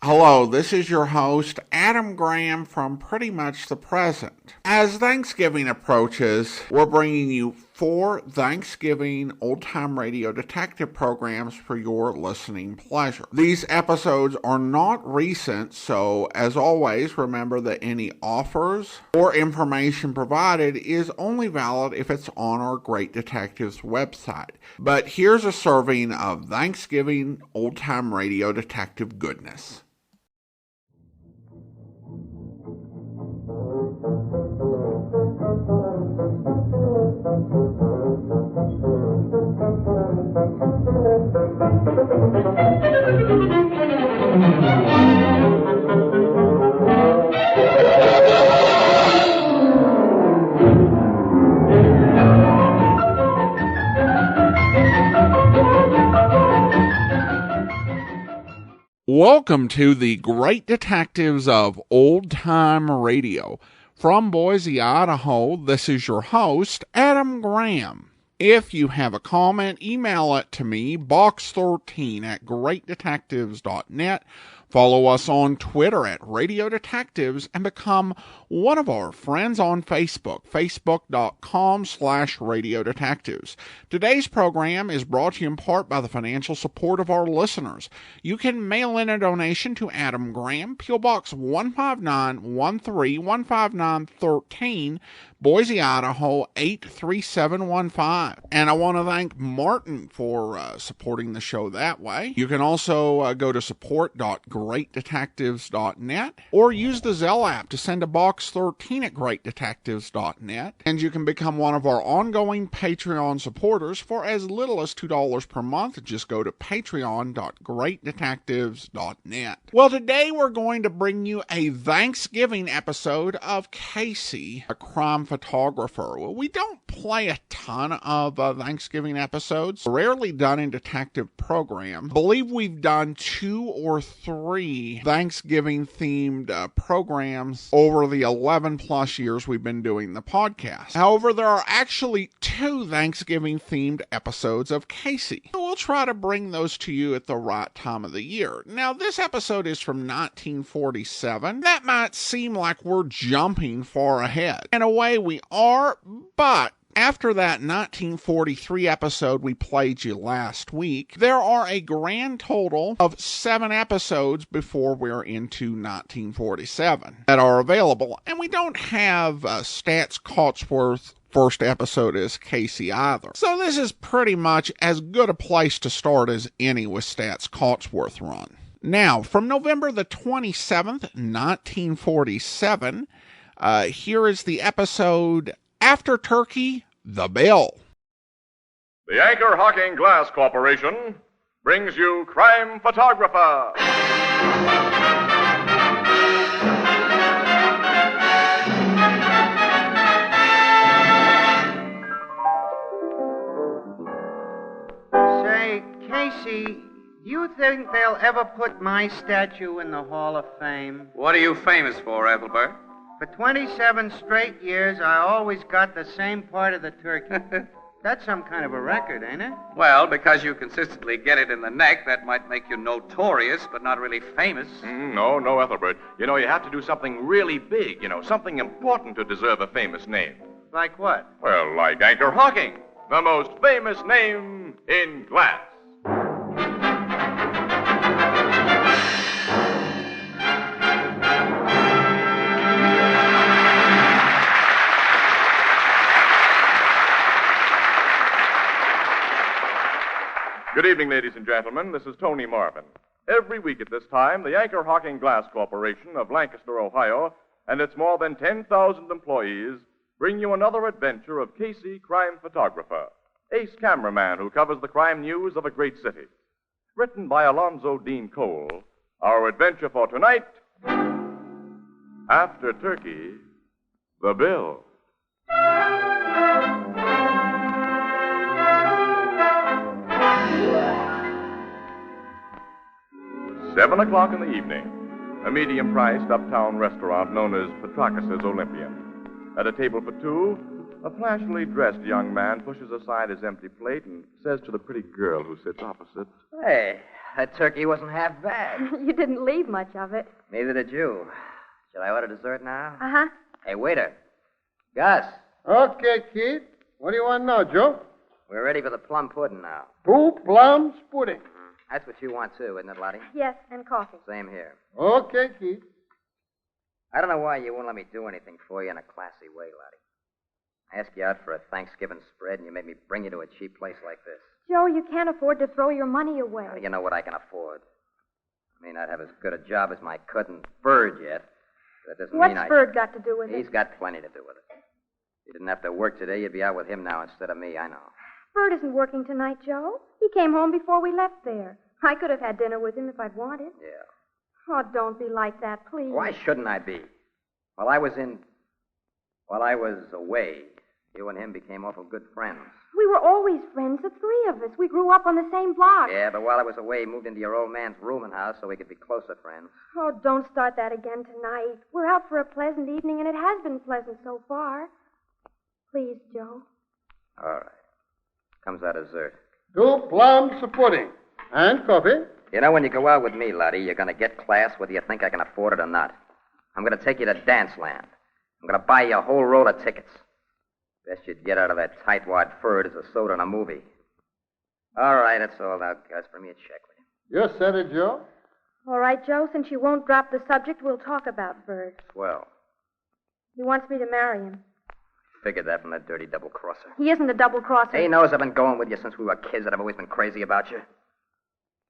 Hello, this is your host, Adam Graham from Pretty Much the Present. As Thanksgiving approaches, we're bringing you 4 Thanksgiving old-time radio detective programs for your listening pleasure. These episodes are not recent, so as always, remember that any offers or information provided is only valid if it's on our Great Detectives website. But here's a serving of Thanksgiving old-time radio detective goodness. Welcome to the Great Detectives of Old Time Radio. From Boise, Idaho, this is your host, Adam Graham. If you have a comment, email it to me, box13@greatdetectives.net. Follow us on Twitter at Radio Detectives and become one of our friends on Facebook, facebook.com/Radio Detectives. Today's program is brought to you in part by the financial support of our listeners. You can mail in a donation to Adam Graham, P.O. Box 15913-15913, Boise, Idaho 83715. And I want to thank Martin for supporting the show that way. You can also go to support.greatdetectives.net or use the Zelle app to send a Box 13 at greatdetectives.net. And you can become one of our ongoing Patreon supporters for as little as $2 per month. Just go to patreon.greatdetectives.net. Well, today we're going to bring you a Thanksgiving episode of Casey, a crime photographer. Well, we don't play a ton of Thanksgiving episodes, rarely done in detective programs. I believe we've done 2 or 3 Thanksgiving themed programs over the 11 plus years we've been doing the podcast. However, there are actually 2 Thanksgiving themed episodes of Casey. We'll try to bring those to you at the right time of the year. Now, this episode is from 1947. That might seem like we're jumping far ahead. In a way, we are, but after that 1943 episode we played you last week, there are a grand total of 7 episodes before we're into 1947 that are available. And we don't have Staats Cotsworth first episode as Casey either. So this is pretty much as good a place to start as any with Staats Cotsworth run. Now, from November the 27th, 1947, here is the episode After Turkey, The Bill. The Anchor Hocking Glass Corporation brings you Crime Photographer. Say, Casey, do you think they'll ever put my statue in the Hall of Fame? What are you famous for, Ethelbert? For 27 straight years, I always got the same part of the turkey. That's some kind of a record, ain't it? Well, because you consistently get it in the neck, that might make you notorious, but not really famous. No, Ethelbert. You know, you have to do something really big, something important to deserve a famous name. Like what? Well, like Anchor Hocking, the most famous name in glass. Good evening, ladies and gentlemen. This is Tony Marvin. Every week at this time, the Anchor Hocking Glass Corporation of Lancaster, Ohio, and its more than 10,000 employees bring you another adventure of Casey, crime photographer, ace cameraman who covers the crime news of a great city. Written by Alonzo Dean Cole, our adventure for tonight, After Turkey, The Bill. 7 o'clock in the evening, a medium-priced uptown restaurant known as Petrarchus's Olympian. At a table for 2, A flashily dressed young man pushes aside his empty plate and says to the pretty girl who sits opposite, Hey, that turkey wasn't half bad. You didn't leave much of it. Neither did you. Should I order dessert now? Uh-huh. Hey, waiter. Gus, Okay, kid. What do you want now, Joe? we're ready for the plum pudding now. 2 plums pudding. That's what you want, too, isn't it, Lottie? Yes, and coffee. Same here. Okay, kid. I don't know why you won't let me do anything for you in a classy way, Lottie. I asked you out for a Thanksgiving spread, and you made me bring you to a cheap place like this. Joe, you can't afford to throw your money away. How do you know what I can afford? I may not have as good a job as my cousin Bird yet, but that doesn't What's mean Bird got to do with He's it? got plenty to do with it. If you didn't have to work today, you'd be out with him now instead of me, I know. Bird isn't working tonight, Joe. He came home before we left there. I could have had dinner with him if I'd wanted. Yeah. Oh, don't be like that, please. Why shouldn't I be? While I was away, you and him became awful good friends. We were always friends, the three of us. We grew up on the same block. Yeah, but while I was away, he moved into your old man's rooming house so we could be closer friends. Oh, don't start that again tonight. We're out for a pleasant evening, and it has been pleasant so far. Please, Joe. All right. Comes out dessert. 2 plums pudding. And coffee. You know, when you go out with me, Lottie, you're going to get class whether you think I can afford it or not. I'm going to take you to Danceland. I'm going to buy you a whole roll of tickets. Best you'd get out of that tightwad furred is a soda and a movie. All right, that's all now, Gus. Bring me a check, will you? You said it, Joe. All right, Joe, since you won't drop the subject, we'll talk about Bird. Swell. He wants me to marry him. Figured that from that dirty double-crosser. He isn't a double-crosser. He knows I've been going with you since we were kids, that I've always been crazy about you.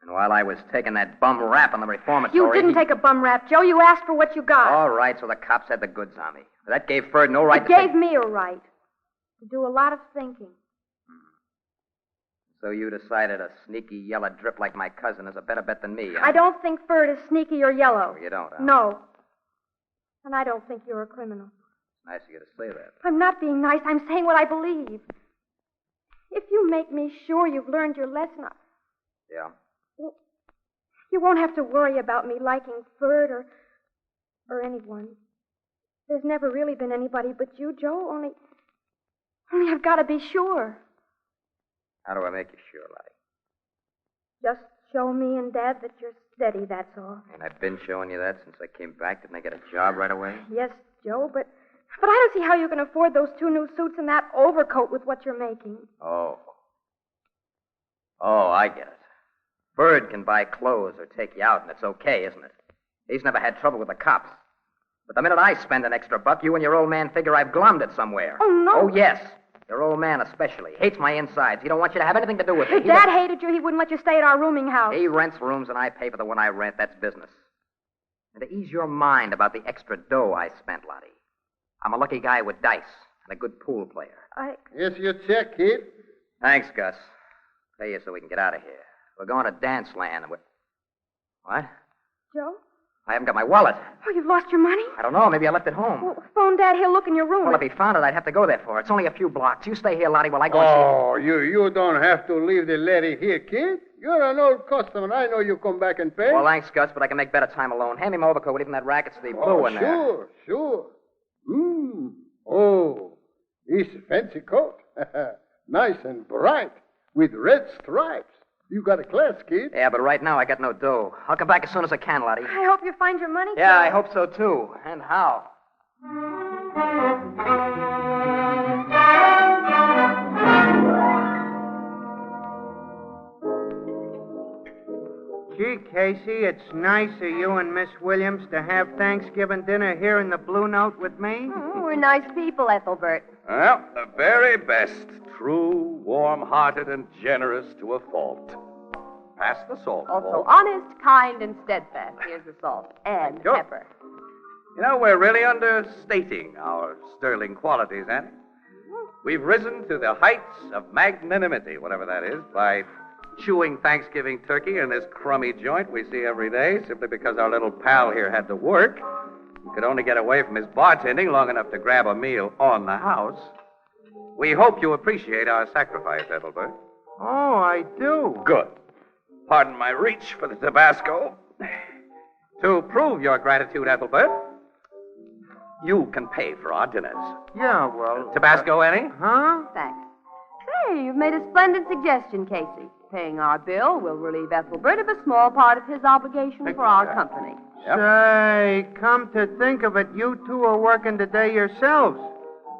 And while I was taking that bum rap on the reformatory... You didn't take a bum rap, Joe. You asked for what you got. All right, so the cops had the goods on me. That gave Ferd no right It to... gave me a right to do a lot of thinking. So you decided a sneaky yellow drip like my cousin is a better bet than me, huh? I don't think Ferd is sneaky or yellow. Oh, you don't, huh? No. And I don't think you're a criminal. Nice of you to say that. I'm not being nice. I'm saying what I believe. If you make me sure you've learned your lesson, Yeah? you won't have to worry about me liking Ferd or anyone. There's never really been anybody but you, Joe. Only I've got to be sure. How do I make you sure, Lottie? Just show me and Dad that you're steady, that's all. And I've been showing you that since I came back. Didn't I get a job right away? Yes, Joe, but I don't see how you can afford those 2 new suits and that overcoat with what you're making. Oh, I get it. Bird can buy clothes or take you out, and it's okay, isn't it? He's never had trouble with the cops. But the minute I spend an extra buck, you and your old man figure I've glommed it somewhere. Oh, no. Oh, yes. Your old man especially. Hates my insides. He don't want you to have anything to do with it. If Dad hated you, he wouldn't let you stay at our rooming house. He rents rooms and I pay for the one I rent. That's business. And to ease your mind about the extra dough I spent, Lottie, I'm a lucky guy with dice and a good pool player. Here's your check, kid. Thanks, Gus. Pay you so we can get out of here. We're going to Danceland and What? Joe? I haven't got my wallet. Oh, you've lost your money? I don't know. Maybe I left it home. Well, phone Dad. He'll look in your room. Well, if he found it, I'd have to go there for it. It's only a few blocks. You stay here, Lottie, while I go and see... Oh, you don't have to leave the lady here, kid. You're an old customer. I know you come back and pay. Well, thanks, Gus, but I can make better time alone. Hand me my overcoat. Even that racket sleeve blue in there. Sure. Oh, it's a fancy coat. Nice and bright with red stripes. You got a class, kid. Yeah, but right now I got no dough. I'll come back as soon as I can, Lottie. I hope you find your money, Yeah, Joe. I hope so, too. And how? Gee, Casey, it's nice of you and Miss Williams to have Thanksgiving dinner here in the Blue Note with me. Oh, we're nice people, Ethelbert. Well, the very best. True, warm-hearted, and generous to a fault. Pass the salt, Also Paul. honest, kind, and steadfast. Here's the salt and Sure. pepper. You know, we're really understating our sterling qualities, Annie. We've risen to the heights of magnanimity, whatever that is, by chewing Thanksgiving turkey in this crummy joint we see every day simply because our little pal here had to work and could only get away from his bartending long enough to grab a meal on the house. We hope you appreciate our sacrifice, Ethelbert. Oh, I do. Good. Pardon my reach for the Tabasco. To prove your gratitude, Ethelbert, You can pay for our dinners. Yeah, well... Tabasco, Annie? Huh? Thanks. Say, you've made a splendid suggestion, Casey. Paying our bill will relieve Ethelbert of a small part of his obligation for our company. Yep. Say, come to think of it, you two are working today yourselves.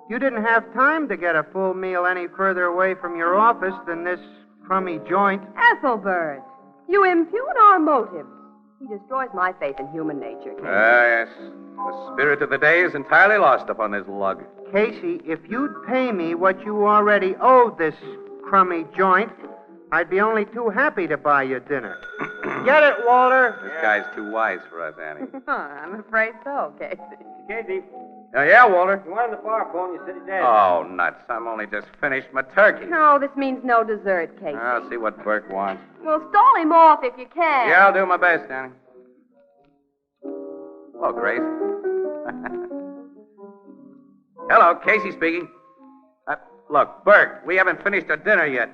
You didn't have time to get a full meal any further away from your office than this crummy joint. Ethelbert, you impugn our motives. He destroys my faith in human nature, Casey. Yes. The spirit of the day is entirely lost upon this lug. Casey, if you'd pay me what you already owed this crummy joint, I'd be only too happy to buy you dinner. Get it, Walter? This guy's too wise for us, Annie. I'm afraid so, Casey. Casey, Yeah, Walter? you wanted the bar phone, you said it did. Oh, nuts. I'm only just finished my turkey. No, this means no dessert, Casey. I'll see what Burke wants. Well, stall him off if you can. Yeah, I'll do my best, Annie. Hello, Grace. Hello, Casey speaking. Look, Burke, we haven't finished our dinner yet.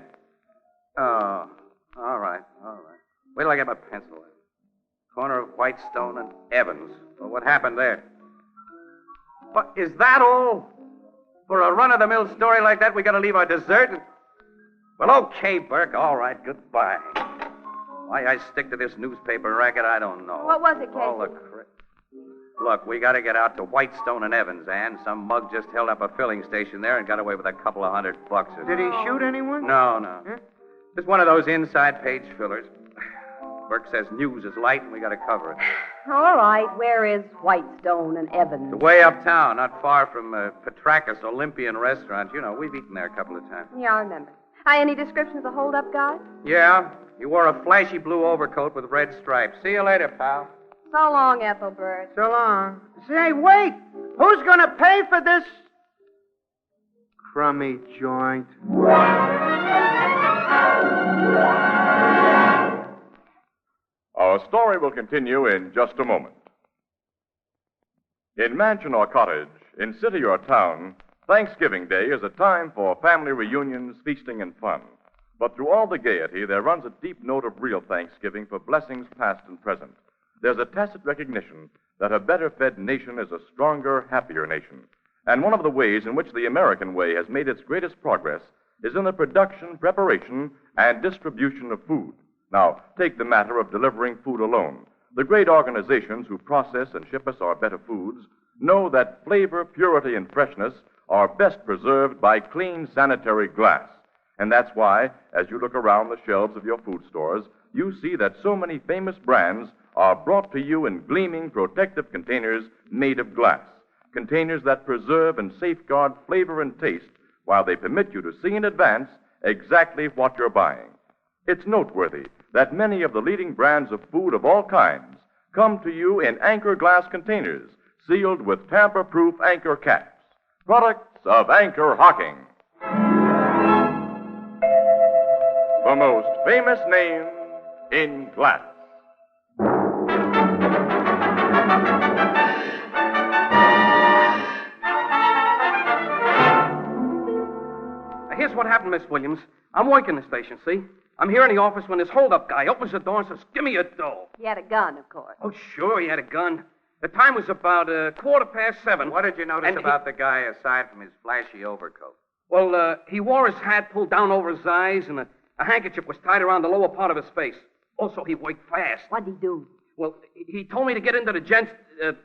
Oh, all right. Wait till I get my pencil in. Corner of Whitestone and Evans. Well, what happened there? What, is that all? For a run-of-the-mill story like that, we got to leave our dessert? Well, okay, Burke. All right, goodbye. Why I stick to this newspaper racket, I don't know. What was it, Casey? All the Look, we got to get out to Whitestone and Evans, Ann. Some mug just held up a filling station there and got away with a couple of $100 or so. Did he shoot anyone? No. Huh? Just one of those inside page fillers. Burke says news is light and we got to cover it. All right, where is Whitestone and Evans? Way uptown, not far from Petrakis Olympian Restaurant. You know, we've eaten there a couple of times. Yeah, I remember. Any description of the hold-up guy? Yeah, he wore a flashy blue overcoat with red stripes. See you later, pal. So long, Ethelbert. So long. Say, wait! Who's going to pay for this crummy joint? Our story will continue in just a moment. In mansion or cottage, in city or town, Thanksgiving Day is a time for family reunions, feasting, and fun. But through all the gaiety, there runs a deep note of real thanksgiving for blessings past and present. There's a tacit recognition that a better-fed nation is a stronger, happier nation. And one of the ways in which the American way has made its greatest progress is in the production, preparation, and distribution of food. Now, take the matter of delivering food alone. The great organizations who process and ship us our better foods know that flavor, purity, and freshness are best preserved by clean, sanitary glass. And that's why, as you look around the shelves of your food stores, you see that so many famous brands are brought to you in gleaming, protective containers made of glass. Containers that preserve and safeguard flavor and taste while they permit you to see in advance exactly what you're buying. It's noteworthy that many of the leading brands of food of all kinds come to you in Anchor glass containers sealed with tamper-proof Anchor caps. Products of Anchor Hocking. The most famous name in glass. Here's what happened, Miss Williams. I'm working the station, see? I'm here in the office when this hold-up guy opens the door and says, "Give me your dough." He had a gun, of course. Oh, sure, he had a gun. The time was about 7:15. What did you notice And about the guy aside from his flashy overcoat? Well, he wore his hat pulled down over his eyes, and a handkerchief was tied around the lower part of his face. Also, he worked fast. What'd he do? Well, he told me to get into the gents' the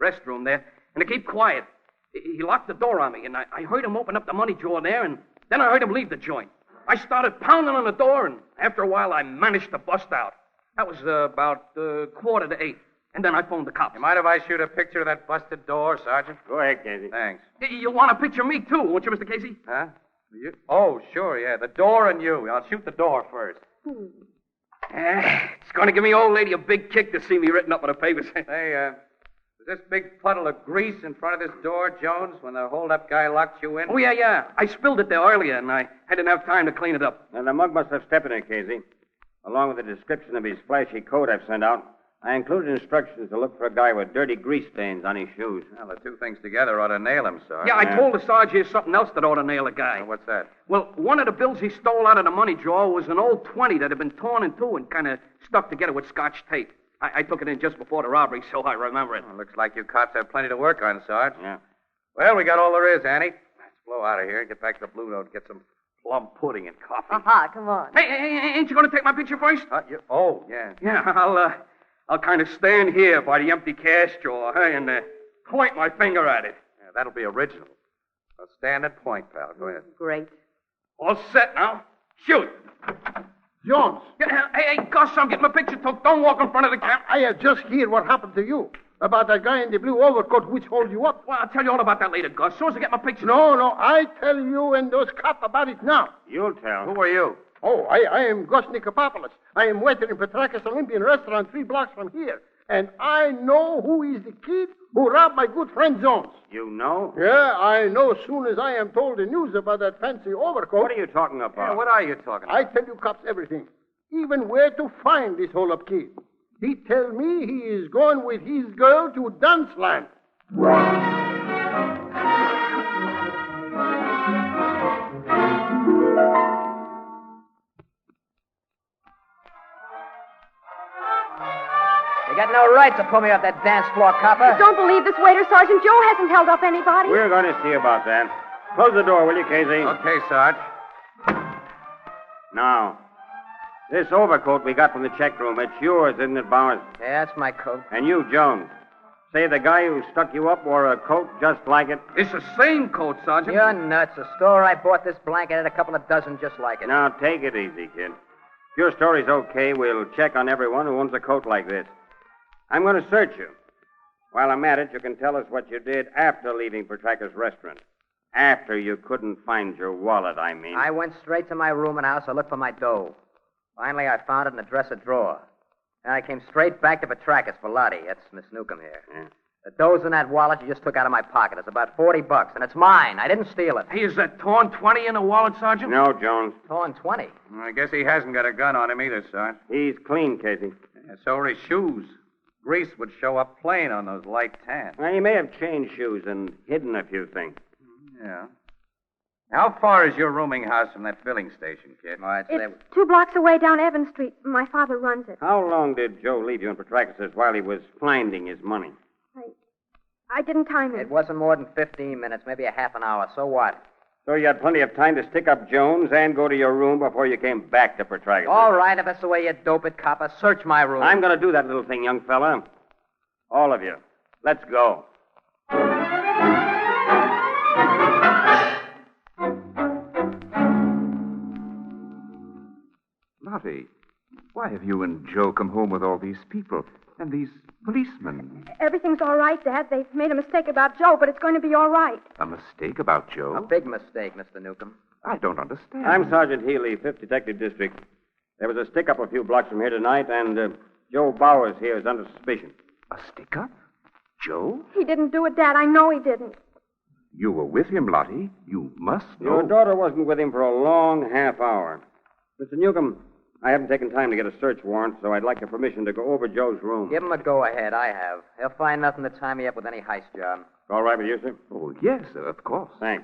restroom there and to keep quiet. He locked the door on me, and I heard him open up the money drawer there, and then I heard him leave the joint. I started pounding on the door, and after a while, I managed to bust out. That was about 7:15, and then I phoned the cops. You mind if I shoot a picture of that busted door, Sergeant? Go ahead, Casey. Thanks. You'll want to picture me, too, won't you, Mr. Casey? Huh? You? Oh, sure, yeah. The door and you. I'll shoot the door first. It's going to give me old lady a big kick to see me written up on the papers. Hey, was this big puddle of grease in front of this door, Jones, when the hold-up guy locked you in? Oh, yeah. I spilled it there earlier, and I didn't have time to clean it up. And the mug must have stepped in it, Casey. Along with the description of his flashy coat I've sent out, I included instructions to look for a guy with dirty grease stains on his shoes. Well, the two things together ought to nail him, Sarge. Yeah, I told the Sarge here's something else that ought to nail a guy. Well, what's that? Well, one of the bills he stole out of the money drawer was an old 20 that had been torn in two and kind of stuck together with Scotch tape. I took it in just before the robbery, so I remember it. Well, looks like you cops have plenty to work on, Sarge. Yeah. Well, we got all there is, Annie. Let's blow out of here and get back to the Blue Note, get some plum pudding and coffee. Aha, come on. Hey, ain't you going to take my picture first? Oh, yeah. Yeah, I'll kind of stand here by the empty cash drawer, and point my finger at it. Yeah, that'll be original. So stand and point, pal. Go ahead. Great. All set now. Shoot. Jones, Hey, Gus, I'm getting my picture took. Don't walk in front of the camera. I have just heard what happened to you. About that guy in the blue overcoat which hold you up. Well, I'll tell you all about that later, Gus. As soon as I get my picture. No, I tell you and those cops about it now. You'll tell. Who are you? Oh, I am Gus Nikopopoulos. I am waiter in Petrakis Olympian restaurant 3 blocks from here. And I know who is the kid who robbed my good friend Jones. You know? Yeah, I know as soon as I am told the news about that fancy overcoat. What are you talking about? Yeah, what are you talking about? I tell you cops everything. Even where to find this hold-up kid. He tell me he is going with his girl to Dunceland. You got no right to pull me off that dance floor, copper. Don't believe this waiter, Sergeant. Joe hasn't held up anybody. We're going to see about that. Close the door, will you, Casey? Okay, Sarge. Now, this overcoat we got from the check room, it's yours, isn't it, Bowers? Yeah, that's my coat. And you, Jones. Say the guy who stuck you up wore a coat just like it? It's the same coat, Sergeant. You're nuts. The store I bought this blanket had a couple of dozen just like it. Now, take it easy, kid. If your story's okay, we'll check on everyone who owns a coat like this. I'm going to search you. While I'm at it, you can tell us what you did after leaving Petraka's restaurant. After you couldn't find your wallet, I mean. I went straight to my room and house. I looked for my dough. Finally, I found it in a dresser drawer. And I came straight back to Petrakis for Lottie. That's Miss Newcomb here. Yeah. The dough's in that wallet you just took out of my pocket. It's about $40, and it's mine. I didn't steal it. Hey, is that torn 20 in the wallet, Sergeant? No, Jones. Torn 20. I guess he hasn't got a gun on him either, Sarge. He's clean, Casey. Yeah, so are his shoes. Grease would show up plain on those light tans. Well, he may have changed shoes and hidden a few things. Yeah. How far is your rooming house from that filling station, kid? All right, It's 2 blocks away down Evans Street. My father runs it. How long did Joe leave you in Petrakis while he was finding his money? I didn't time it. It wasn't more than 15 minutes, maybe a half an hour. So what? So you had plenty of time to stick up Jones and go to your room before you came back to Petrakis. All right, if that's the way you dope it, copper, search my room. I'm going to do that little thing, young fella. All of you. Let's go. Lottie, why have you and Joe come home with all these people and these policemen? Everything's all right, Dad. They've made a mistake about Joe, but it's going to be all right. A mistake about Joe? A big mistake, Mr. Newcomb. I don't understand. I'm Sergeant Healy, 5th Detective District. There was a stick-up a few blocks from here tonight, and Joe Bowers here is under suspicion. A stick-up? Joe? He didn't do it, Dad. I know he didn't. You were with him, Lottie. You must know. Your daughter wasn't with him for a long half hour. Mr. Newcomb, I haven't taken time to get a search warrant, so I'd like your permission to go over Joe's room. Give him a go-ahead. I have. He'll find nothing to tie me up with any heist job. All right with you, sir? Oh, yes, of course. Thanks.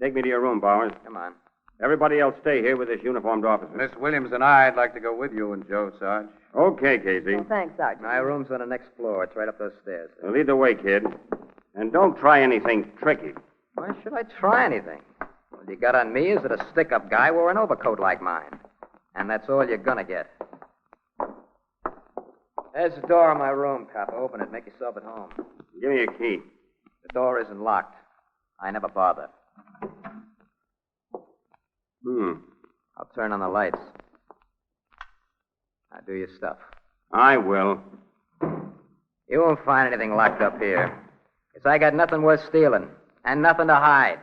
Take me to your room, Bowers. Come on. Everybody else stay here with this uniformed officer. Miss Williams and I'd like to go with you and Joe, Sarge. Okay, Casey. Oh, thanks, Sergeant. My room's on the next floor. It's right up those stairs. Well, lead the way, kid. And don't try anything tricky. Why should I try anything? All you got on me is that a stick-up guy wore an overcoat like mine. And that's all you're gonna get. There's the door of my room, cop. Open it. Make yourself at home. Give me a key. The door isn't locked. I never bother. I'll turn on the lights. Now do your stuff. I will. You won't find anything locked up here. 'Cause I got nothing worth stealing. And nothing to hide.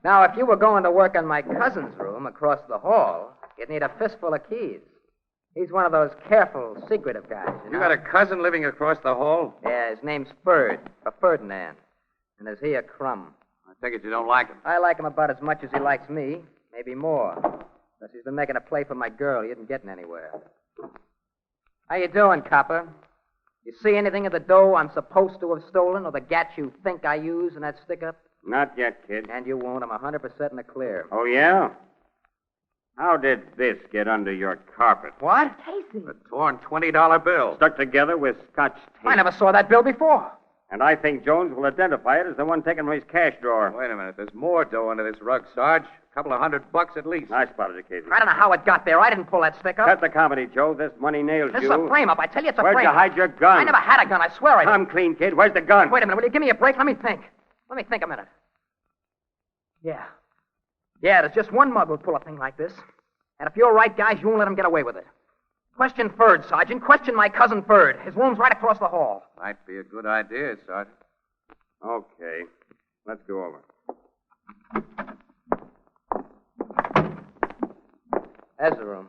Now, if you were going to work on my cousin's room across the hall, you'd need a fistful of keys. He's one of those careful, secretive guys, you know? You got a cousin living across the hall? Yeah, his name's Ferdinand. And is he a crumb? I take it you don't like him. I like him about as much as he likes me, maybe more. Because he's been making a play for my girl. He isn't getting anywhere. How you doing, copper? You see anything of the dough I'm supposed to have stolen or the gat you think I used in that stick-up? Not yet, kid. And you won't. I'm 100% in the clear. Oh, yeah? How did this get under your carpet? What? Casey. A torn $20 bill. Stuck together with scotch tape. I never saw that bill before. And I think Jones will identify it as the one taken from his cash drawer. Wait a minute. There's more dough under this rug, Sarge. A couple of $100 at least. I spotted it, Casey. I don't know how it got there. I didn't pull that stick up. Cut the comedy, Joe. This money nails This you. is a frame-up. I tell you, it's a Where'd frame-up. you hide your gun? I never had a gun. I swear I did. Come clean, kid. Where's the gun? Wait a minute. Will you give me a break? Let me think. Let me think a minute. Yeah. Yeah, there's just one mug who'll pull a thing like this. And if you're right, guys, you won't let him get away with it. Question Ferd, Sergeant. Question my cousin Ferd. His room's right across the hall. Might be a good idea, Sergeant. Okay. Let's go over. There's the room.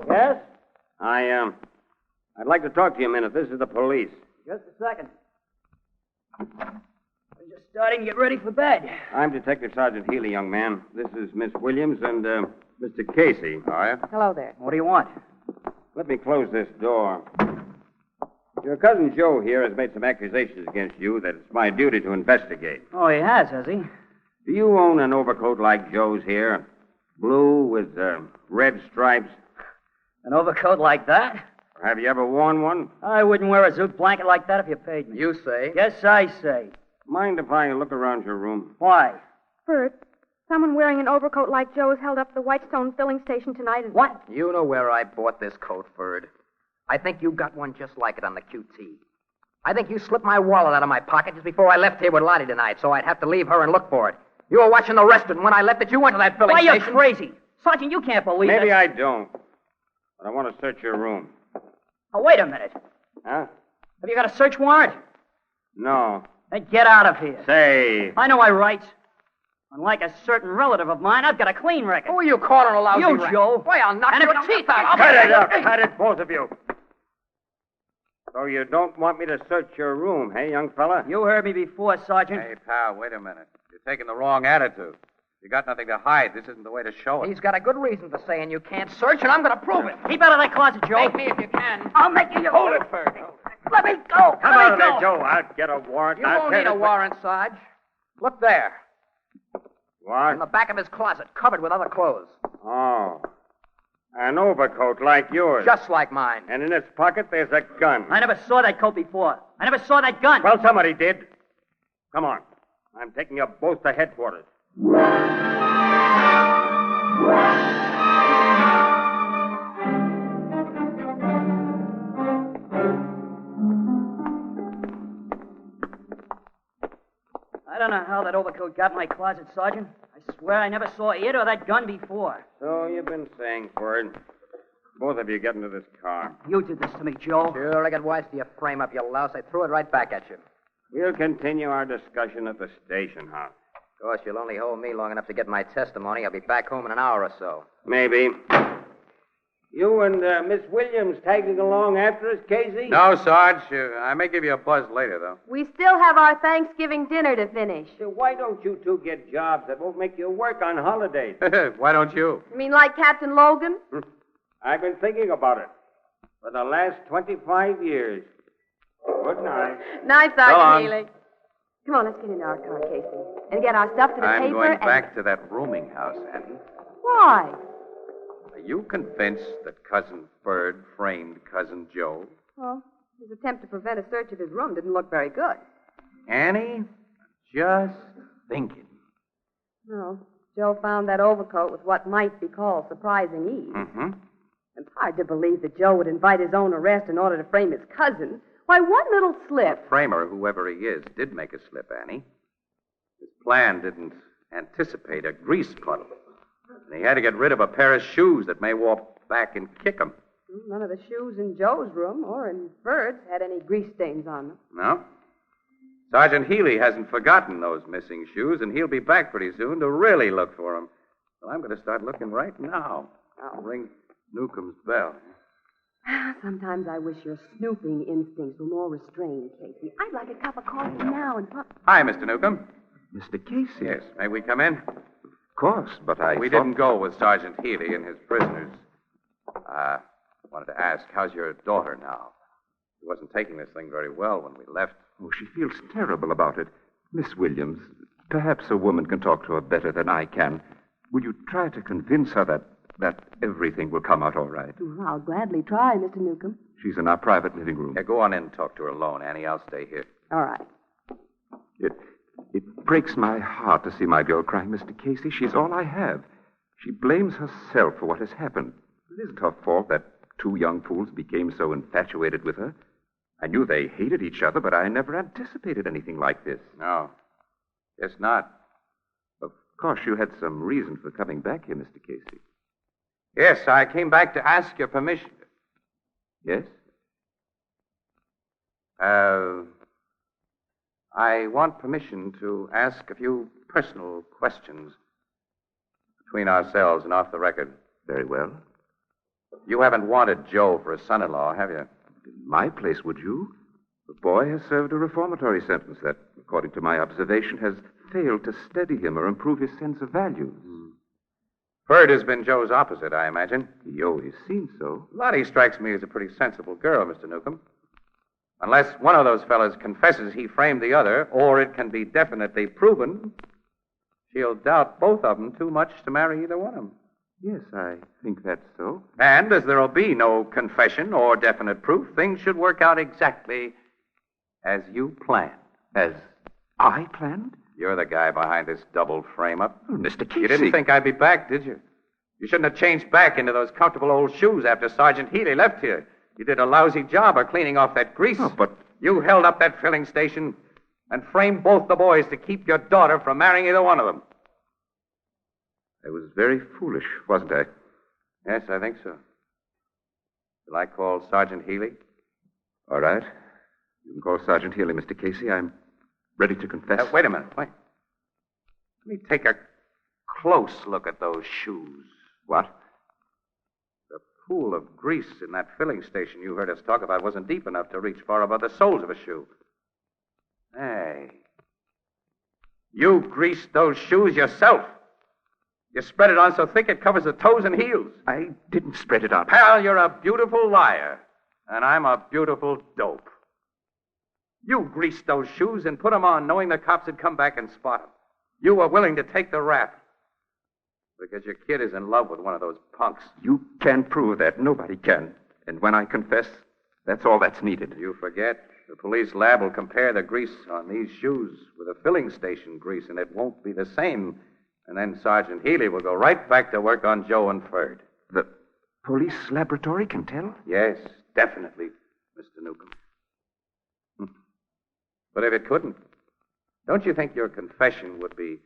Yes? I'd like to talk to you a minute. This is the police. Just a second. We're just starting to get ready for bed. I'm Detective Sergeant Healy, young man. This is Miss Williams and Mr. Casey. How are you? Hello there. What do you want? Let me close this door. Your cousin Joe here has made some accusations against you that it's my duty to investigate. Oh, he has he? Do you own an overcoat like Joe's here? Blue with red stripes? An overcoat like that? Have you ever worn one? I wouldn't wear a zoot blanket like that if you paid me. You say? Yes, I say. Mind if I look around your room? Why? Bert, someone wearing an overcoat like Joe's held up the Whitestone filling station tonight and... What? You know where I bought this coat, Ferd. I think you got one just like it on the QT. I think you slipped my wallet out of my pocket just before I left here with Lottie tonight, so I'd have to leave her and look for it. You were watching the restaurant, and when I left it, you went to that filling Why, station. you're crazy. Sergeant, you can't believe Maybe this. I don't. But I want to search your room. Oh, wait a minute. Huh? Have you got a search warrant? No. Then get out of here. Say. I know my rights. Unlike a certain relative of mine, I've got a clean record. Who are you calling a lousy You, rat? Joe. Boy, I'll knock And your if- teeth out. Cut it up. Cut it, both of you. So you don't want me to search your room, hey, young fella? You heard me before, Sergeant. Hey, pal, wait a minute. You're taking the wrong attitude. You got nothing to hide. This isn't the way to show it. He's got a good reason for saying you can't search, and I'm going to prove it. Keep out of that closet, Joe. Make me if you can. I'll make you. Hold it, Ferd. Let me go. Come Let out me of go. there, Joe. I'll get a warrant. You I'll won't tell need a you- warrant, Sarge. Look there. What? In the back of his closet, covered with other clothes. Oh. An overcoat like yours. Just like mine. And in its pocket, there's a gun. I never saw that coat before. I never saw that gun. Well, somebody did. Come on. I'm taking you both to headquarters. I don't know how that overcoat got in my closet, Sergeant. I swear I never saw it or that gun before. So you've been saying, Ford. Both of you get into this car. You did this to me, Joe. Sure, I got wise to your frame up, you louse. I threw it right back at you. We'll continue our discussion at the station house. Of course, you'll only hold me long enough to get my testimony. I'll be back home in an hour or so. Maybe. You and Miss Williams tagging along after us, Casey? No, Sarge. I may give you a buzz later, though. We still have our Thanksgiving dinner to finish. Why don't you two get jobs that won't make you work on holidays? Why don't you? You mean like Captain Logan? I've been thinking about it for the last 25 years. Good night. Night, So long. Sergeant Healy. Come on, let's get in our car, Casey, and get our stuff to the I'm paper. going and... back to that rooming house, Annie. Why? Are you convinced that Cousin Ferd framed Cousin Joe? Well, his attempt to prevent a search of his room didn't look very good. Annie, just thinking. No, Joe found that overcoat with what might be called surprising ease. Mm-hmm. It's hard to believe that Joe would invite his own arrest in order to frame his cousin. Why, one little slip. Framer, whoever he is, did make a slip, Annie. His plan didn't anticipate a grease puddle. And he had to get rid of a pair of shoes that may walk back and kick him. None of the shoes in Joe's room or in Ferd's had any grease stains on them. No? Sergeant Healy hasn't forgotten those missing shoes, and he'll be back pretty soon to really look for them. Well, I'm going to start looking right now. I'll ring Newcomb's bell. Sometimes I wish your snooping instincts were more restrained, Casey. I'd like a cup of coffee now and... Hi, Mr. Newcomb. Mr. Casey? Yes, may we come in? Of course, but We didn't go with Sergeant Healy and his prisoners. Wanted to ask, how's your daughter now? She wasn't taking this thing very well when we left. Oh, she feels terrible about it. Miss Williams, perhaps a woman can talk to her better than I can. Will you try to convince her that everything will come out all right? Well, I'll gladly try, Mr. Newcomb. She's in our private living room. Yeah, go on in and talk to her alone, Annie. I'll stay here. All right. It breaks my heart to see my girl crying, Mr. Casey. She's all I have. She blames herself for what has happened. It isn't her fault that two young fools became so infatuated with her. I knew they hated each other, but I never anticipated anything like this. No, guess not. Of course, you had some reason for coming back here, Mr. Casey. Yes, I came back to ask your permission. Yes? I want permission to ask a few personal questions between ourselves and off the record. Very well. You haven't wanted Joe for a son-in-law, have you? In my place, would you? The boy has served a reformatory sentence that, according to my observation, has failed to steady him or improve his sense of values. Bird has been Joe's opposite, I imagine. He always seemed so. Lottie strikes me as a pretty sensible girl, Mr. Newcomb. Unless one of those fellas confesses he framed the other, or it can be definitely proven, she'll doubt both of them too much to marry either one of them. Yes, I think that's so. And as there'll be no confession or definite proof, things should work out exactly as you planned. As I planned? You're the guy behind this double frame-up. Oh, Mr. Casey. You didn't think I'd be back, did you? You shouldn't have changed back into those comfortable old shoes after Sergeant Healy left here. You did a lousy job of cleaning off that grease. Oh, but... You held up that filling station and framed both the boys to keep your daughter from marrying either one of them. I was very foolish, wasn't I? Yes, I think so. Shall I call Sergeant Healy? All right. You can call Sergeant Healy, Mr. Casey. I'm ready to confess. Wait a minute. Wait. Let me take a close look at those shoes. What? The pool of grease in that filling station you heard us talk about wasn't deep enough to reach far above the soles of a shoe. Hey. You greased those shoes yourself. You spread it on so thick it covers the toes and heels. I didn't spread it on. Pal, you're a beautiful liar, and I'm a beautiful dope. You greased those shoes and put them on knowing the cops would come back and spot them. You were willing to take the rap because your kid is in love with one of those punks. You can't prove that. Nobody can. And when I confess, that's all that's needed. You forget. The police lab will compare the grease on these shoes with a filling station grease, and it won't be the same. And then Sergeant Healy will go right back to work on Joe and Ferd. The police laboratory can tell? Yes, definitely, Mr. Newcomb. But if it couldn't, don't you think your confession would be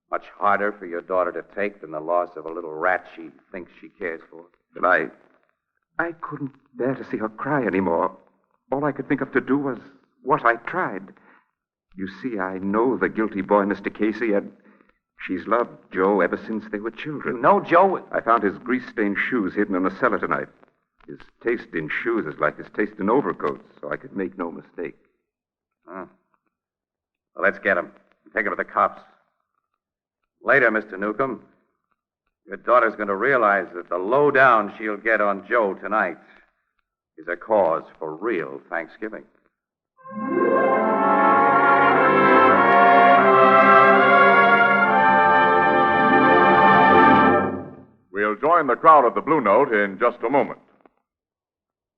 much harder for your daughter to take than the loss of a little rat she thinks she cares for? But I couldn't bear to see her cry anymore. All I could think of to do was what I tried. You see, I know the guilty boy, Mr. Casey, and she's loved Joe ever since they were children. You know Joe? I found his grease-stained shoes hidden in the cellar tonight. His taste in shoes is like his taste in overcoats, so I could make no mistake. Well, let's get him. Take him to the cops. Later, Mr. Newcomb, your daughter's going to realize that the lowdown she'll get on Joe tonight is a cause for real Thanksgiving. We'll join the crowd at the Blue Note in just a moment.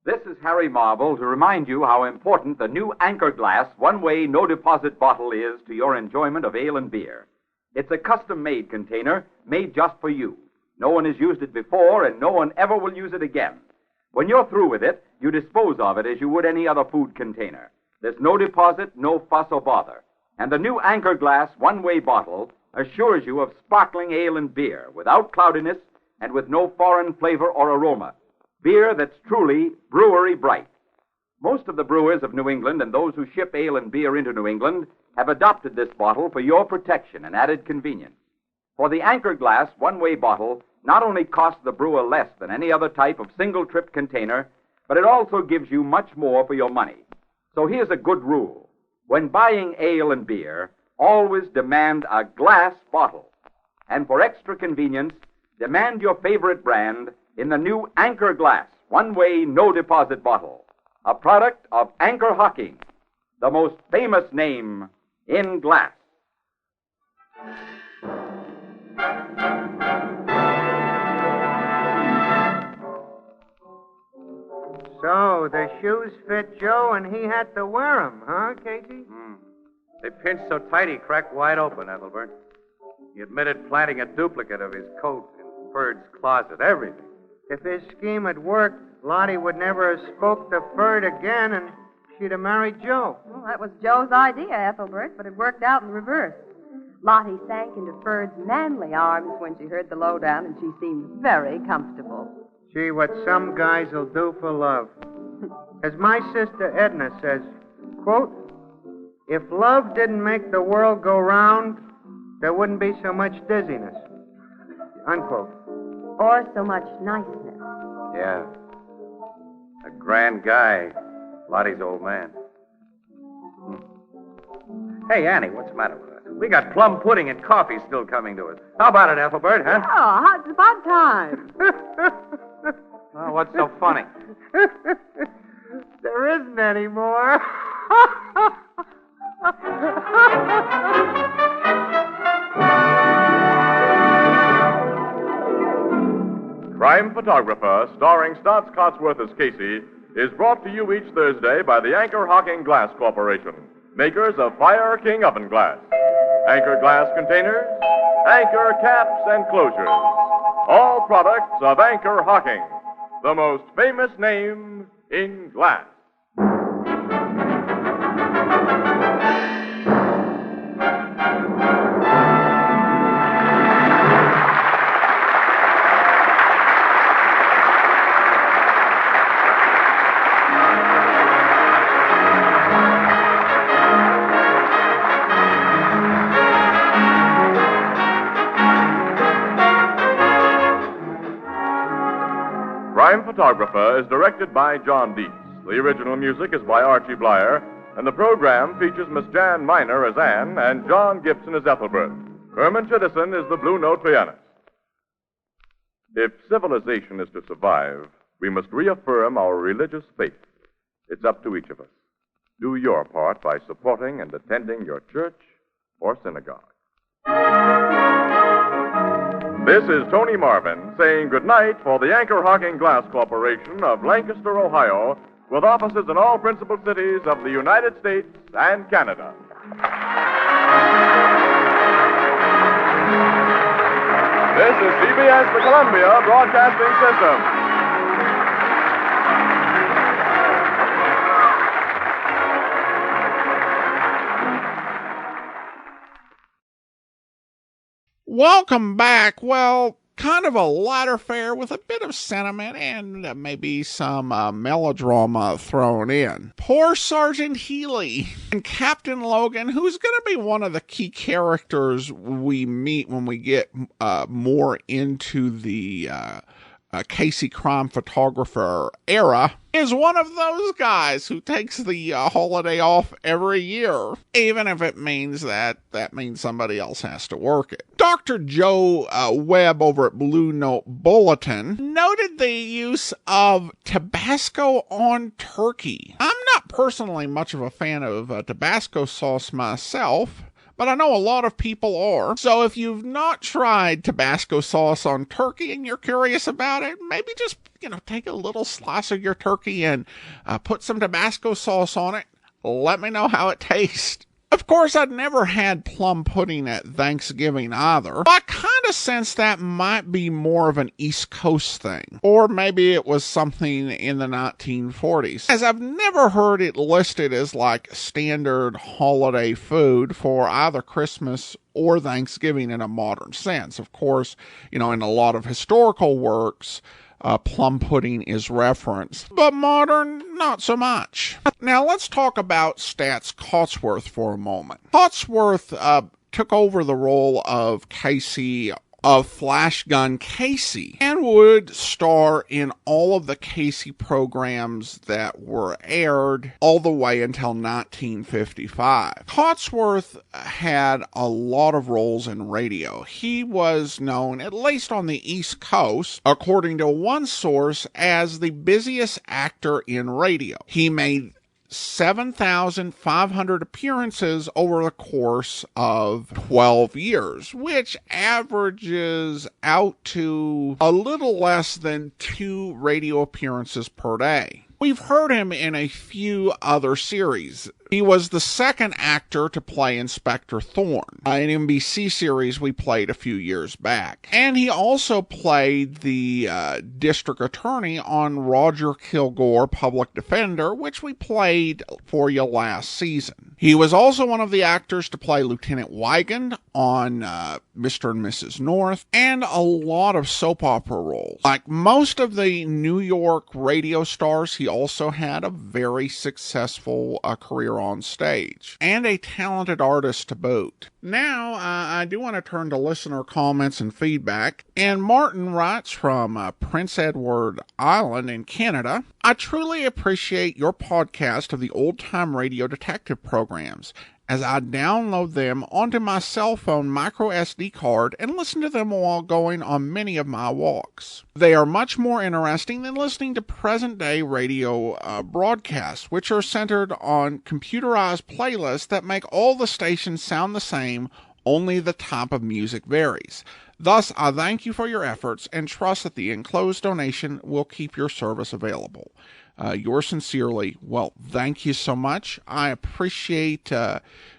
This is Harry Marvel to remind you how important the new Anchor Glass one-way no-deposit bottle is to your enjoyment of ale and beer. It's a custom-made container made just for you. No one has used it before, and no one ever will use it again. When you're through with it, you dispose of it as you would any other food container. There's no deposit, no fuss or bother. And the new Anchor Glass one-way bottle assures you of sparkling ale and beer without cloudiness and with no foreign flavor or aroma. Beer that's truly brewery bright. Most of the brewers of New England and those who ship ale and beer into New England have adopted this bottle for your protection and added convenience. For the Anchor Glass one-way bottle not only costs the brewer less than any other type of single-trip container, but it also gives you much more for your money. So here's a good rule. When buying ale and beer, always demand a glass bottle. And for extra convenience, demand your favorite brand in the new Anchor Glass one-way no-deposit bottle, a product of Anchor Hocking, the most famous name in glass. So the shoes fit Joe and he had to wear 'em, huh, Casey? They pinched so tight he cracked wide open, Ethelbert. He admitted planting a duplicate of his coat in Ferd's closet, everything. If his scheme had worked, Lottie would never have spoke to Ferd again and she'd have married Joe. Well, that was Joe's idea, Ethelbert, but it worked out in reverse. Lottie sank into Ferd's manly arms when she heard the lowdown, and she seemed very comfortable. Gee, what some guys will do for love. As my sister Edna says, quote, if love didn't make the world go round, there wouldn't be so much dizziness. Unquote. Or so much niceness. Yeah. A grand guy, Lottie's old man. Hey, Annie, what's the matter with us? We got plum pudding and coffee still coming to us. How about it, Ethelbert, huh? Oh, it's about time. Oh, what's so funny? There isn't any more. Crime Photographer, starring Staats Cotsworth as Casey, is brought to you each Thursday by the Anchor Hocking Glass Corporation, makers of Fire King Oven Glass. Anchor glass containers, Anchor caps and closures. All products of Anchor Hocking, the most famous name in glass. Crime Photographer is directed by John Dietz. The original music is by Archie Blyer, and the program features Miss Jan Miner as Anne and John Gibson as Ethelbert. Herman Chittison is the Blue Note pianist. If civilization is to survive, we must reaffirm our religious faith. It's up to each of us. Do your part by supporting and attending your church or synagogue. This is Tony Marvin saying goodnight for the Anchor Hocking Glass Corporation of Lancaster, Ohio, with offices in all principal cities of the United States and Canada. This is CBS, the Columbia Broadcasting System. Welcome back. Well, kind of a lighter fare with a bit of sentiment and maybe some melodrama thrown in. Poor Sergeant Healy and Captain Logan, who's going to be one of the key characters we meet when we get more into the Casey Crime Photographer era, is one of those guys who takes the holiday off every year, even if it means that means somebody else has to work it. Dr. Joe Webb over at Blue Note Bulletin noted the use of Tabasco on turkey. I'm not personally much of a fan of Tabasco sauce myself, but I know a lot of people are. So if you've not tried Tabasco sauce on turkey and you're curious about it, maybe just, take a little slice of your turkey and put some Tabasco sauce on it. Let me know how it tastes. Of course, I'd never had plum pudding at Thanksgiving either. I kind of sense that might be more of an East Coast thing. Or maybe it was something in the 1940s. As I've never heard it listed as like standard holiday food for either Christmas or Thanksgiving in a modern sense. Of course, in a lot of historical works, plum pudding is referenced, but modern, not so much. Now let's talk about Staats Cotsworth for a moment. Cotsworth took over the role of Casey, of Flash Gun Casey, and would star in all of the Casey programs that were aired all the way until 1955. Cotsworth had a lot of roles in radio. He was known, at least on the East Coast, according to one source, as the busiest actor in radio. He made 7,500 appearances over the course of 12 years, which averages out to a little less than 2 radio appearances per day. We've heard him in a few other series. He was the second actor to play Inspector Thorne, an NBC series we played a few years back. And he also played the district attorney on Roger Kilgore, Public Defender, which we played for you last season. He was also one of the actors to play Lieutenant Wigand on Mr. and Mrs. North, and a lot of soap opera roles. Like most of the New York radio stars, he also had a very successful career on stage, and a talented artist to boot. Now, I do want to turn to listener comments and feedback, and Martin writes from Prince Edward Island in Canada. I truly appreciate your podcast of the old-time radio detective programs, as I download them onto my cell phone micro SD card and listen to them while going on many of my walks. They are much more interesting than listening to present-day radio broadcasts, which are centered on computerized playlists that make all the stations sound the same, only the type of music varies. Thus, I thank you for your efforts and trust that the enclosed donation will keep your service available. Yours sincerely. Well, thank you so much. I appreciate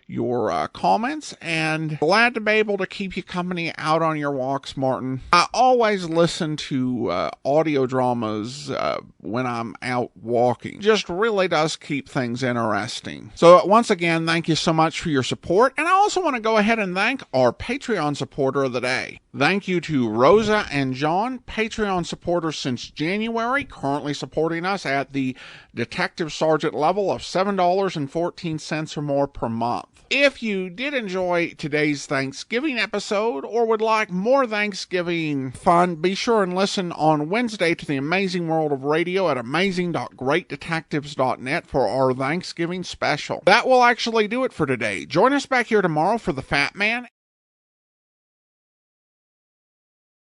your comments, and glad to be able to keep you company out on your walks, Martin. I always listen to audio dramas when I'm out walking. Just really does keep things interesting. So once again, thank you so much for your support, and I also want to go ahead and thank our Patreon supporter of the day. Thank you to Rosa and John, Patreon supporters since January, currently supporting us at the Detective Sergeant level of $7.14 or more per month. If you did enjoy today's Thanksgiving episode or would like more Thanksgiving fun, be sure and listen on Wednesday to the Amazing World of Radio at amazing.greatdetectives.net for our Thanksgiving special. That will actually do it for today. Join us back here tomorrow for The Fat Man.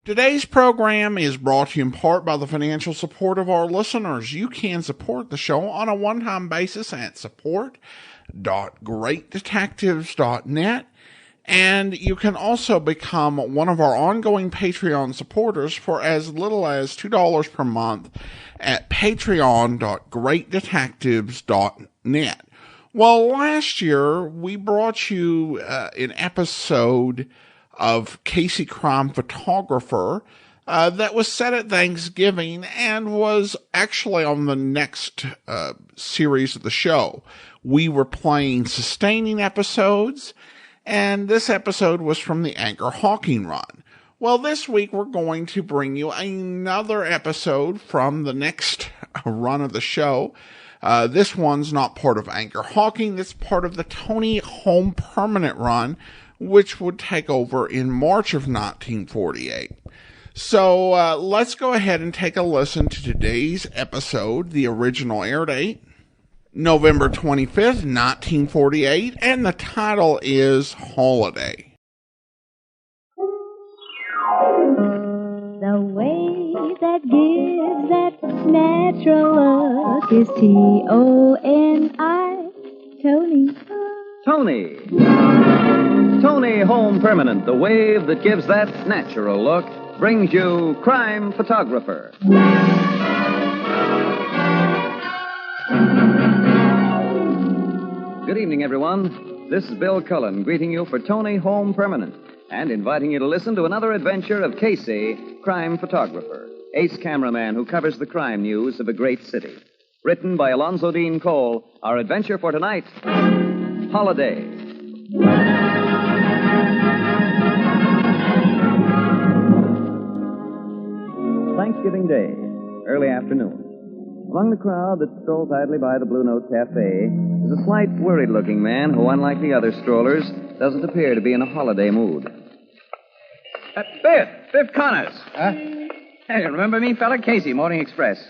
Today's program is brought to you in part by the financial support of our listeners. You can support the show on a one-time basis at support.greatdetectives.net, and you can also become one of our ongoing Patreon supporters for as little as $2 per month at patreon.greatdetectives.net. Well, last year we brought you an episode of Casey Crime Photographer that was set at Thanksgiving and was actually on the next series of the show. We were playing sustaining episodes, and this episode was from the Anchor Hawking run. Well, this week we're going to bring you another episode from the next run of the show. This one's not part of Anchor Hawking. It's part of the Tony Home Permanent run, which would take over in March of 1948. So let's go ahead and take a listen to today's episode, the original air date, November 25th, 1948, and the title is Holiday. The way that gives that natural look is T-O-N-I, Tony. Tony Home Permanent, the wave that gives that natural look, brings you Crime Photographer. Good evening, everyone. This is Bill Cullen greeting you for Tony Home Permanent and inviting you to listen to another adventure of Casey, Crime Photographer, ace cameraman who covers the crime news of a great city. Written by Alonzo Dean Cole, our adventure for tonight, Holiday. Thanksgiving Day, early afternoon. Among the crowd that strolled idly by the Blue Note Cafe is a slight, worried-looking man who, unlike the other strollers, doesn't appear to be in a holiday mood. Biff Connors. Huh? Hey, you remember me, fella? Casey, Morning Express.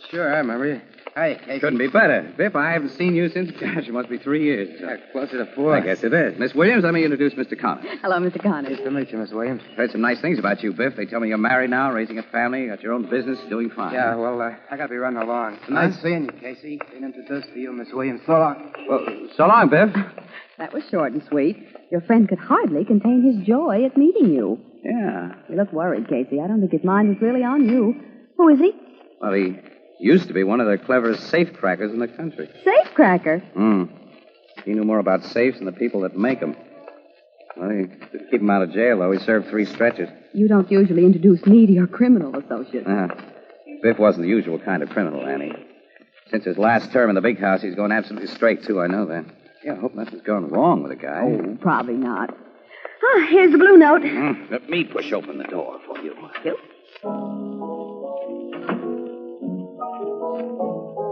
Sure, I remember you. Hi, Casey. Couldn't be better. Biff, I haven't seen you since, gosh, it must be 3 years. Closer to 4. I guess it is. Miss Williams, let me introduce Mr. Connors. Hello, Mr. Connors. Nice to meet you, Miss Williams. Heard some nice things about you, Biff. They tell me you're married now, raising a family, got your own business, doing fine. Yeah, well, I got to be running along. Nice seeing you, Casey. Being introduced to you, Miss Williams. So long. Well, so long, Biff. That was short and sweet. Your friend could hardly contain his joy at meeting you. Yeah. He looked worried, Casey. I don't think his mind was really on you. Who is he? Well, he Used to be one of the cleverest safe crackers in the country. Safecracker? He knew more about safes than the people that make them. Well, he did keep him out of jail, though. He served 3 stretches. You don't usually introduce me to your criminal associates. Biff wasn't the usual kind of criminal, Annie. Since his last term in the big house, he's going absolutely straight, too. I know that. Yeah, I hope nothing's gone wrong with the guy. Oh, probably not. Here's the blue note. Let me push open the door for you.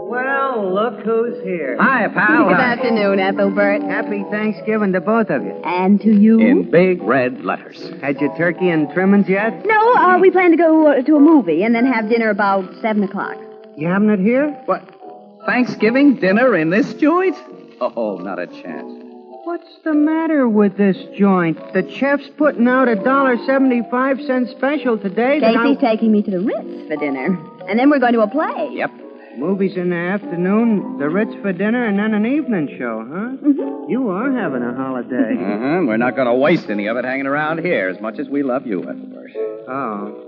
Well, look who's here. Hi, pal. Good afternoon, Ethelbert. Happy Thanksgiving to both of you. And to you. In big red letters. Had your turkey and trimmings yet? No, we plan to go to a movie and then have dinner about 7 o'clock. You having it here? What? Thanksgiving dinner in this joint? Oh, not a chance. What's the matter with this joint? The chef's putting out $1.75 special today. Casey's taking me to the Ritz for dinner. And then we're going to a play. Yep. Movies in the afternoon, the Ritz for dinner, and then an evening show, huh? Mm-hmm. You are having a holiday. We're not going to waste any of it hanging around here as much as we love you, Ethelbert. Oh.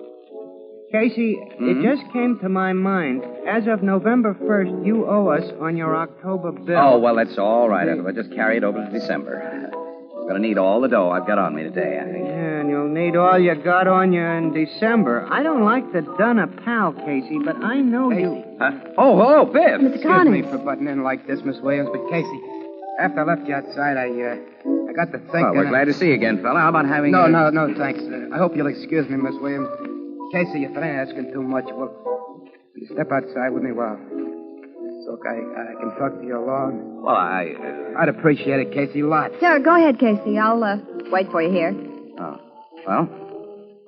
Casey, it just came to my mind. As of November 1st, you owe us on your October bill. Oh, well, that's all right, Ethelbert. Just carry it over to December. I'm going to need all the dough I've got on me today, I think. Yeah, and you'll need all you got on you in December. I don't like to dun a pal, Casey, but I know you... Oh, hello, Biff. Mr. Excuse me for butting in like this, Miss Williams, but Casey, after I left you outside, I got to thinking... Well, we're glad to see you again, fella. How about having... No, thanks. I hope you'll excuse me, Miss Williams. Casey, if I ain't asking too much, will you step outside with me while... So I can talk to you alone? Well, I'd appreciate it, Casey, lots. Sure, go ahead, Casey. I'll wait for you here. Oh, well,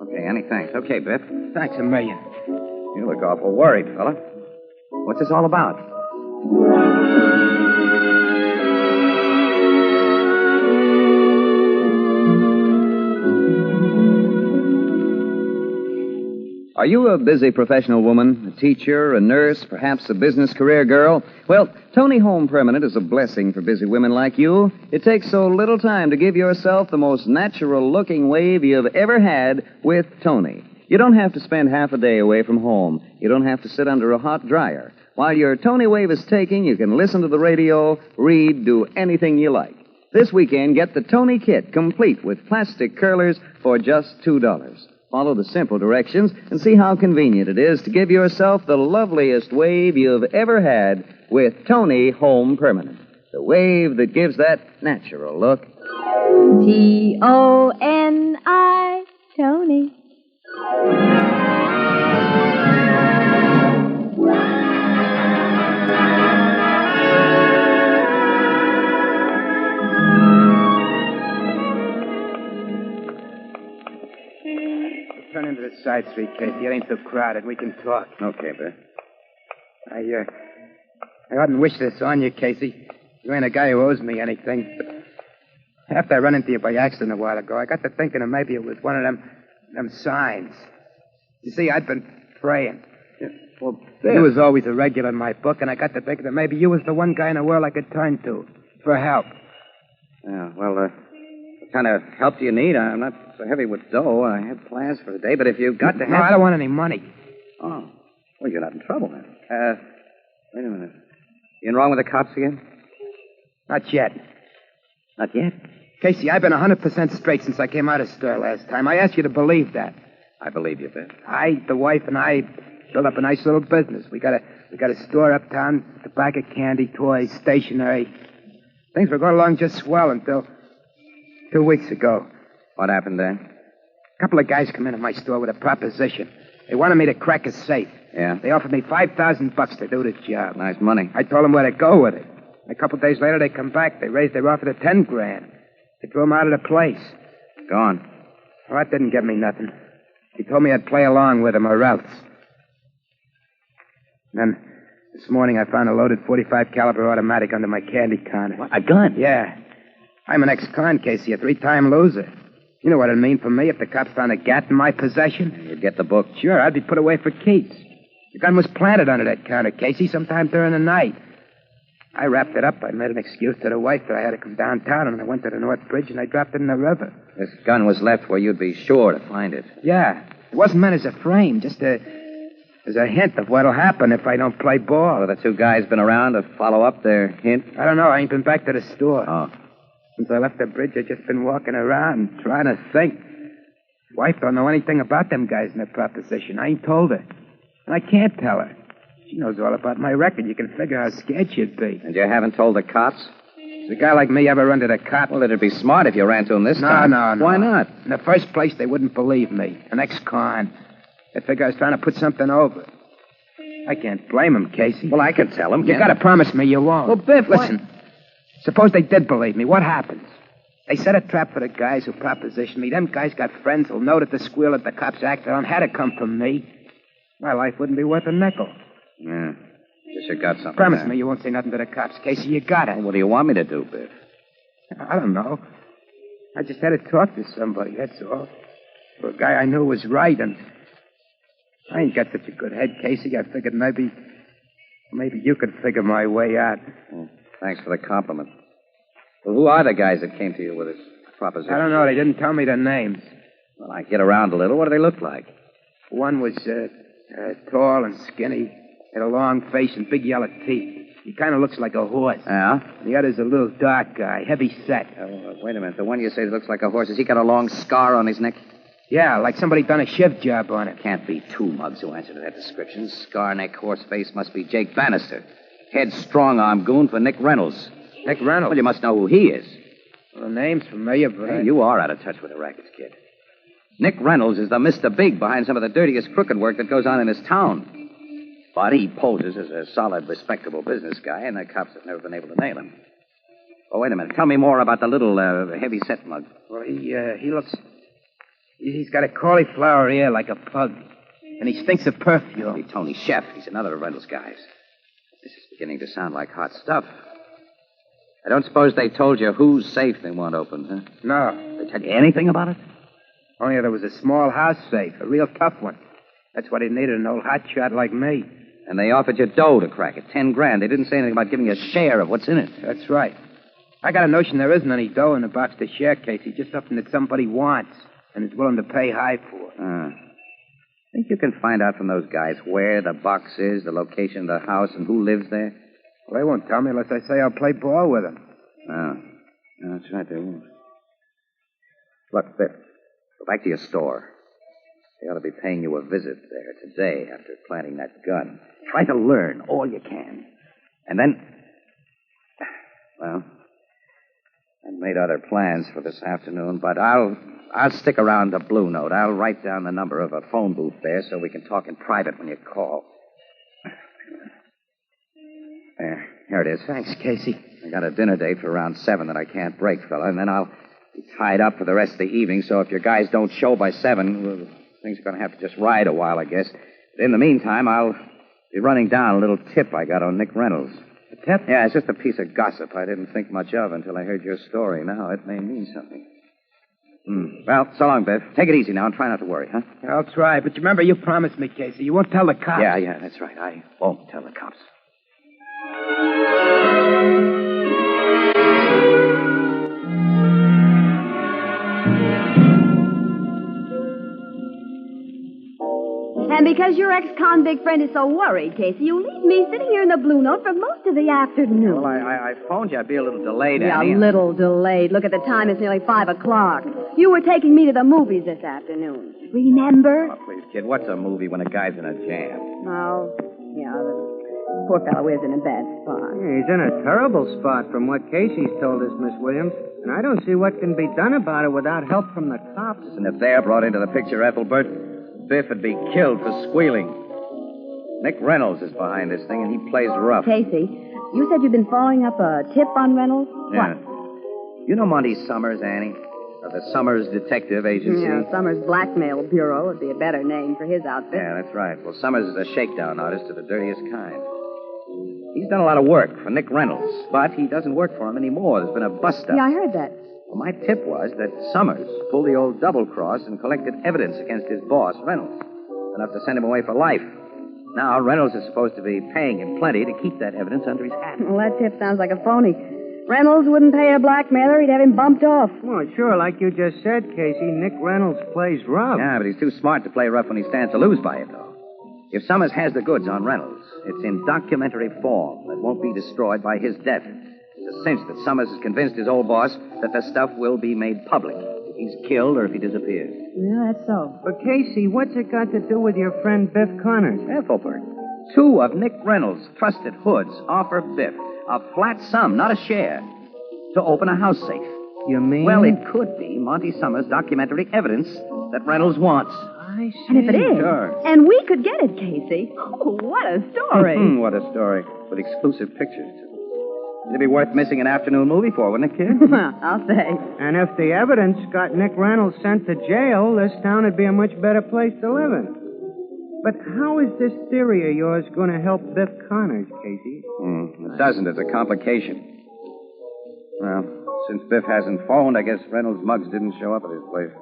okay, Annie, thanks. Okay, Biff. Thanks a million. You look awful worried, fella. What's this all about? Are you a busy professional woman, a teacher, a nurse, perhaps a business career girl? Well, Tony Home Permanent is a blessing for busy women like you. It takes so little time to give yourself the most natural-looking wave you've ever had with Tony. You don't have to spend half a day away from home. You don't have to sit under a hot dryer. While your Tony wave is taking, you can listen to the radio, read, do anything you like. This weekend, get the Tony Kit, complete with plastic curlers for just $2. Follow the simple directions and see how convenient it is to give yourself the loveliest wave you've ever had with Tony Home Permanent. The wave that gives that natural look. Tony, Tony. Turn into the side street, Casey. It ain't too crowded. We can talk. Okay, Biff. I oughtn't wish this on you, Casey. You ain't a guy who owes me anything. But after I run into you by accident a while ago, I got to thinking that maybe it was one of them signs. You see, I'd been praying. Well, Biff. You was always a regular in my book, and I got to thinking that maybe you was the one guy in the world I could turn to for help. Yeah, well, what kind of help do you need? I'm not so heavy with dough. I had plans for the day, but if you've got to have... No, I don't want any money. Oh. Well, you're not in trouble, then. Wait a minute. You in wrong with the cops again? Not yet. Not yet? Casey, I've been 100% straight since I came out of stir last time. I asked you to believe that. I believe you, Biff. The wife and I built up a nice little business. We got a store uptown, tobacco, candy, toys, stationery. Things were going along just swell until 2 weeks ago. What happened then? A couple of guys come into my store with a proposition. They wanted me to crack a safe. Yeah? They offered me $5,000 to do the job. Nice money. I told them where to go with it. A couple of days later, they come back. They raised their offer to $10,000. They threw them out of the place. Gone. Well, that didn't get me nothing. He told me I'd play along with them or else. Then, this morning, I found a loaded .45 caliber automatic under my candy counter. What, a gun? Yeah. I'm an ex-con, Casey, a 3-time loser. You know what it'd mean for me if the cops found a gat in my possession? You'd get the book. Sure, I'd be put away for keeps. The gun was planted under that counter, Casey, sometime during the night. I wrapped it up. I made an excuse to the wife that I had to come downtown, and I went to the North Bridge, and I dropped it in the river. This gun was left where you'd be sure to find it. Yeah. It wasn't meant as a frame, just a There's a hint of what'll happen if I don't play ball. Well, the two guys been around to follow up their hint? I don't know. I ain't been back to the store. Oh. Since I left the bridge, I've just been walking around trying to think. Wife don't know anything about them guys in the proposition. I ain't told her. And I can't tell her. She knows all about my record. You can figure how scared she'd be. And you haven't told the cops? Does a guy like me ever run to the cop? Well, it'd be smart if you ran to him this time. No. Why not? In the first place, they wouldn't believe me. An ex-con. They figure I was trying to put something over. I can't blame him, Casey. Well, I can tell him. You gotta promise me you won't. Well, Biff, listen. Suppose they did believe me. What happens? They set a trap for the guys who propositioned me. Them guys got friends who'll know that the squeal that the cops acted on had to come from me. My life wouldn't be worth a nickel. Yeah. Guess you got something. Promise there. me you won't say nothing to the cops, Casey. You got it. Well, what do you want me to do, Biff? I don't know. I just had to talk to somebody, that's all. For a guy I knew was right, and I ain't got such a good head, Casey. I figured maybe you could figure my way out. Well, thanks for the compliment. Well, who are the guys that came to you with this proposition? I don't know. They didn't tell me their names. Well, I get around a little. What do they look like? One was tall and skinny, had a long face and big yellow teeth. He kind of looks like a horse. Yeah? The other's a little dark guy, heavy set. Oh, wait a minute. The one you say looks like a horse, has he got a long scar on his neck? Yeah, like somebody done a shiv job on it. Can't be two mugs who answer to that description. Scar neck, horse face must be Jake Bannister. Head strong-arm goon for Nick Reynolds. Nick Reynolds? Well, you must know who he is. Well, the name's familiar, but Hey, you are out of touch with the rackets, kid. Nick Reynolds is the Mr. Big behind some of the dirtiest crooked work that goes on in this town. But he poses as a solid, respectable business guy, and the cops have never been able to nail him. Oh, wait a minute. Tell me more about the little heavy-set mug. Well, he looks... He's got a cauliflower ear like a pug. And he stinks of perfume. Hey, Tony Chef. He's another of Reynolds' guys. This is beginning to sound like hot stuff. I don't suppose they told you whose safe they want opened, huh? No. They tell you anything about it? Only there was a small house safe, a real tough one. That's what he needed, an old hotshot like me. And they offered you dough to crack it, 10 grand. They didn't say anything about giving you a share of what's in it. That's right. I got a notion there isn't any dough in the box to share, Casey. Just something that somebody wants and is willing to pay high for. Think you can find out from those guys where the box is, the location of the house, and who lives there? Well, they won't tell me unless I say I'll play ball with them. Oh. Yeah, that's right, they won't. Look, Biff, go back to your store. They ought to be paying you a visit there today after planting that gun. Try to learn all you can. And then... Well, I've made other plans for this afternoon, but I'll stick around the Blue Note. I'll write down the number of a phone booth there so we can talk in private when you call. There, here it is. Thanks, Casey. I got a dinner date for around 7 that I can't break, fella, and then I'll be tied up for the rest of the evening, so if your guys don't show by 7, well, things are going to have to just ride a while, I guess. But in the meantime, I'll be running down a little tip I got on Nick Reynolds. A tip? Yeah, it's just a piece of gossip I didn't think much of until I heard your story. Now it may mean something. Well, so long, Biff. Take it easy now and try not to worry, huh? I'll try, but remember, you promised me, Casey. You won't tell the cops. Yeah, that's right. I won't tell the cops. And because your ex-convict friend is so worried, Casey, you leave me sitting here in the Blue Note for most of the afternoon. Well, I phoned you. I'd be a little delayed, Yeah, Annie. a little delayed. Look at the time. It's nearly 5 o'clock. You were taking me to the movies this afternoon. Remember? Oh, please, kid. What's a movie when a guy's in a jam? Oh, yeah, the poor fellow is in a bad spot. He's in a terrible spot from what Casey's told us, Miss Williams. And I don't see what can be done about it without help from the cops. And if they're brought into the picture, Ethelbert, Biff would be killed for squealing. Nick Reynolds is behind this thing, and he plays rough. Casey, you said you'd been following up a tip on Reynolds? Yeah. What? You know Monty Summers, Annie? Of the Summers Detective Agency? Yeah, Summers Blackmail Bureau would be a better name for his outfit. Yeah, that's right. Well, Summers is a shakedown artist of the dirtiest kind. He's done a lot of work for Nick Reynolds, but he doesn't work for him anymore. There's been a bust-up. Yeah, I heard that. Well, my tip was that Summers pulled the old double-cross and collected evidence against his boss, Reynolds, enough to send him away for life. Now, Reynolds is supposed to be paying him plenty to keep that evidence under his hat. Well, that tip sounds like a phony. Reynolds wouldn't pay a blackmailer. He'd have him bumped off. Well, sure, like you just said, Casey, Nick Reynolds plays rough. Yeah, but he's too smart to play rough when he stands to lose by it, though. If Summers has the goods on Reynolds, it's in documentary form that won't be destroyed by his death. It's a cinch that Summers has convinced his old boss that the stuff will be made public if he's killed or if he disappears. Yeah, that's so. But, Casey, what's it got to do with your friend Biff Connors? Ethelbert, two of Nick Reynolds' trusted hoods offer Biff a flat sum, not a share, to open a house safe. You mean? Well, it could be Monty Summers' documentary evidence that Reynolds wants. I see. And if it is, Sure. and we could get it, Casey. Oh, what a story. What a story. With exclusive pictures, too. It'd be worth missing an afternoon movie for, wouldn't it, kid? I'll say. And if the evidence got Nick Reynolds sent to jail, this town would be a much better place to live in. But how is this theory of yours going to help Biff Connors, Casey? It doesn't. It's a complication. Well, since Biff hasn't phoned, I guess Reynolds' mugs didn't show up at his place.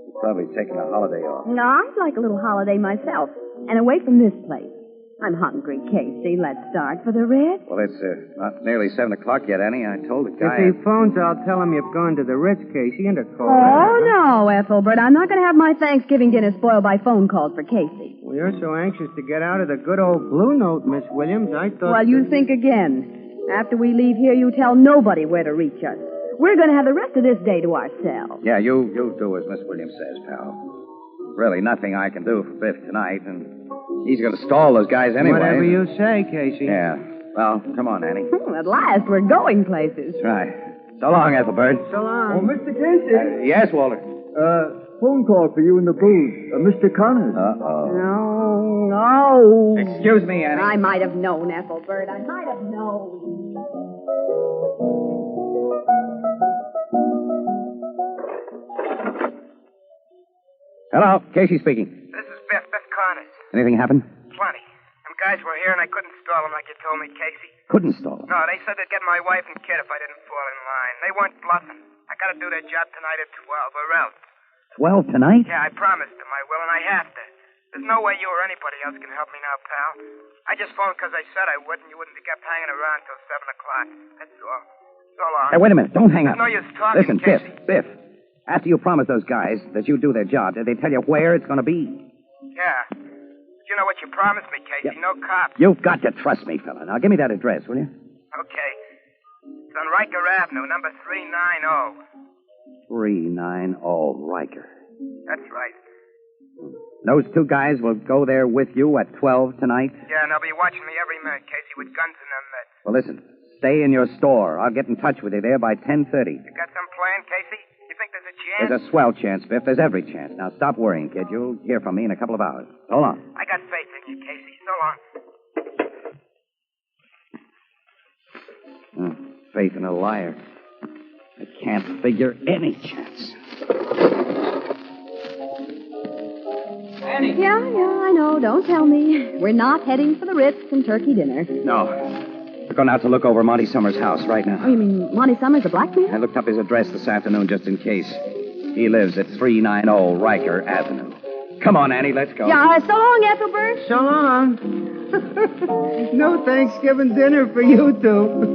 He's probably taking a holiday off. No, I'd like a little holiday myself. And away from this place. I'm hungry, Casey. Let's start for the Ritz. Well, it's not nearly 7 o'clock yet, Annie. I told the guy... If he phones, I'll tell him you've gone to the Ritz, Casey, and a call. Oh, no, Ethelbert. I'm not going to have my Thanksgiving dinner spoiled by phone calls for Casey. Well, you're so anxious to get out of the good old Blue Note, Miss Williams. I thought... Well, you think again. After we leave here, you tell nobody where to reach us. We're going to have the rest of this day to ourselves. Yeah, you do as Miss Williams says, pal. Really nothing I can do for Biff tonight, and he's going to stall those guys anyway. Whatever you say, Casey. Yeah. Well, come on, Annie. At last, we're going places. That's right. So long, Ethelbert. So long. Oh, Mr. Casey. Yes, Walter. Phone call for you in the booth. Mr. Connors. Uh-oh. No. Excuse me, Annie. I might have known, Ethelbert. I might have known. Hello, Casey speaking. This is Biff Connors. Anything happen? Plenty. Them guys were here and I couldn't stall them like you told me, Casey. Couldn't stall. No, they said they'd get my wife and kid if I didn't fall in line. They weren't bluffing. I gotta do their job tonight at 12 or else. 12 tonight? Yeah, I promised them I will, and I have to. There's no way you or anybody else can help me now, pal. I just phoned because I said I would, and you wouldn't have kept hanging around till 7 o'clock. That's all. So long. Hey, wait a minute. Don't hang up. There's no use talking, Listen, Casey. Biff. After you promise those guys that you do their job, did they tell you where it's going to be? Yeah. But you know what you promised me, Casey. No cops. You've got to trust me, fella. Now, give me that address, will you? Okay. It's on Riker Avenue, number 390. 390 Riker. That's right. Those two guys will go there with you at 12 tonight? Yeah, and they'll be watching me every minute, Casey, with guns in their mitts. Well, listen. Stay in your store. I'll get in touch with you there by 10:30. You got some plan, Casey? You think there's a chance? There's a swell chance, Biff. There's every chance. Now, stop worrying, kid. You'll hear from me in a couple of hours. Hold on. I got faith in you, Casey. So long. Faith in a liar. I can't figure any chance. Annie. Yeah, I know. Don't tell me. We're not heading for the Ritz and turkey dinner. No. We're going out to look over Monty Summers' house right now. Oh, you mean Monty Summers, the blacksmith? I looked up his address this afternoon just in case. He lives at 390 Riker Avenue. Come on, Annie, let's go. Yeah, so long, Ethelbert. So long. No Thanksgiving dinner for you two.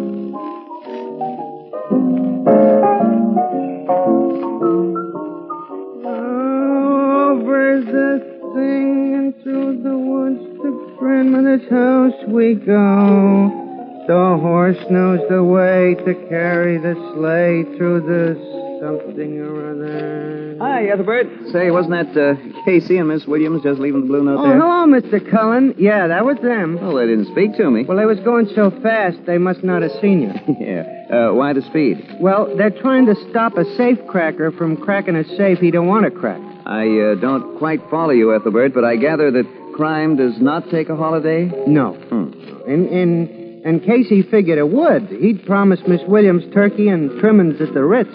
Over the thing and through the woods to Grandmother's house we go. The horse knows the way to carry the sleigh through the something or other. Hi, Ethelbert. Say, wasn't that Casey and Miss Williams just leaving the Blue Note Oh, there? hello, Mr. Cullen. Yeah, that was them. Oh, they didn't speak to me. Well, they was going so fast, they must not have seen you. Yeah. Why the speed? Well, they're trying to stop a safe cracker from cracking a safe he don't want to crack. I don't quite follow you, Ethelbert, but I gather that crime does not take a holiday? No. And Casey figured it would. He'd promised Miss Williams turkey and trimmings at the Ritz.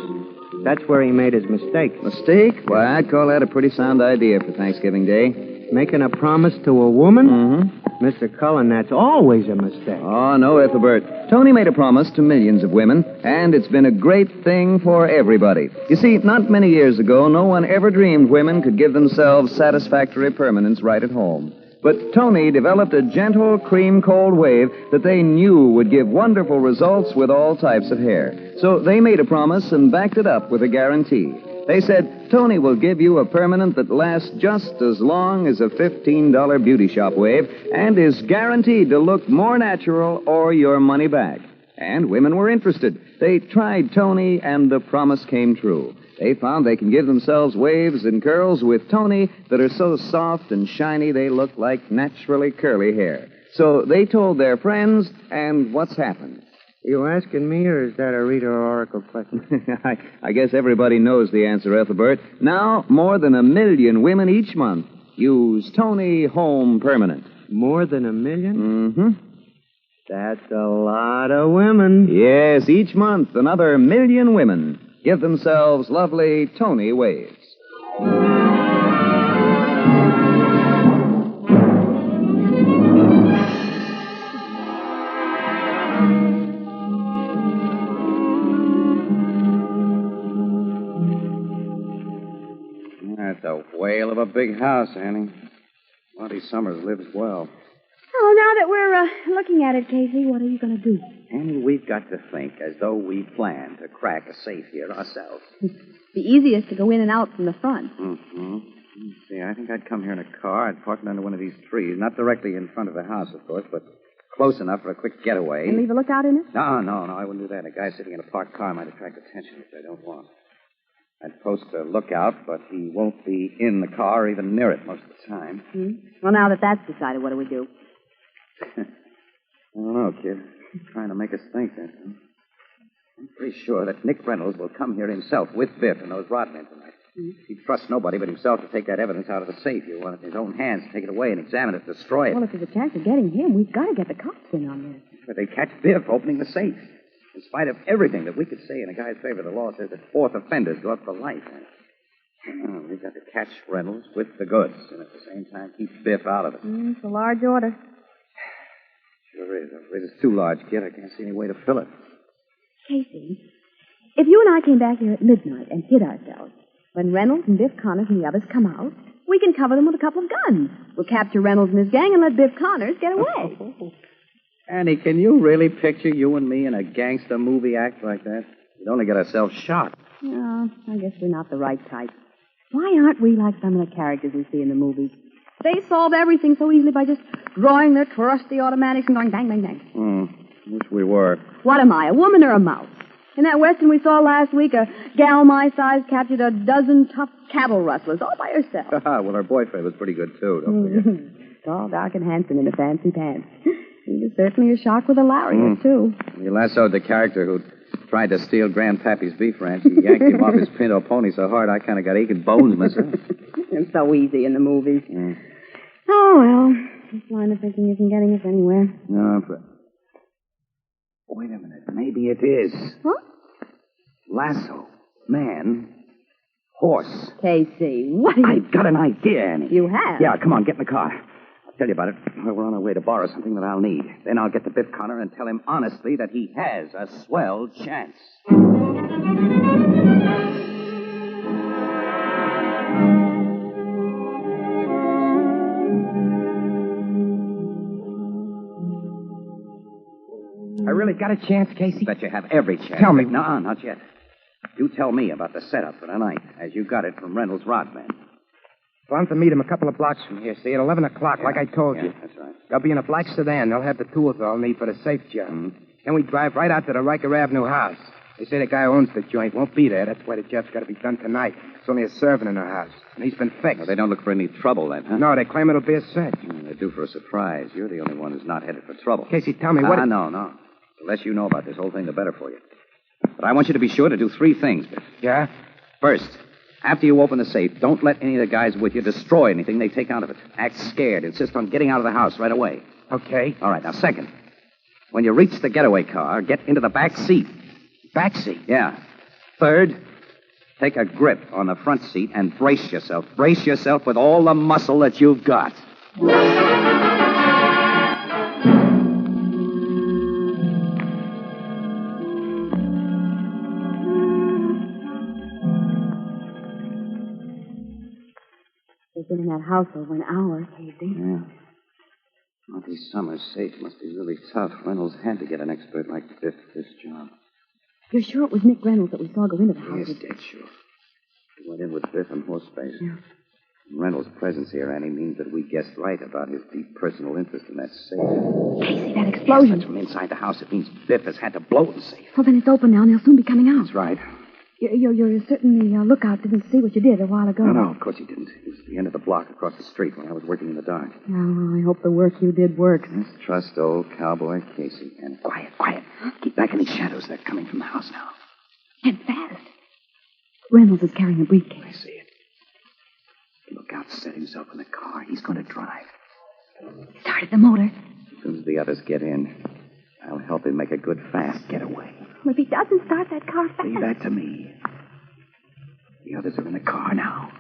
That's where he made his mistake. Mistake? Why, I'd call that a pretty sound idea for Thanksgiving Day. Making a promise to a woman? Mm-hmm. Mr. Cullen, that's always a mistake. Oh, no, Ethelbert. Tony made a promise to millions of women, and it's been a great thing for everybody. You see, not many years ago, no one ever dreamed women could give themselves satisfactory permanence right at home. But Tony developed a gentle, cream-cold wave that they knew would give wonderful results with all types of hair. So they made a promise and backed it up with a guarantee. They said, Tony will give you a permanent that lasts just as long as a $15 beauty shop wave and is guaranteed to look more natural or your money back. And women were interested. They tried Tony, and the promise came true. They found they can give themselves waves and curls with Tony that are so soft and shiny they look like naturally curly hair. So they told their friends, and what's happened? You asking me, or is that a Rita Oracle question? I guess everybody knows the answer, Ethelbert. Now, more than 1 million women each month use Tony Home Permanent. More than 1 million? Mm-hmm. That's a lot of women. Yes, each month another 1 million women give themselves lovely Tony waves. That's a whale of a big house, Annie. Lottie Summers lives well. Oh, now that we're looking at it, Casey, what are you going to do? Annie, we've got to think as though we planned to crack a safe here ourselves. The easiest to go in and out from the front. Mm-hmm. See, I think I'd come here in a car. I'd park it under one of these trees. Not directly in front of the house, of course, but close enough for a quick getaway. And leave a lookout in it? No, I wouldn't do that. A guy sitting in a parked car might attract attention, which I don't want. I'd post a lookout, but he won't be in the car or even near it most of the time. Well, now that that's decided, what do we do? I don't know, kid. Trying to make us think that. Huh? I'm pretty sure that Nick Reynolds will come here himself with Biff and those rodmen tonight. He'd trust nobody but himself to take that evidence out of the safe. He'll want it in his own hands to take it away and examine it, destroy it. Well, if there's a chance of getting him, we've got to get the cops in on this. But they catch Biff opening the safe. In spite of everything that we could say in a guy's favor, the law says that fourth offenders go up for life. And we've got to catch Reynolds with the goods and at the same time keep Biff out of it. It's a large order. Sure is. It's too large, kid. I can't see any way to fill it. Casey, if you and I came back here at midnight and hid ourselves, when Reynolds and Biff Connors and the others come out, we can cover them with a couple of guns. We'll capture Reynolds and his gang and let Biff Connors get away. Annie, can you really picture you and me in a gangster movie act like that? We'd only get ourselves shot. No, I guess we're not the right type. Why aren't we like some of the characters we see in the movies? They solve everything so easily by just drawing their trusty automatics and going bang, bang, bang. Wish we were. What am I, a woman or a mouse? In that western we saw last week, a gal my size captured a dozen tough cattle rustlers all by herself. Well, her boyfriend was pretty good, too, don't forget. Tall, dark, and handsome in the fancy pants. He was certainly a shark with a lariat, too. You lassoed the character who tried to steal Grandpappy's beef ranch. He yanked him off his pinto pony so hard I kind of got aching bones myself. It's so easy in the movies. Oh, well, this line of thinking isn't getting us anywhere. No, but... Wait a minute. Maybe it is. What? Lasso. Man. Horse. Casey, what are you... I've got an idea, Annie. You have? Yeah, come on, get in the car. I'll tell you about it. We're on our way to borrow something that I'll need. Then I'll get to Biff Connor and tell him honestly that he has a swell chance. I really got a chance, Casey? Bet you have every chance. Tell me. No, not yet. You tell me about the setup for tonight, as you got it from Reynolds' Rodman. Well, I'm to meet him a couple of blocks from here, see, at 11 o'clock, like I told you. That's right. They'll be in a black sedan. They'll have the tools I'll need for the safe job. Then we drive right out to the Riker Avenue house. They say the guy who owns the joint won't be there. That's why the job's got to be done tonight. There's only a servant in the house, and he's been fixed. Well, they don't look for any trouble, then, huh? No, they claim it'll be a cinch. They're due for a surprise. You're the only one who's not headed for trouble. Casey, tell me what... No. The less you know about this whole thing, the better for you. But I want you to be sure to do 3 things, Biff. Yeah? First, after you open the safe, don't let any of the guys with you destroy anything they take out of it. Act scared. Insist on getting out of the house right away. Okay. All right. Now, second, when you reach the getaway car, get into the back seat. Back seat? Yeah. Third, take a grip on the front seat and brace yourself. Brace yourself with all the muscle that you've got. They've been in that house over an hour, Casey. Yeah. Auntie Summers' safe must be really tough. Reynolds had to get an expert like Biff for this job. You're sure it was Nick Reynolds that we saw go into the house? Yes, dead sure. went in with Biff and Horseface. Yeah. Reynolds' presence here, Annie, means that we guessed right about his deep personal interest in that safe. Casey, that explosion. Yes, that's from inside the house. It means Biff has had to blow the safe. Well, then it's open now, and they'll soon be coming out. That's right. Your certainly lookout didn't see what you did a while ago. No, of course he didn't. It was the end of the block across the street when I was working in the dark. Oh, well, I hope the work you did works. Let's trust old cowboy Casey. And quiet. Keep back in these shadows. They're coming from the house now. And fast. Reynolds is carrying a briefcase. I see it. Look out, set himself in the car. He's going to drive. Started the motor. As soon as the others get in, I'll help him make a good fast getaway. Well, if he doesn't start that car fast... Leave that to me. The others are in the car now.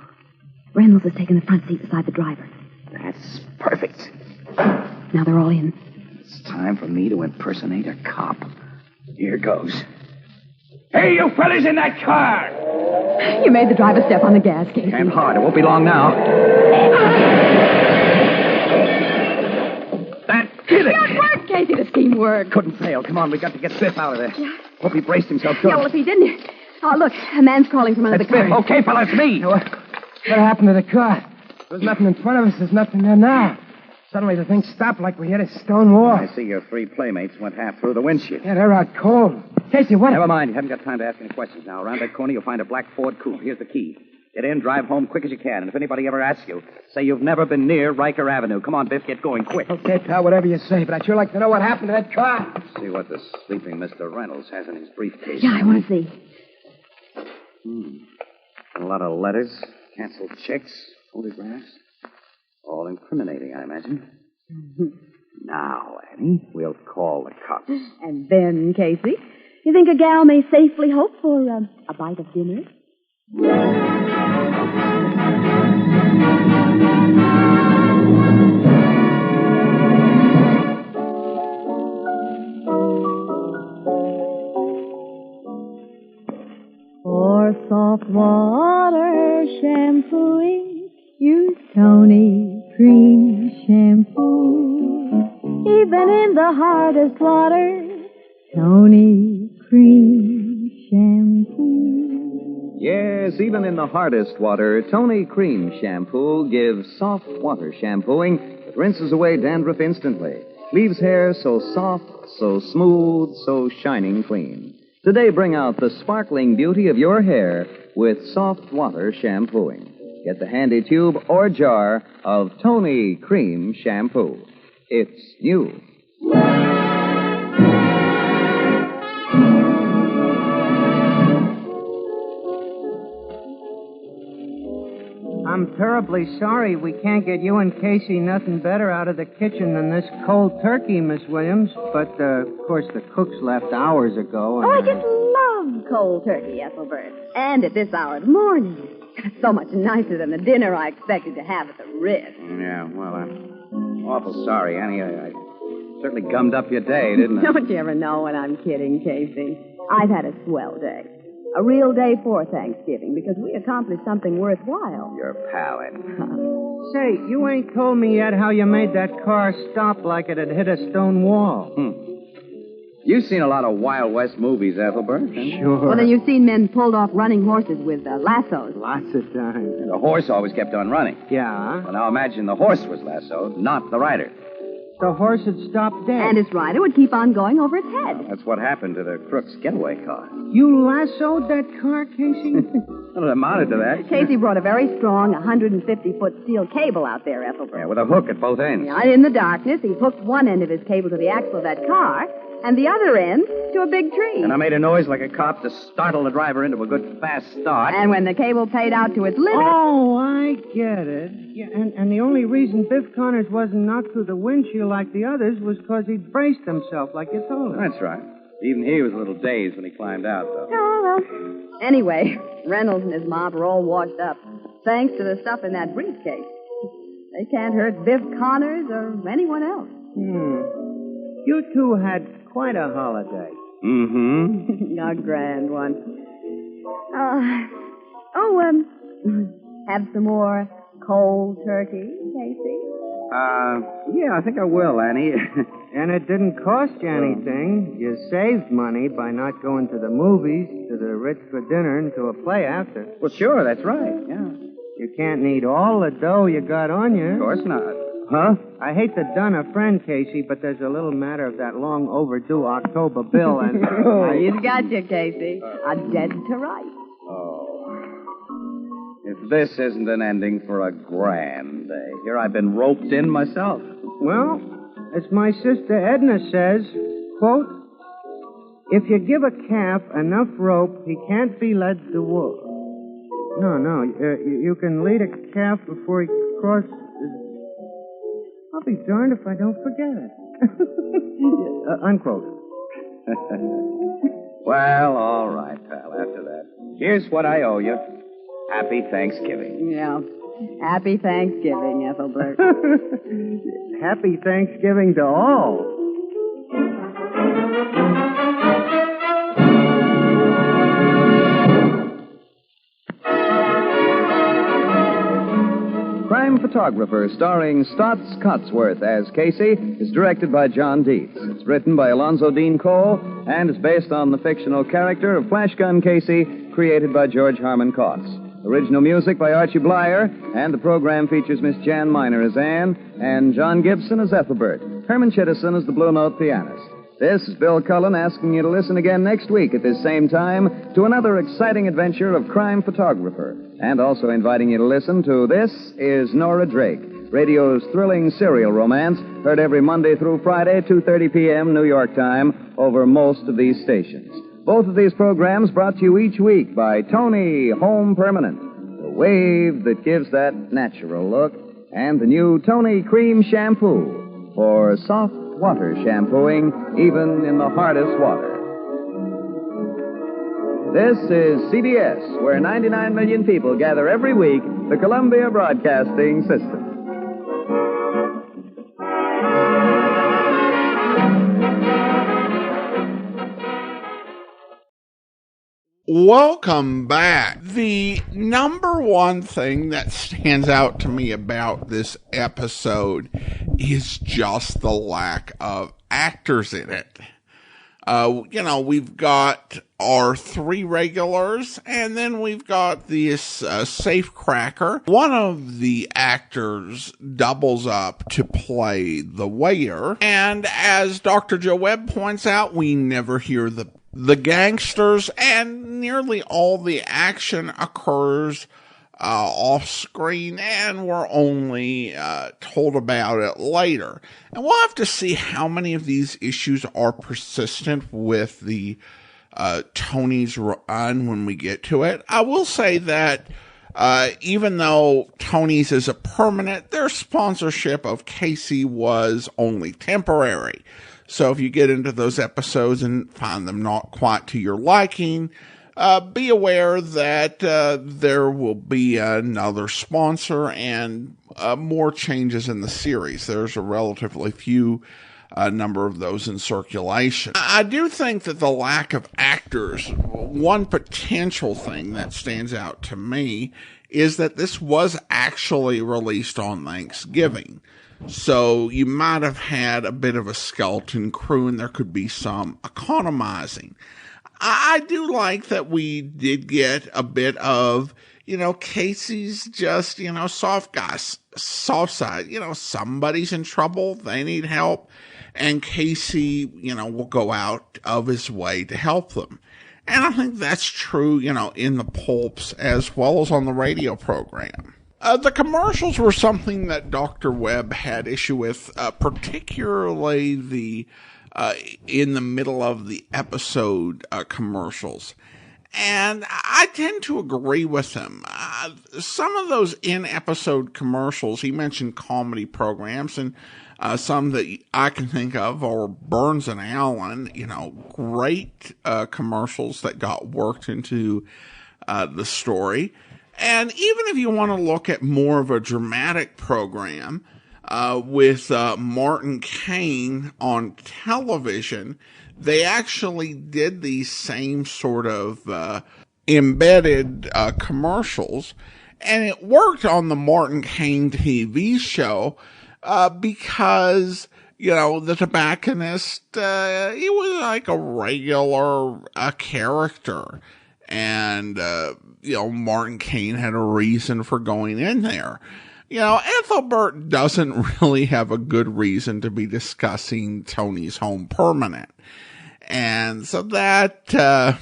Reynolds is taking the front seat beside the driver. That's perfect. Now they're all in. It's time for me to impersonate a cop. Here goes. Hey, you fellas in that car! You made the driver step on the gas, Casey. And hard. It won't be long now. That did it! It worked, Casey. The scheme worked. Couldn't fail. Come on, we got to get Biff out of there. Yeah. Hope he braced himself good. Yeah, well, if he didn't... Oh, look, a man's crawling from under the car. Biff. Okay, fella, it's me. What happened to the car? There was nothing in front of us. There's nothing there now. Suddenly the thing stopped like we hit a stone wall. I see your three playmates went half through the windshield. Yeah, they're out cold. Casey, what? Never mind. You haven't got time to ask any questions now. Around that corner, you'll find a black Ford coupe. Here's the key. Get in, drive home quick as you can. And if anybody ever asks you, say you've never been near Riker Avenue. Come on, Biff, get going quick. Okay, pal, whatever you say. But I'd sure like to know what happened to that car. Let's see what the sleeping Mr. Reynolds has in his briefcase. Yeah, I want to see. A lot of letters, canceled checks, photographs. All incriminating, I imagine. Now, Annie, we'll call the cops. And then, Casey, you think a gal may safely hope for a bite of dinner? For soft water shampooing, use Tony Cream Shampoo. Even in the hardest water, Tony Cream Shampoo. Yes, even in the hardest water, Tony Cream Shampoo gives soft water shampooing that rinses away dandruff instantly. Leaves hair so soft, so smooth, so shining clean. Today, bring out the sparkling beauty of your hair with soft water shampooing. Get the handy tube or jar of Tony Cream Shampoo. It's new. I'm terribly sorry we can't get you and Casey nothing better out of the kitchen than this cold turkey, Miss Williams. But, of course, the cook's left hours ago. And, Oh, I just love cold turkey, Ethelbert. And at this hour of the morning. It's so much nicer than the dinner I expected to have at the Ritz. Yeah, well, I'm awful sorry, Annie. I certainly gummed up your day, didn't I? Don't you ever know when I'm kidding, Casey? I've had a swell day. A real day for Thanksgiving, because we accomplished something worthwhile. Your pal, Annie. Say, you ain't told me yet how you made that car stop like it had hit a stone wall. You've seen a lot of Wild West movies, Ethelbert. Sure. Well, then you've seen men pulled off running horses with lassos. Lots of times. The horse always kept on running. Yeah? Well, now imagine the horse was lassoed, not the rider. The horse had stopped dead. And its rider would keep on going over its head. That's what happened to the crook's getaway car. You lassoed that car, Casey? Well, it amounted to that. Casey brought a very strong 150-foot steel cable out there, Ethelbert. Yeah, with a hook at both ends. Yeah, in the darkness, he hooked one end of his cable to the axle of that car, and the other end to a big tree. And I made a noise like a cop to startle the driver into a good fast start. And when the cable paid out to its limit... Oh, I get it. Yeah, and the only reason Biff Connors wasn't knocked through the windshield like the others was because he'd braced himself like you told him. That's right. Even he was a little dazed when he climbed out, though. Oh, well. Anyway, Reynolds and his mob are all washed up, thanks to the stuff in that briefcase. They can't hurt Biff Connors or anyone else. You two had quite a holiday. Mm-hmm. A grand one. Have some more cold turkey, Casey? Yeah, I think I will, Annie. And it didn't cost you anything. You saved money by not going to the movies, to the Ritz for dinner, and to a play after. Well, sure, that's right, yeah. You can't need all the dough you got on you. Of course not. Huh? I hate to dun a friend, Casey, but there's a little matter of that long overdue October bill, and... He's got you, Casey. A dead to rights. If this isn't an ending for a grand day, here I've been roped in myself. Well, as my sister Edna says, quote, if you give a calf enough rope, he can't be led to wool. No, you can lead a calf before he crosses... I'll be darned if I don't forget it. Unquote. Well, all right, pal, after that. Here's what I owe you. Happy Thanksgiving. Yeah. Happy Thanksgiving, Ethelbert. Happy Thanksgiving to all. Crime Photographer, starring Staats Cotsworth as Casey, is directed by John Dietz. It's written by Alonzo Dean Cole and is based on the fictional character of Flash Gun Casey, created by George Harmon Cox. Original music by Archie Blyer, and the program features Miss Jan Miner as Anne and John Gibson as Ethelbert. Herman Chittison as the Blue Note pianist. This is Bill Cullen asking you to listen again next week at this same time to another exciting adventure of Crime Photographer, and also inviting you to listen to This is Nora Drake, radio's thrilling serial romance, heard every Monday through Friday, 2:30 p.m. New York time, over most of these stations. Both of these programs brought to you each week by Tony Home Permanent, the wave that gives that natural look, and the new Tony Cream Shampoo for soft water shampooing, even in the hardest water. This is CBS, where 99 million people gather every week, the Columbia Broadcasting System. Welcome back. The number one thing that stands out to me about this episode is just the lack of actors in it. We've got our three regulars, and then we've got this safecracker. One of the actors doubles up to play the waiter, and as Dr. Joe Webb points out, we never hear the gangsters, and nearly all the action occurs off screen, and we're only told about it later. And we'll have to see how many of these issues are persistent with the Tony's run when we get to it. I will say that even though Tony's is a permanent, their sponsorship of Casey was only temporary. So if you get into those episodes and find them not quite to your liking, be aware that there will be another sponsor and more changes in the series. There's a relatively few number of those in circulation. I do think that the lack of actors, one potential thing that stands out to me is that this was actually released on Thanksgiving. So you might have had a bit of a skeleton crew, and there could be some economizing. I do like that we did get a bit of, Casey's just, soft side. Somebody's in trouble, they need help, and Casey, will go out of his way to help them. And I think that's true, in the pulps as well as on the radio program. The commercials were something that Dr. Webb had issue with, particularly the in the middle of the episode commercials. And I tend to agree with him. Some of those in-episode commercials, he mentioned comedy programs, and some that I can think of are Burns and Allen, great commercials that got worked into the story. And even if you want to look at more of a dramatic program with Martin Caine on television, they actually did these same sort of embedded commercials. And it worked on the Martin Caine TV show because, the tobacconist, he was like a regular character. And, Martin Kane had a reason for going in there. Ethelbert doesn't really have a good reason to be discussing Tony's Home Permanent. And so that's a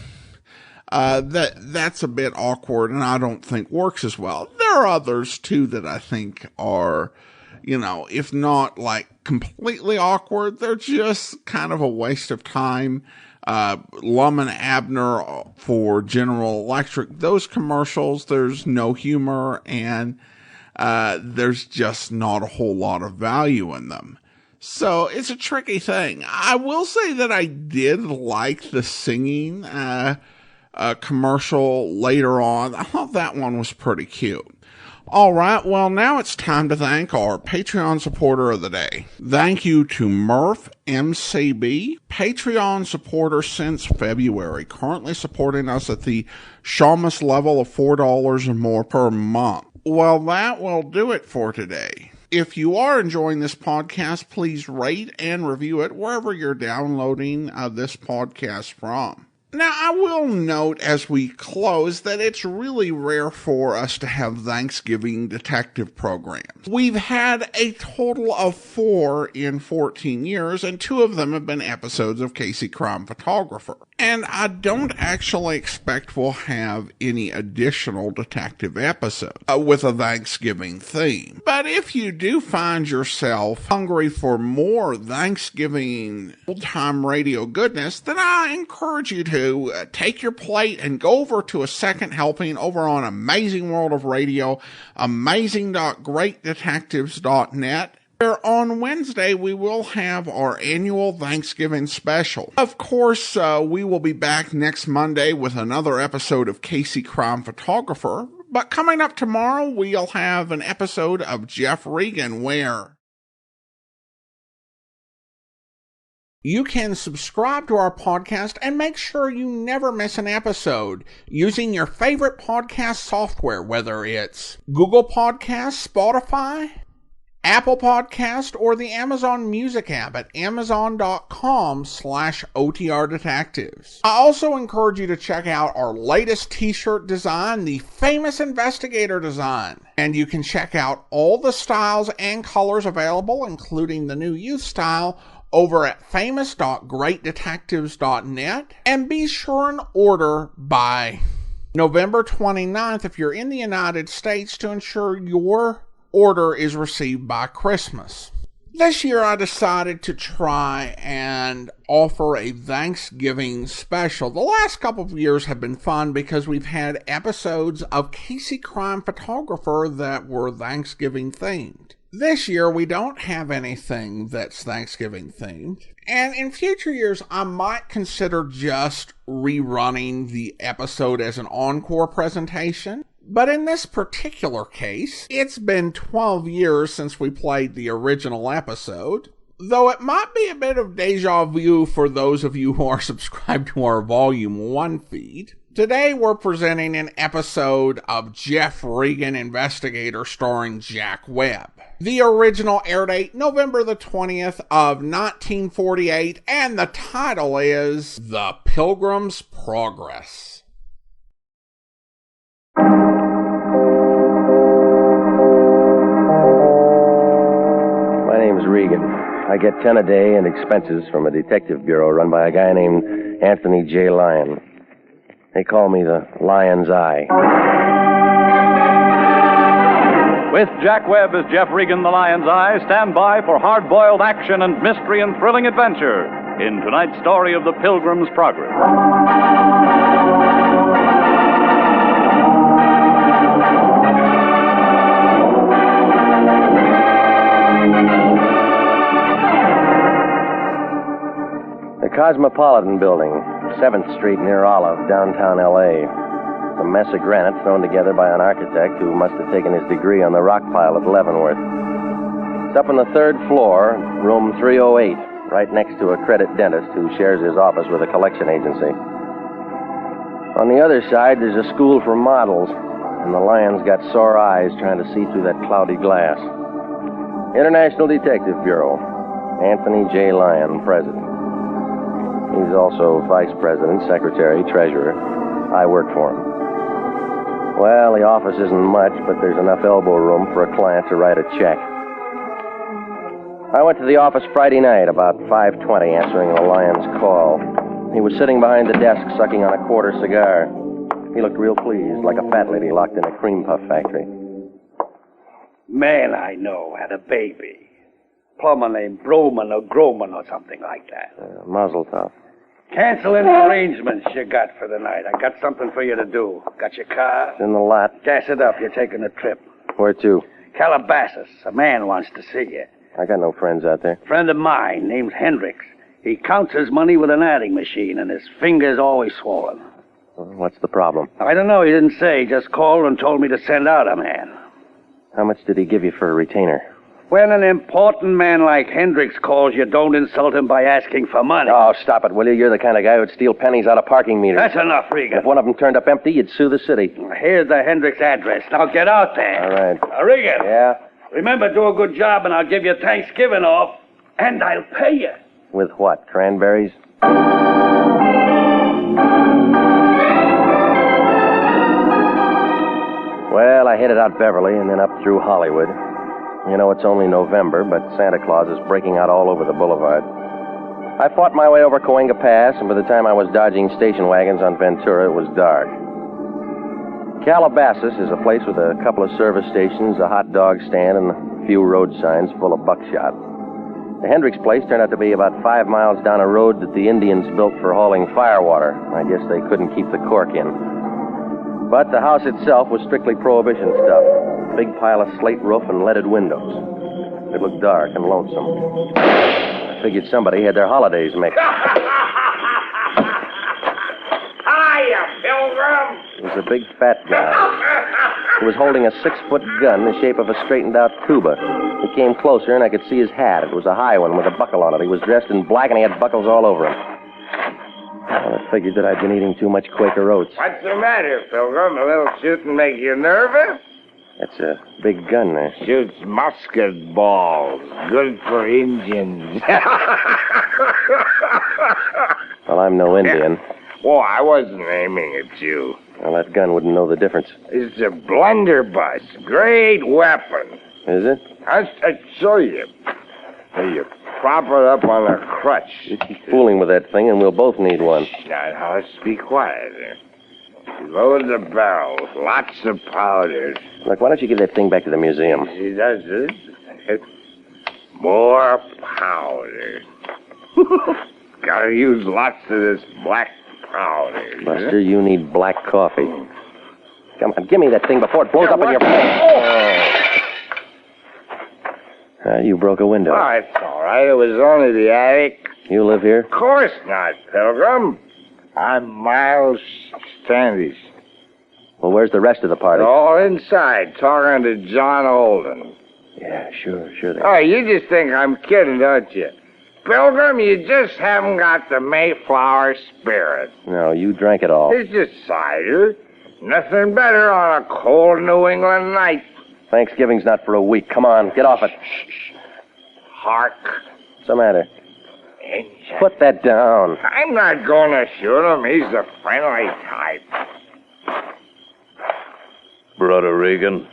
bit awkward, and I don't think works as well. There are others, too, that I think are, if not like completely awkward, they're just kind of a waste of time. Lum and Abner for General Electric, those commercials, there's no humor, and there's just not a whole lot of value in them. So it's a tricky thing. I will say that I did like the singing commercial later on. I thought that one was pretty cute. All right, well, now it's time to thank our Patreon supporter of the day. Thank you to Murph MCB, Patreon supporter since February, currently supporting us at the Shamus level of $4 or more per month. Well, that will do it for today. If you are enjoying this podcast, please rate and review it wherever you're downloading this podcast from. Now, I will note as we close that it's really rare for us to have Thanksgiving detective programs. We've had a total of 4 in 14 years, and 2 of them have been episodes of Casey Crime Photographer. And I don't actually expect we'll have any additional detective episodes with a Thanksgiving theme. But if you do find yourself hungry for more Thanksgiving old-time radio goodness, then I encourage you to take your plate and go over to a second helping over on Amazing World of Radio, amazing.greatdetectives.net. Where on Wednesday we will have our annual Thanksgiving special. Of course, we will be back next Monday with another episode of Casey Crime Photographer. But coming up tomorrow, we'll have an episode of Jeff Regan where you can subscribe to our podcast and make sure you never miss an episode using your favorite podcast software, whether it's Google Podcasts, Spotify, Apple Podcast, or the Amazon Music app at amazon.com/OTR Detectives. I also encourage you to check out our latest t-shirt design, the Famous Investigator design. And you can check out all the styles and colors available, including the new youth style, over at famous.greatdetectives.net. And be sure and order by November 29th if you're in the United States to ensure your order is received by Christmas. This year I decided to try and offer a Thanksgiving special. The last couple of years have been fun because we've had episodes of Casey Crime Photographer that were Thanksgiving themed. This year we don't have anything that's Thanksgiving themed. And in future years I might consider just rerunning the episode as an encore presentation. But in this particular case, it's been 12 years since we played the original episode, though it might be a bit of deja vu for those of you who are subscribed to our Volume 1 feed. Today we're presenting an episode of Jeff Regan Investigator starring Jack Webb. The original air date, November the 20th of 1948, and the title is The Pilgrim's Progress. My name's Regan. I get 10 a day and expenses from a detective bureau run by a guy named Anthony J. Lyon. They call me the Lion's Eye. With Jack Webb as Jeff Regan, the Lion's Eye, stand by for hard-boiled action and mystery and thrilling adventure in tonight's story of the Pilgrim's Progress. The Cosmopolitan Building, 7th Street near Olive, downtown L.A. A mess of granite thrown together by an architect who must have taken his degree on the rock pile at Leavenworth. It's up on the 3rd floor, room 308, right next to a credit dentist who shares his office with a collection agency. On the other side, there's a school for models, and the Lion's got sore eyes trying to see through that cloudy glass. International Detective Bureau. Anthony J. Lyon, president. He's also vice president, secretary, treasurer. I work for him. Well, the office isn't much, but there's enough elbow room for a client to write a check. I went to the office Friday night about 5:20, answering the Lyon's call. He was sitting behind the desk, sucking on a quarter cigar. He looked real pleased, like a fat lady locked in a cream puff factory. Man I know had a baby. Plumber named Broman or Groman or something like that. Mazel tov. Cancel any arrangements you got for the night. I got something for you to do. Got your car? It's in the lot. Gas it up. You're taking a trip. Where to? Calabasas. A man wants to see you. I got no friends out there. Friend of mine named Hendricks. He counts his money with an adding machine, and his finger's always swollen. What's the problem? I don't know. He didn't say. He just called and told me to send out a man. How much did he give you for a retainer? When an important man like Hendricks calls, you don't insult him by asking for money. Oh, stop it, will you? You're the kind of guy who'd steal pennies out of parking meters. That's enough, Regan. If one of them turned up empty, you'd sue the city. Here's the Hendricks address. Now get out there. All right. Regan. Yeah? Remember, do a good job, and I'll give you Thanksgiving off, and I'll pay you. With what? Cranberries? Well, I headed out Beverly and then up through Hollywood. You know, it's only November, but Santa Claus is breaking out all over the boulevard. I fought my way over Cahuenga Pass, and by the time I was dodging station wagons on Ventura, it was dark. Calabasas is a place with a couple of service stations, a hot dog stand, and a few road signs full of buckshot. The Hendricks place turned out to be about 5 miles down a road that the Indians built for hauling firewater. I guess they couldn't keep the cork in. But the house itself was strictly Prohibition stuff. Big pile of slate roof and leaded windows. It looked dark and lonesome. I figured somebody had their holidays mixed. Hiya, Pilgrim! It was a big fat guy. He was holding a 6-foot gun the shape of a straightened-out tuba. He came closer, and I could see his hat. It was a high one with a buckle on it. He was dressed in black, and he had buckles all over him. Well, I figured that I'd been eating too much Quaker Oats. What's the matter, Pilgrim? A little shooting make you nervous? That's a big gun there. Shoots musket balls. Good for Indians. Well, I'm no Indian. Well, I wasn't aiming at you. Well, that gun wouldn't know the difference. It's a blunderbuss. Great weapon. Is it? I'll show you. You prop it up on a crutch. You keep fooling with that thing, and we'll both need one. Now, let's be quiet. Load the barrels. Lots of powders. Look, why don't you give that thing back to the museum? She does this. More powder. Gotta use lots of this black powder. Buster, you need black coffee. Come on, give me that thing before it blows up in your face. You broke a window. Oh, it's all right. It was only the attic. You live here? Of course not, Pilgrim. I'm Miles Standish. Well, where's the rest of the party? All inside, talking to John Holden. Yeah, sure they Oh, you just think I'm kidding, don't you? Pilgrim, you just haven't got the Mayflower spirit. No, you drank it all. It's just cider. Nothing better on a cold New England night. Thanksgiving's not for a week. Come on, get off it. Hark. What's the matter? Injun. Put that down. I'm not going to shoot him. He's a friendly type. Brother Regan?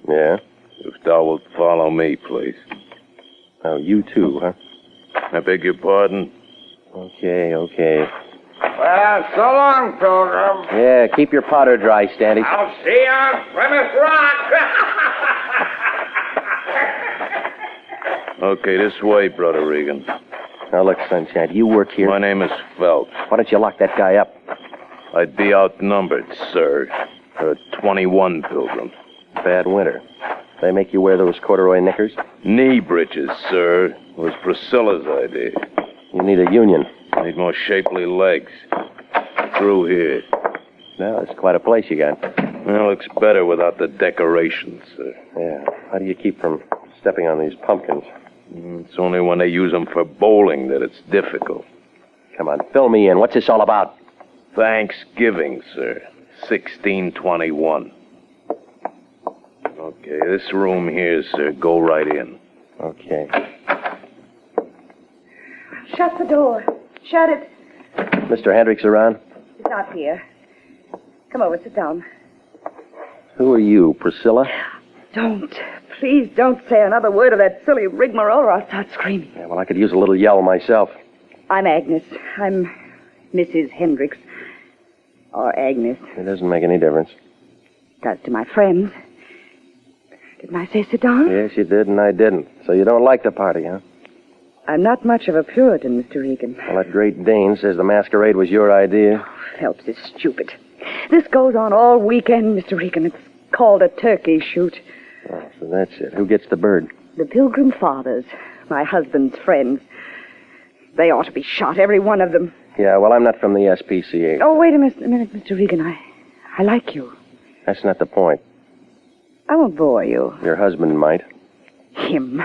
Yeah? If thou wilt follow me, please. Oh, you too, huh? I beg your pardon? Okay. Well, so long, Pilgrim. Yeah, keep your powder dry, Standy. I'll see you on Plymouth Rock. Okay, this way, Brother Regan. Now, look, Sunshine, do you work here? My name is Phelps. Why don't you lock that guy up? I'd be outnumbered, sir. There are 21 pilgrims. Bad winter. They make you wear those corduroy knickers? Knee breeches, sir. It was Priscilla's idea. You need a union. I need more shapely legs. Through here. Now, it's quite a place you got. Well, looks better without the decorations, sir. Yeah. How do you keep from stepping on these pumpkins? It's only when they use them for bowling that it's difficult. Come on, fill me in. What's this all about? Thanksgiving, sir. 1621. Okay, this room here, sir. Go right in. Okay. Shut the door. Shut it. Mr. Hendricks around? He's not here. Come over, sit down. Who are you, Priscilla? Please don't say another word of that silly rigmarole or I'll start screaming. Yeah, well, I could use a little yell myself. I'm Agnes. I'm Mrs. Hendricks. Or Agnes. It doesn't make any difference. Does to my friends. Didn't I say sit down? Yes, you did, and I didn't. So you don't like the party, huh? I'm not much of a Puritan, Mr. Regan. Well, that great Dane says the masquerade was your idea. Phelps is stupid. This goes on all weekend, Mr. Regan. It's called a turkey shoot. Oh, so that's it. Who gets the bird? The Pilgrim fathers, my husband's friends. They ought to be shot, every one of them. Yeah, well, I'm not from the SPCA. Oh, wait a minute, Mr. Regan. I like you. That's not the point. I won't bore you. Your husband might. Him.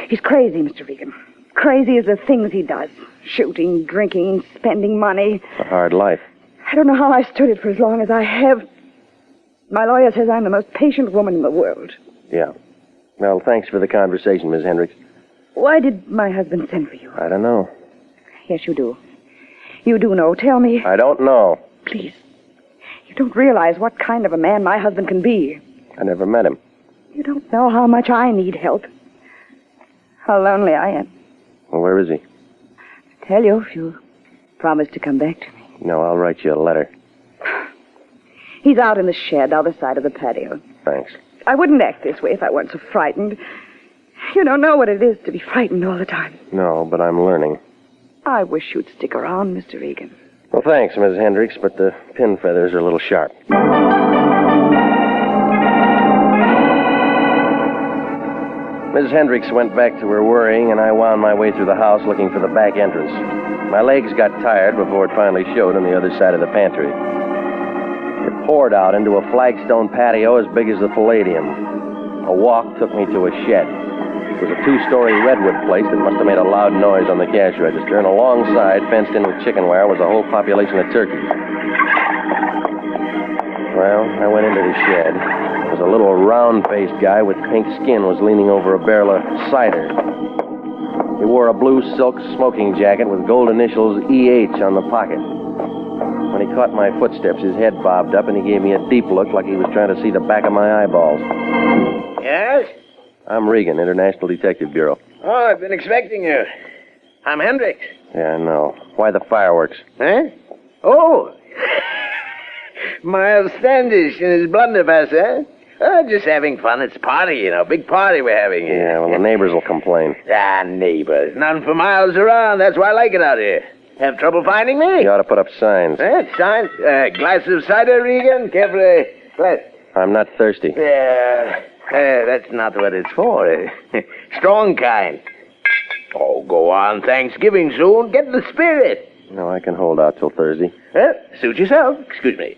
He's crazy, Mr. Regan. Crazy as the things he does. Shooting, drinking, spending money. It's a hard life. I don't know how I stood it for as long as I have. My lawyer says I'm the most patient woman in the world. Yeah. Well, thanks for the conversation, Miss Hendricks. Why did my husband send for you? I don't know. Yes, you do. You do know. Tell me. I don't know. Please. You don't realize what kind of a man my husband can be. I never met him. You don't know how much I need help. How lonely I am. Well, where is he? I'll tell you if you promise to come back to me. No, I'll write you a letter. He's out in the shed, other side of the patio. Thanks. I wouldn't act this way if I weren't so frightened. You don't know what it is to be frightened all the time. No, but I'm learning. I wish you'd stick around, Mr. Regan. Well, thanks, Miss Hendricks, but the pin feathers are a little sharp. Mrs. Hendricks went back to her worrying, and I wound my way through the house looking for the back entrance. My legs got tired before it finally showed on the other side of the pantry. It poured out into a flagstone patio as big as the Palladium. A walk took me to a shed. It was a two-story redwood place that must have made a loud noise on the cash register, and alongside, fenced in with chicken wire, was a whole population of turkeys. Well, I went into the shed. There was a little round-faced guy with pink skin was leaning over a barrel of cider. He wore a blue silk smoking jacket with gold initials EH on the pocket. When he caught my footsteps, his head bobbed up, and he gave me a deep look like he was trying to see the back of my eyeballs. Yes? I'm Regan, International Detective Bureau. Oh, I've been expecting you. I'm Hendricks. Yeah, I know. Why the fireworks? Huh? Oh! Miles Standish and his blunderbuss, huh? Oh, just having fun. It's a party, you know. Big party we're having here. Yeah, well, the neighbors will complain. Ah, neighbors. None for miles around. That's why I like it out here. Have trouble finding me? You ought to put up signs. Signs? Glass of cider, Regan? Care for a glass? I'm not thirsty. Yeah. That's not what it's for. Strong kind. Oh, go on. Thanksgiving soon. Get the spirit. No, I can hold out till Thursday. Suit yourself. Excuse me.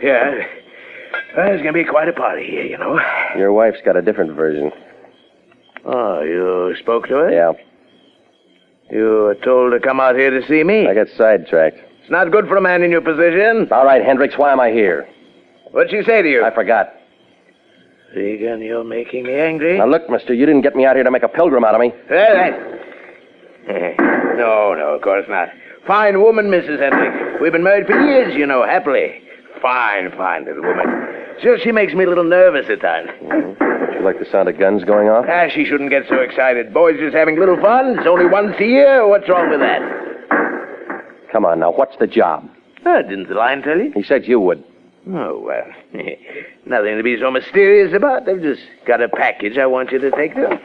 Yeah. There's going to be quite a party here, you know. Your wife's got a different version. Oh, you spoke to her? Yeah. You were told to come out here to see me? I got sidetracked. It's not good for a man in your position. All right, Hendricks, why am I here? What'd she say to you? I forgot. Regan, you're making me angry. Now, look, mister, you didn't get me out here to make a pilgrim out of me. No, of course not. Fine woman, Mrs. Hendricks. We've been married for years, you know, happily. Fine little woman. Still, she makes me a little nervous at times. Don't you like the sound of guns going off? She shouldn't get so excited. Boys just having a little fun. It's only once a year. What's wrong with that? Come on, now, what's the job? Didn't the line tell you? He said you would. Oh, well, nothing to be so mysterious about. They've just got a package I want you to take to them.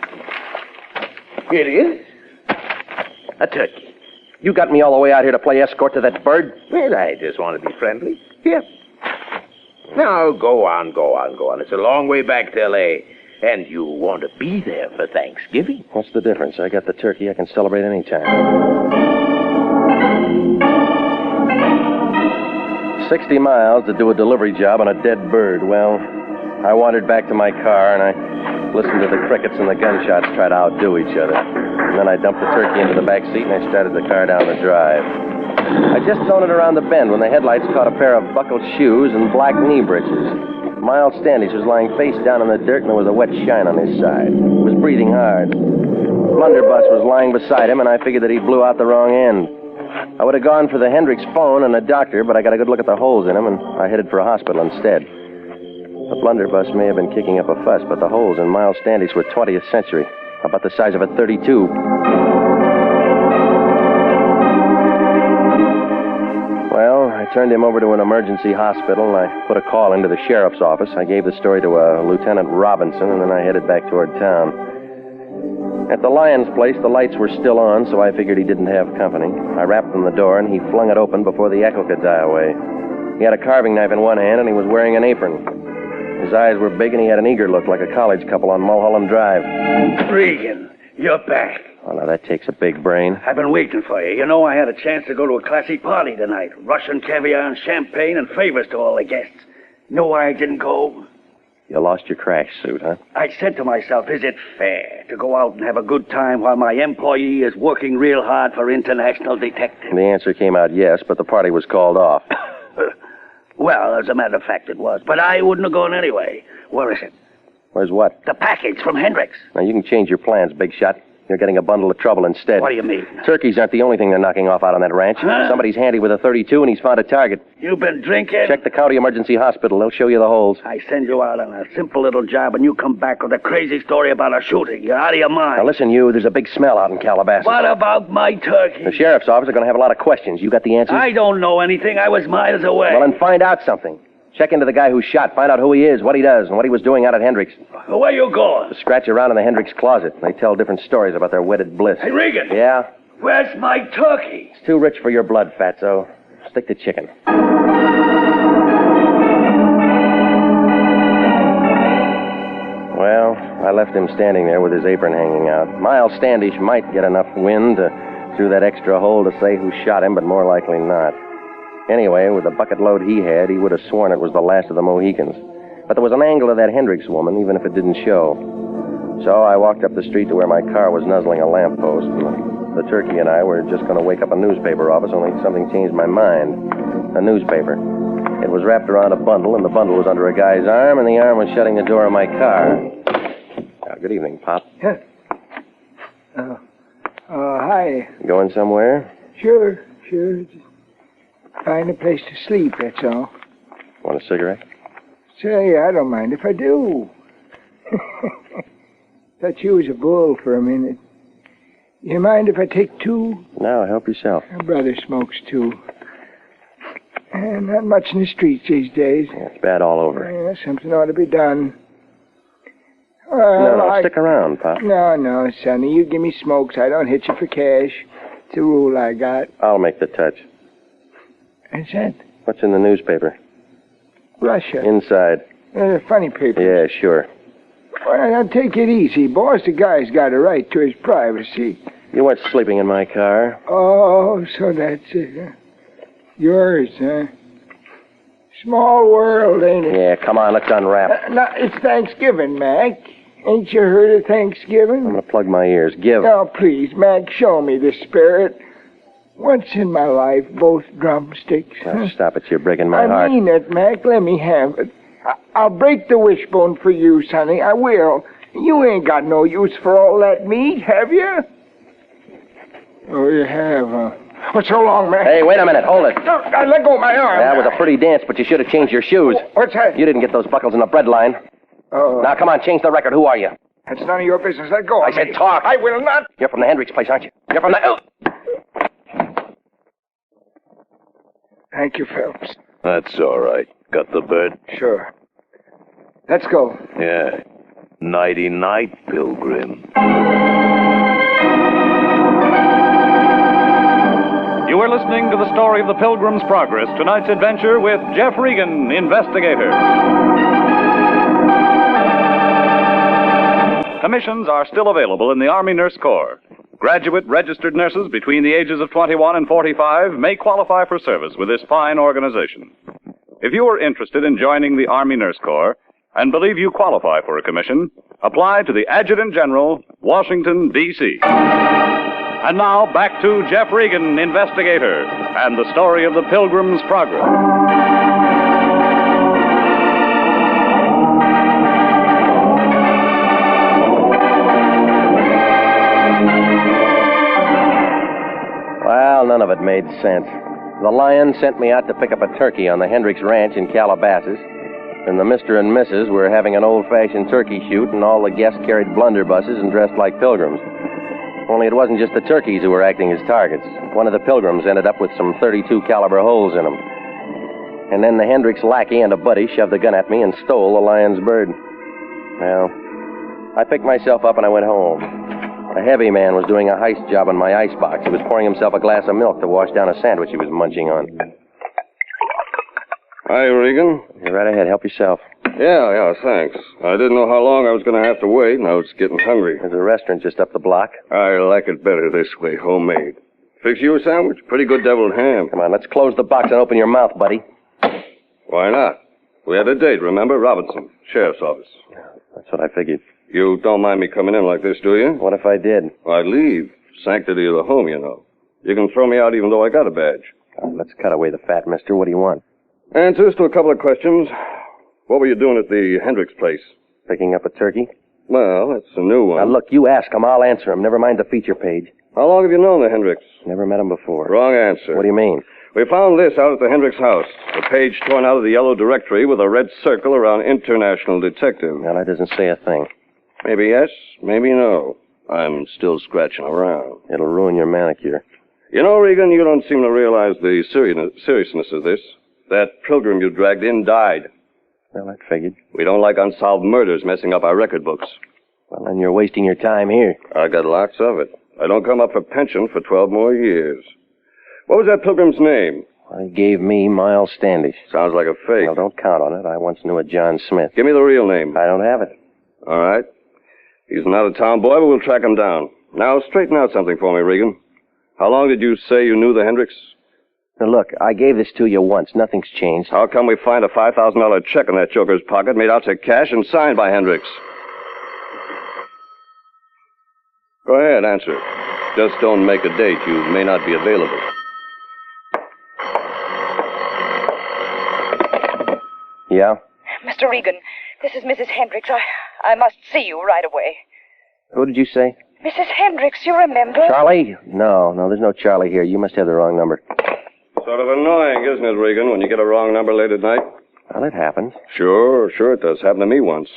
Here it is. A turkey. You got me all the way out here to play escort to that bird? Well, I just want to be friendly. Here. Now, go on. It's a long way back to L.A., and you want to be there for Thanksgiving. What's the difference? I got the turkey. I can celebrate any time. 60 miles to do a delivery job on a dead bird. Well, I wandered back to my car, and I listened to the crickets and the gunshots try to outdo each other. And then I dumped the turkey into the back seat, and I started the car down the drive. I just zoned it around the bend when the headlights caught a pair of buckled shoes and black knee breeches. Miles Standish was lying face down in the dirt, and there was a wet shine on his side. He was breathing hard. Blunderbuss was lying beside him, and I figured that he blew out the wrong end. I would have gone for the Hendricks phone and a doctor, but I got a good look at the holes in him, and I headed for a hospital instead. The blunderbuss may have been kicking up a fuss, but the holes in Miles Standish were 20th century, about the size of a .32. Well, I turned him over to an emergency hospital, and I put a call into the sheriff's office. I gave the story to Lieutenant Robinson, and then I headed back toward town. At the Lyons place, the lights were still on, so I figured he didn't have company. I rapped on the door, and he flung it open before the echo could die away. He had a carving knife in one hand, and he was wearing an apron. His eyes were big, and he had an eager look like a college couple on Mulholland Drive. Regan, you're back. Oh, now that takes a big brain. I've been waiting for you. You know, I had a chance to go to a classy party tonight. Russian caviar and champagne and favors to all the guests. Know why I didn't go? You lost your crash suit, huh? I said to myself, is it fair to go out and have a good time while my employee is working real hard for international detectives? The answer came out yes, but the party was called off. Well, as a matter of fact, it was. But I wouldn't have gone anyway. Where is it? Where's what? The package from Hendricks. Now, you can change your plans, big shot. You're getting a bundle of trouble instead. What do you mean? Turkeys aren't the only thing they're knocking off out on that ranch. Huh? Somebody's handy with a .32, and he's found a target. You've been drinking? Check the county emergency hospital. They'll show you the holes. I send you out on a simple little job, and you come back with a crazy story about a shooting. You're out of your mind. Now, listen, you. There's a big smell out in Calabasas. What about my turkey? The sheriff's office are going to have a lot of questions. You got the answers? I don't know anything. I was miles away. Well, then find out something. Check into the guy who shot. Find out who he is, what he does, and what he was doing out at Hendricks. Where you going? To scratch around in the Hendricks closet. They tell different stories about their wedded bliss. Hey, Regan. Yeah? Where's my turkey? It's too rich for your blood, Fatso. Stick to chicken. Well, I left him standing there with his apron hanging out. Miles Standish might get enough wind through that extra hole to say who shot him, but more likely not. Anyway, with the bucket load he had, he would have sworn it was the last of the Mohicans. But there was an angle to that Hendricks woman, even if it didn't show. So I walked up the street to where my car was nuzzling a lamppost, and the turkey and I were just going to wake up a newspaper office, only something changed my mind. A newspaper. It was wrapped around a bundle, and the bundle was under a guy's arm, and the arm was shutting the door of my car. Good evening, Pop. Hi. Going somewhere? Sure. Find a place to sleep, that's all. Want a cigarette? Say, I don't mind if I do. Thought you was a bull for a minute. You mind if I take two? No, help yourself. My brother smokes too. And not much in the streets these days. Yeah, it's bad all over. Yeah, something ought to be done. No, stick around, Pop. No, Sonny. You give me smokes. I don't hit you for cash. It's a rule I got. I'll make the touch. What's that? What's in the newspaper? Russia. Inside. Funny paper. Yeah, sure. Well, now take it easy, boss. The guy's got a right to his privacy. You weren't sleeping in my car. Oh, so that's it, huh? Yours, huh? Small world, ain't it? Yeah, come on, let's unwrap. No, it's Thanksgiving, Mac. Ain't you heard of Thanksgiving? I'm going to plug my ears. Give. Oh, please, Mac, show me the spirit. Once in my life, both drumsticks. Oh, stop it, you're breaking my heart. I mean it, Mac. Let me have it. I'll break the wishbone for you, Sonny. I will. You ain't got no use for all that meat, have you? Oh, you have, huh? Well, so long, Mac. Hey, wait a minute. Hold it. No, let go of my arm. That was a pretty dance, but you should have changed your shoes. What's that? You didn't get those buckles in the bread line. Oh. Now, come on, change the record. Who are you? That's none of your business. Let go of me. I said talk. I will not. You're from the Hendricks place, aren't you? You're from the... Oh. Thank you, Phelps. That's all right. Got the bird? Sure. Let's go. Yeah. Nighty-night, Pilgrim. You are listening to the story of the Pilgrim's Progress, tonight's adventure with Jeff Regan, investigator. Commissions are still available in the Army Nurse Corps. Graduate registered nurses between the ages of 21 and 45 may qualify for service with this fine organization. If you are interested in joining the Army Nurse Corps and believe you qualify for a commission, apply to the Adjutant General, Washington, D.C. And now, back to Jeff Regan, investigator, and the story of the Pilgrim's Progress. Well, none of it made sense. The Lion sent me out to pick up a turkey on the Hendricks Ranch in Calabasas, and the Mr. and Mrs. were having an old-fashioned turkey shoot, and all the guests carried blunderbusses and dressed like pilgrims. Only it wasn't just the turkeys who were acting as targets. One of the pilgrims ended up with some .32 caliber holes in him. And then the Hendricks lackey and a buddy shoved a gun at me and stole the Lion's bird. Well, I picked myself up and I went home. A heavy man was doing a heist job on my icebox. He was pouring himself a glass of milk to wash down a sandwich he was munching on. Hi, Regan. You're right ahead. Help yourself. Yeah, thanks. I didn't know how long I was going to have to wait, and I was getting hungry. There's a restaurant just up the block. I like it better this way, homemade. Fix you a sandwich? Pretty good deviled ham. Come on, let's close the box and open your mouth, buddy. Why not? We had a date, remember? Robinson, sheriff's office. That's what I figured. You don't mind me coming in like this, do you? What if I did? I'd leave. Sanctity of the home, you know. You can throw me out even though I got a badge. Let's cut away the fat, mister. What do you want? Answers to a couple of questions. What were you doing at the Hendricks place? Picking up a turkey? Well, that's a new one. Now, look, you ask him. I'll answer him. Never mind the feature page. How long have you known the Hendricks? Never met him before. Wrong answer. What do you mean? We found this out at the Hendricks house. A page torn out of the yellow directory with a red circle around International Detective. Now, that doesn't say a thing. Maybe yes, maybe no. I'm still scratching around. It'll ruin your manicure. You know, Regan, you don't seem to realize the seriousness of this. That pilgrim you dragged in died. Well, I figured. We don't like unsolved murders messing up our record books. Well, then you're wasting your time here. I got lots of it. I don't come up for pension for 12 more years. What was that pilgrim's name? He gave me Miles Standish. Sounds like a fake. Well, don't count on it. I once knew a John Smith. Give me the real name. I don't have it. All right. He's an out-of-town boy, but we'll track him down. Now, straighten out something for me, Regan. How long did you say you knew the Hendricks? Now, look, I gave this to you once. Nothing's changed. How come we find a $5,000 check in that joker's pocket made out to cash and signed by Hendricks? Go ahead, answer. Just don't make a date. You may not be available. Yeah? Mr. Regan, this is Mrs. Hendricks. I must see you right away. Who did you say? Mrs. Hendricks, you remember? Charlie? No, there's no Charlie here. You must have the wrong number. Sort of annoying, isn't it, Regan, when you get a wrong number late at night? Well, it happens. Sure it does. Happened to me once.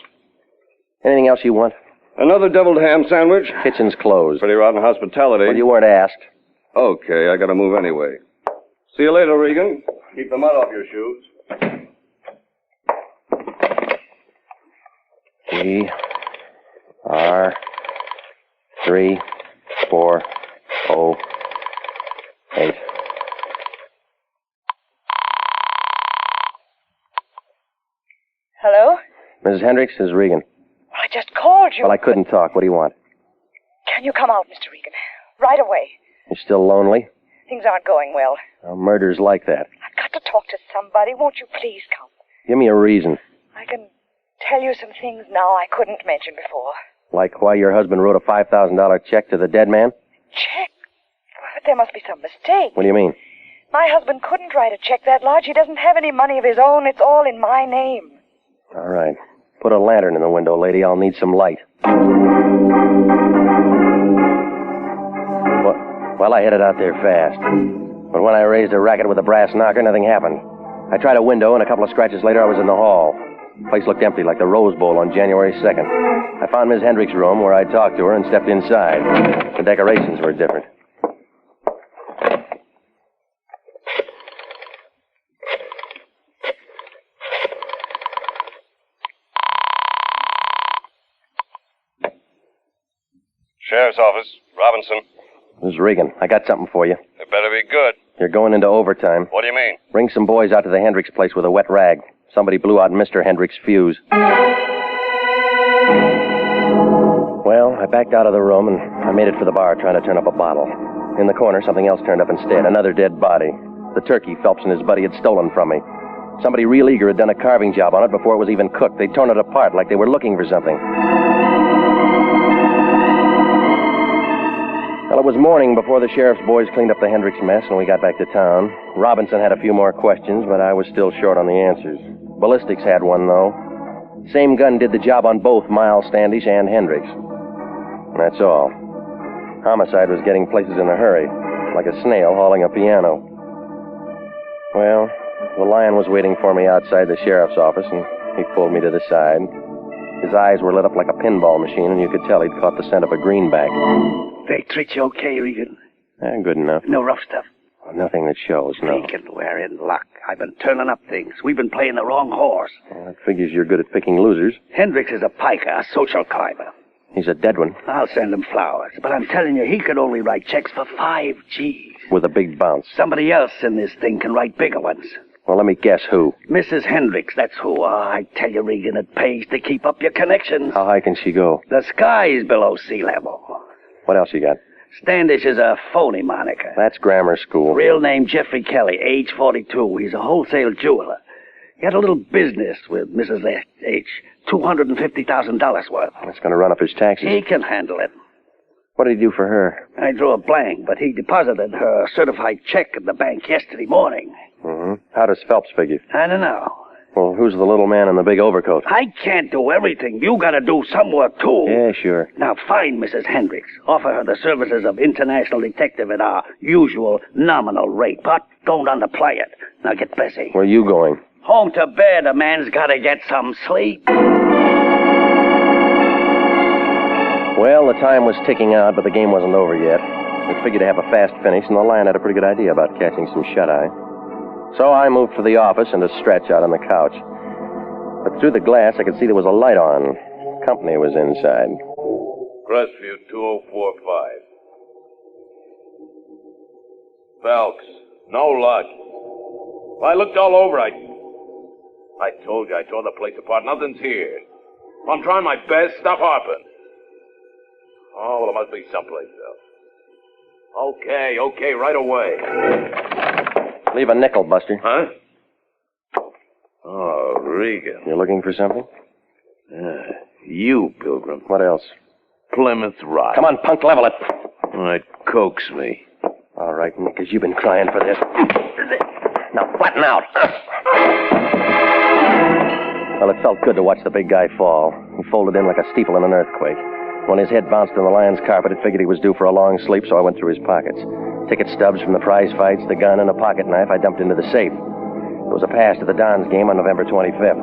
Anything else you want? Another deviled ham sandwich? Kitchen's closed. Pretty rotten hospitality. Well, you weren't asked. Okay, I gotta move anyway. See you later, Regan. Keep the mud off your shoes. ER3408. Hello? Mrs. Hendricks, this is Regan. I just called you. Well, I couldn't talk. What do you want? Can you come out, Mr. Regan? Right away. You still lonely? Things aren't going well. Well, murder's like that. I've got to talk to somebody. Won't you please come? Give me a reason. I can tell you some things now I couldn't mention before. Like why your husband wrote a $5,000 check to the dead man? Check? But there must be some mistake. What do you mean? My husband couldn't write a check that large. He doesn't have any money of his own. It's all in my name. All right. Put a lantern in the window, lady. I'll need some light. Well, I headed out there fast. But when I raised a racket with a brass knocker, nothing happened. I tried a window, and a couple of scratches later, I was in the hall. The place looked empty, like the Rose Bowl on January 2nd. I found Miss Hendricks' room, where I talked to her, and stepped inside. The decorations were different. Sheriff's office. Robinson. This is Regan. I got something for you. It better be good. You're going into overtime. What do you mean? Bring some boys out to the Hendricks place with a wet rag. Somebody blew out Mr. Hendricks' fuse. Well, I backed out of the room, and I made it for the bar trying to turn up a bottle. In the corner, something else turned up instead. Another dead body. The turkey Phelps and his buddy had stolen from me. Somebody real eager had done a carving job on it before it was even cooked. They'd torn it apart like they were looking for something. Well, it was morning before the sheriff's boys cleaned up the Hendricks mess and we got back to town. Robinson had a few more questions, but I was still short on the answers. Ballistics had one, though. Same gun did the job on both Miles Standish and Hendricks. And that's all. Homicide was getting places in a hurry. like a snail hauling a piano. Well, the lion was waiting for me outside the sheriff's office, and he pulled me to the side. His eyes were lit up like a pinball machine, and you could tell he'd caught the scent of a greenback. They treat you okay, Regan? Good enough. No rough stuff? Nothing that shows, no. Regan, we're in luck. I've been turning up things. We've been playing the wrong horse. That figures you're good at picking losers. Hendricks is a piker, a social climber. He's a dead one. I'll send him flowers, but I'm telling you, he could only write checks for 5 G's. With a big bounce. Somebody else in this thing can write bigger ones. Well, let me guess who. Mrs. Hendricks, that's who. I tell you, Regan, it pays to keep up your connections. How high can she go? The sky's below sea level. What else you got? Standish is a phony moniker. That's grammar school. Real name Jeffrey Kelly, age 42. He's a wholesale jeweler. He had a little business with Mrs. H. $250,000 worth. That's going to run up his taxes. He can handle it. What did he do for her? I drew a blank, but he deposited her certified check at the bank yesterday morning. Mm-hmm. How does Phelps figure? I don't know. Well, who's the little man in the big overcoat? I can't do everything. You gotta do some work, too. Yeah, sure. Now, find Mrs. Hendricks. Offer her the services of international detective at our usual nominal rate, but don't underplay it. Now, get busy. Where are you going? Home to bed. A man's gotta get some sleep. Well, the time was ticking out, but the game wasn't over yet. We figured to have a fast finish, and the Lion had a pretty good idea about catching some shut-eye. So I moved for the office and to stretch out on the couch. But through the glass, I could see there was a light on. Company was inside. Crestview 2045. Phelps, no luck. I looked all over. I told you, I tore the place apart. Nothing's here. I'm trying my best. Stop harping. Oh, well, it must be someplace else. Okay, right away. Leave a nickel, Buster. Huh? Oh, Regan. You looking for something? You, Pilgrim. What else? Plymouth Rock. Come on, punk, level it. All right, coax me. All right, Nickers, you've been crying for this. Now, flatten out. Well, it felt good to watch the big guy fall. He folded in like a steeple in an earthquake. When his head bounced on the Lion's carpet, it figured he was due for a long sleep, so I went through his pockets. Ticket stubs from the prize fights, the gun, and a pocket knife I dumped into the safe. There was a pass to the Don's game on November 25th.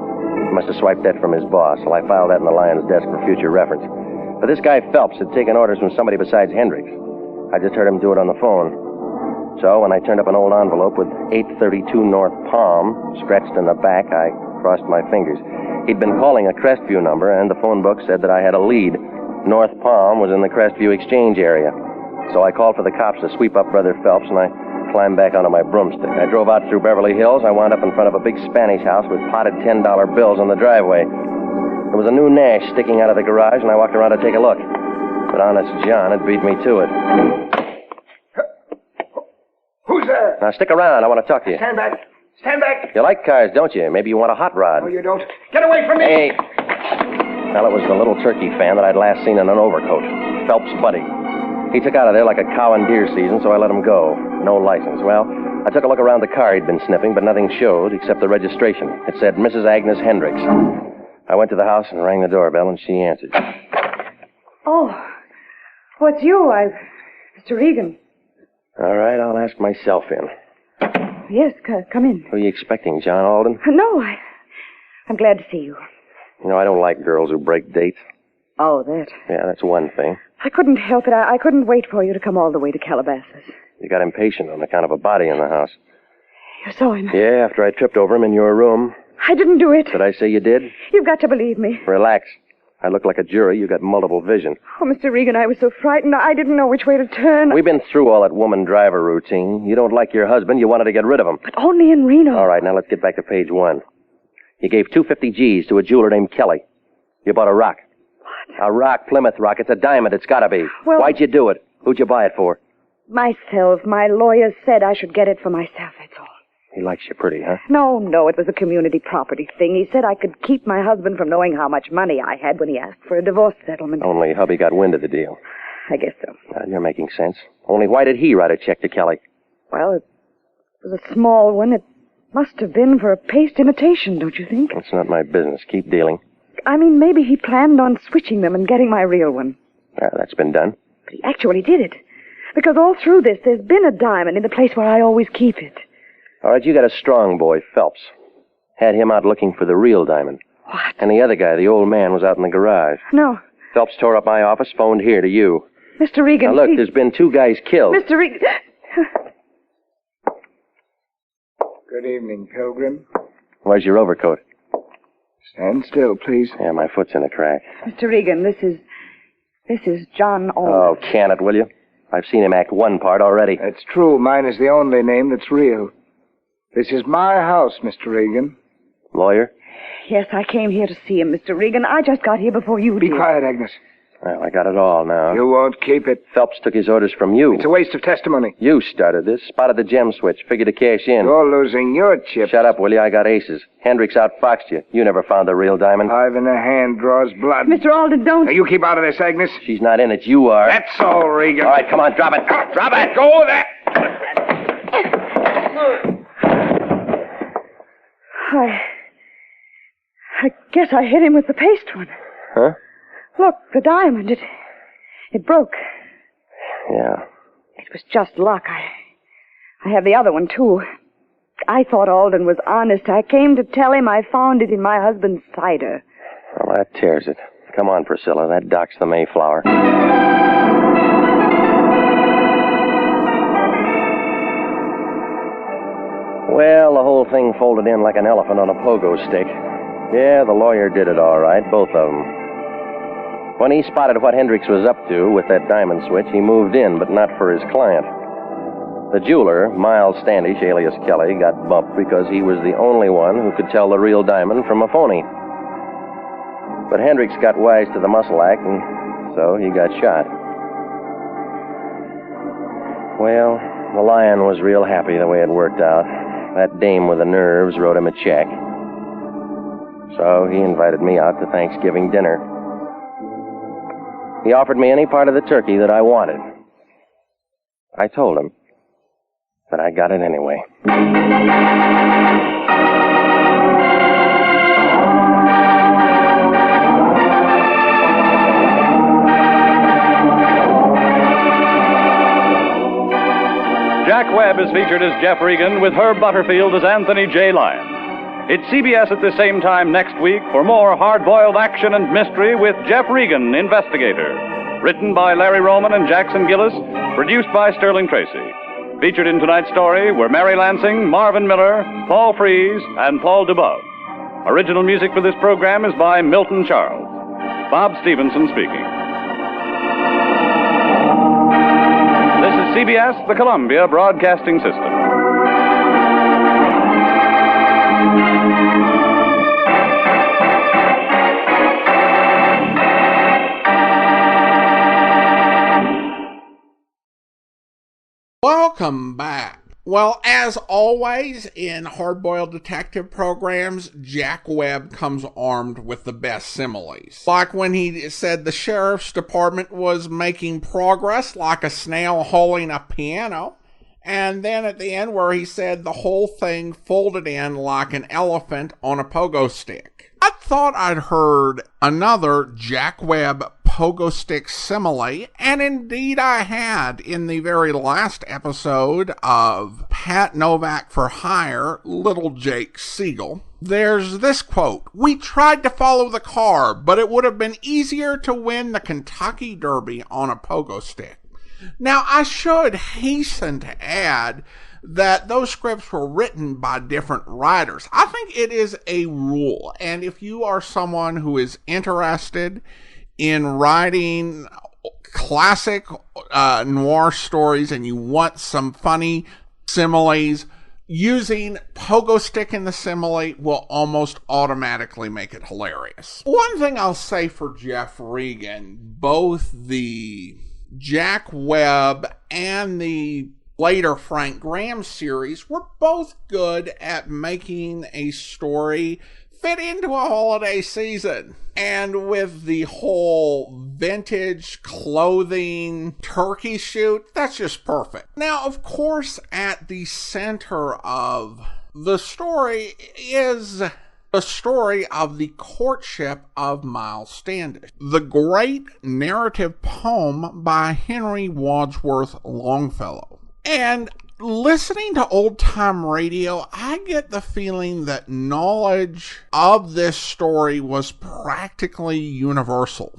He must have swiped that from his boss, so I filed that in the Lion's desk for future reference. But this guy Phelps had taken orders from somebody besides Hendricks. I just heard him do it on the phone. So when I turned up an old envelope with 832 North Palm scratched in the back, I crossed my fingers. He'd been calling a Crestview number, and the phone book said that I had a lead. North Palm was in the Crestview Exchange area. So I called for the cops to sweep up Brother Phelps, and I climbed back onto my broomstick. I drove out through Beverly Hills. I wound up in front of a big Spanish house with potted $10 bills on the driveway. There was a new Nash sticking out of the garage, and I walked around to take a look. But Honest John had beat me to it. Who's there? Now, stick around. I want to talk to you. Stand back. Stand back. You like cars, don't you? Maybe you want a hot rod. No, you don't. Get away from me. Hey. Well, it was the little turkey fan that I'd last seen in an overcoat. Phelps' buddy. He took out of there like a cow in deer season, so I let him go. No license. Well, I took a look around the car he'd been sniffing, but nothing showed except the registration. It said Mrs. Agnes Hendricks. I went to the house and rang the doorbell, and she answered. Oh, it's you. Mr. Regan. All right, I'll ask myself in. Yes, come in. Who are you expecting, John Alden? No, I'm glad to see you. You know, I don't like girls who break dates. Oh, that. Yeah, that's one thing. I couldn't help it. I couldn't wait for you to come all the way to Calabasas. You got impatient on account of a body in the house. You saw him? Yeah, after I tripped over him in your room. I didn't do it. Did I say you did? You've got to believe me. Relax. I look like a jury. You got multiple vision. Oh, Mr. Regan, I was so frightened. I didn't know which way to turn. We've been through all that woman driver routine. You don't like your husband. You wanted to get rid of him. But only in Reno. All right, now let's get back to page 1. You gave 250 G's to a jeweler named Kelly. You bought a rock. What? A rock, Plymouth Rock. It's a diamond. It's got to be. Well, why'd you do it? Who'd you buy it for? Myself. My lawyer said I should get it for myself, that's all. He likes you pretty, huh? No, it was a community property thing. He said I could keep my husband from knowing how much money I had when he asked for a divorce settlement. Only hubby got wind of the deal. I guess so. You're making sense. Only why did he write a check to Kelly? Well, it was a small one. It must have been for a paste imitation, don't you think? It's not my business. Keep dealing. I mean, maybe he planned on switching them and getting my real one. That's been done. But he actually did it. Because all through this, there's been a diamond in the place where I always keep it. All right, you got a strong boy, Phelps. Had him out looking for the real diamond. What? And the other guy, the old man, was out in the garage. No. Phelps tore up my office, phoned here to you. Mr. Regan, Now, look, please. there's been 2 guys killed. Mr. Regan... Good evening, Pilgrim. Where's your overcoat? Stand still, please. Yeah, my foot's in a crack. Mr. Regan, this is John Alden. Oh, can it, will you? I've seen him act one part already. That's true. Mine is the only name that's real. This is my house, Mr. Regan. Lawyer? Yes, I came here to see him, Mr. Regan. I just got here before you did. Be quiet, Agnes. Well, I got it all now. You won't keep it. Phelps took his orders from you. It's a waste of testimony. You started this, spotted the gem switch, figured to cash in. You're losing your chips. Shut up, will you? I got aces. Hendricks outfoxed you. You never found the real diamond. 5 in the hand draws blood. Mr. Alden, don't... Now, you keep out of this, Agnes. She's not in it. You are. That's all, Regan. All right, come on, drop it. Drop it. Go there. I guess I hit him with the paste one. Huh? Look, the diamond, it broke. Yeah. It was just luck. I have the other one, too. I thought Alden was honest. I came to tell him I found it in my husband's cider. Well, that tears it. Come on, Priscilla. That docks the Mayflower. Well, the whole thing folded in like an elephant on a pogo stick. Yeah, the lawyer did it all right, both of them. When he spotted what Hendricks was up to with that diamond switch, he moved in, but not for his client. The jeweler, Miles Standish, alias Kelly, got bumped because he was the only one who could tell the real diamond from a phony. But Hendricks got wise to the muscle act, and so he got shot. Well, the lion was real happy the way it worked out. That dame with the nerves wrote him a check. So he invited me out to Thanksgiving dinner. He offered me any part of the turkey that I wanted. I told him, but I got it anyway. Jack Webb is featured as Jeff Regan with Herb Butterfield as Anthony J. Lyon. It's CBS at the same time next week for more hard-boiled action and mystery with Jeff Regan, Investigator. Written by Larry Roman and Jackson Gillis, produced by Sterling Tracy. Featured in tonight's story were Mary Lansing, Marvin Miller, Paul Frees, and Paul Dubove. Original music for this program is by Milton Charles. Bob Stevenson speaking. This is CBS, the Columbia Broadcasting System. Welcome back. Well, as always in hard-boiled detective programs, Jack Webb comes armed with the best similes. Like when he said the sheriff's department was making progress like a snail holding a piano. And then at the end where he said the whole thing folded in like an elephant on a pogo stick. I thought I'd heard another Jack Webb pogo stick simile, and indeed I had in the very last episode of Pat Novak for Hire, Little Jake Siegel. There's this quote: "We tried to follow the car, but it would have been easier to win the Kentucky Derby on a pogo stick." Now, I should hasten to add that those scripts were written by different writers. I think it is a rule, and if you are someone who is interested in writing classic noir stories and you want some funny similes, using pogo stick in the simile will almost automatically make it hilarious. One thing I'll say for Jeff Regan, both the Jack Webb and the later Frank Graham series were both good at making a story fit into a holiday season. And with the whole vintage clothing turkey shoot, that's just perfect. Now, of course, at the center of the story is the story of the courtship of Miles Standish, the great narrative poem by Henry Wadsworth Longfellow. And listening to old-time radio, I get the feeling that knowledge of this story was practically universal.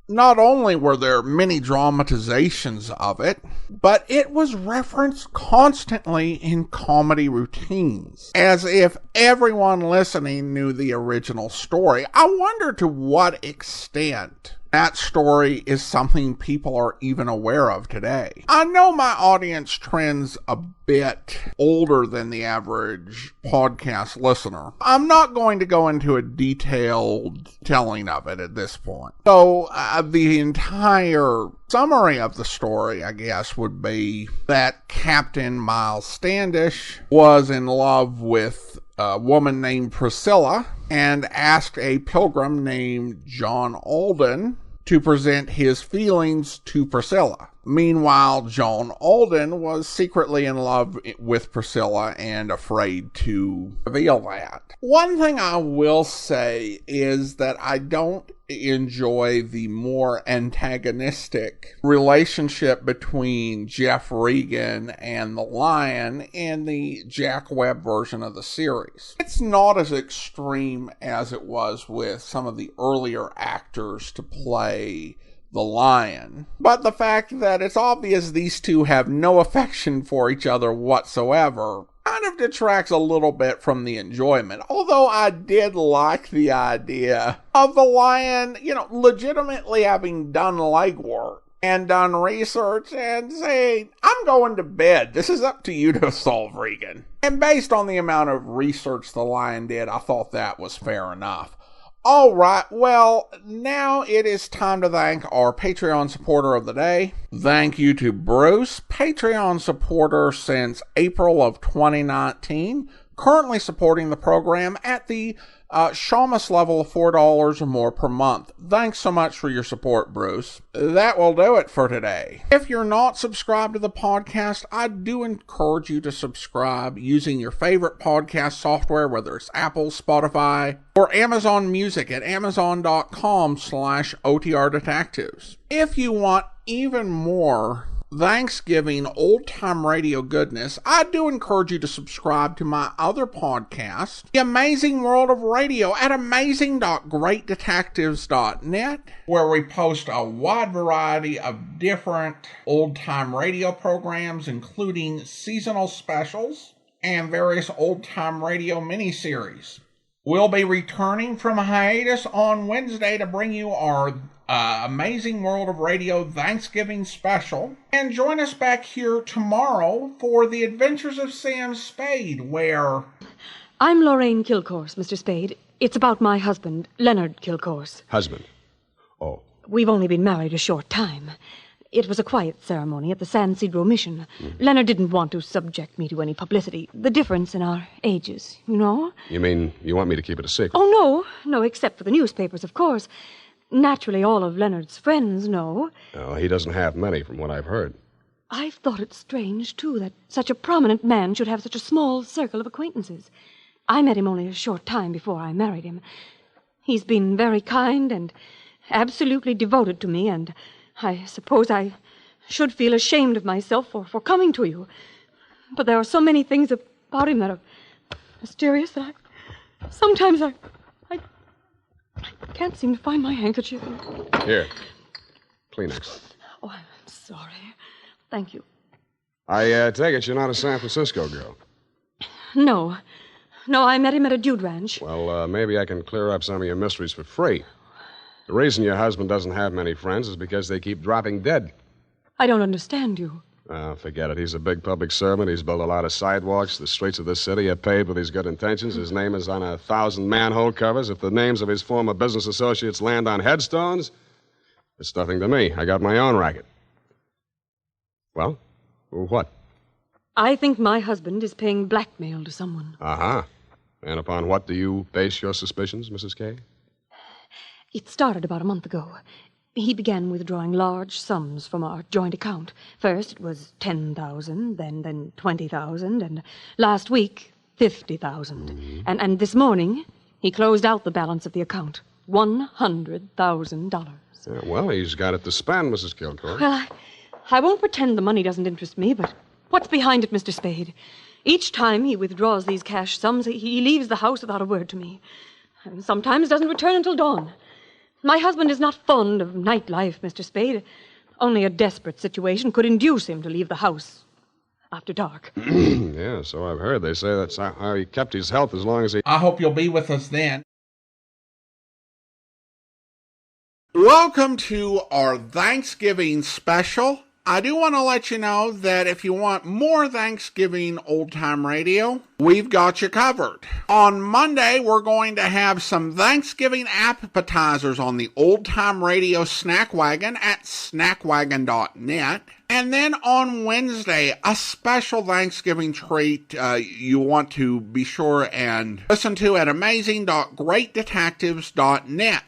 Not only were there many dramatizations of it, but it was referenced constantly in comedy routines, as if everyone listening knew the original story. I wonder to what extent that story is something people are even aware of today. I know my audience trends a bit older than the average podcast listener. I'm not going to go into a detailed telling of it at this point. So the entire summary of the story, I guess, would be that Captain Miles Standish was in love with a woman named Priscilla and asked a pilgrim named John Alden to present his feelings to Priscilla. Meanwhile, John Alden was secretly in love with Priscilla and afraid to reveal that. One thing I will say is that I don't enjoy the more antagonistic relationship between Jeff Regan and the Lion in the Jack Webb version of the series. It's not as extreme as it was with some of the earlier actors to play the Lion, but the fact that it's obvious these two have no affection for each other whatsoever kind of detracts a little bit from the enjoyment. Although I did like the idea of the Lion, legitimately having done legwork and done research and saying, I'm going to bed. This is up to you to solve, Regan. And based on the amount of research the Lion did, I thought that was fair enough. All right, well, now it is time to thank our Patreon supporter of the day. Thank you to Bruce, Patreon supporter since April of 2019, currently supporting the program at the Shamus level of $4 or more per month. Thanks so much for your support, Bruce. That will do it for today. If you're not subscribed to the podcast, I do encourage you to subscribe using your favorite podcast software, whether it's Apple, Spotify, or Amazon Music at amazon.com/OTR Detectives. If you want even more Thanksgiving old-time radio goodness, I do encourage you to subscribe to my other podcast, The Amazing World of Radio, at amazing.greatdetectives.net, where we post a wide variety of different old-time radio programs, including seasonal specials and various old-time radio miniseries. We'll be returning from a hiatus on Wednesday to bring you our Amazing World of Radio Thanksgiving special. And join us back here tomorrow for The Adventures of Sam Spade, where... I'm Lorraine Kilcourse, Mr. Spade. It's about my husband, Leonard Kilcourse. Husband? Oh. We've only been married a short time. It was a quiet ceremony at the San Cedro Mission. Leonard didn't want to subject me to any publicity. The difference in our ages, you know? You mean you want me to keep it a secret? Oh, no, except for the newspapers, of course. Naturally, all of Leonard's friends know. Oh, he doesn't have many, from what I've heard. I've thought it strange, too, that such a prominent man should have such a small circle of acquaintances. I met him only a short time before I married him. He's been very kind and absolutely devoted to me, and I suppose I should feel ashamed of myself for coming to you. But there are so many things about him that are mysterious that sometimes I can't seem to find my handkerchief. Here. Kleenex. Oh, I'm sorry. Thank you. I take it you're not a San Francisco girl. No, I met him at a dude ranch. Well, maybe I can clear up some of your mysteries for free. The reason your husband doesn't have many friends is because they keep dropping dead. I don't understand you. Forget it. He's a big public servant. He's built a lot of sidewalks. The streets of this city are paved with his good intentions. His name is on 1,000 manhole covers. If the names of his former business associates land on headstones, it's nothing to me. I got my own racket. Well, what? I think my husband is paying blackmail to someone. Uh-huh. And upon what do you base your suspicions, Mrs. Kay? It started about a month ago. He began withdrawing large sums from our joint account. First it was $10,000, then $20,000, and last week $50,000. And this morning He closed out the balance of the account. $100,000. Yeah, well, he's got it to spend, Mrs. Kilcoy. Well, I won't pretend the money doesn't interest me, but what's behind it, Mr. Spade? Each time he withdraws these cash sums, he leaves the house without a word to me. And sometimes doesn't return until dawn. My husband is not fond of nightlife, Mr. Spade. Only a desperate situation could induce him to leave the house after dark. Yeah, so I've heard. They say that's how he kept his health as long as he... I hope you'll be with us then. Welcome to our Thanksgiving special. I do want to let you know that if you want more Thanksgiving old-time radio, we've got you covered. On Monday, we're going to have some Thanksgiving appetizers on the old-time radio snack wagon at snackwagon.net. And then on Wednesday, a special Thanksgiving treat you want to be sure and listen to at amazing.greatdetectives.net.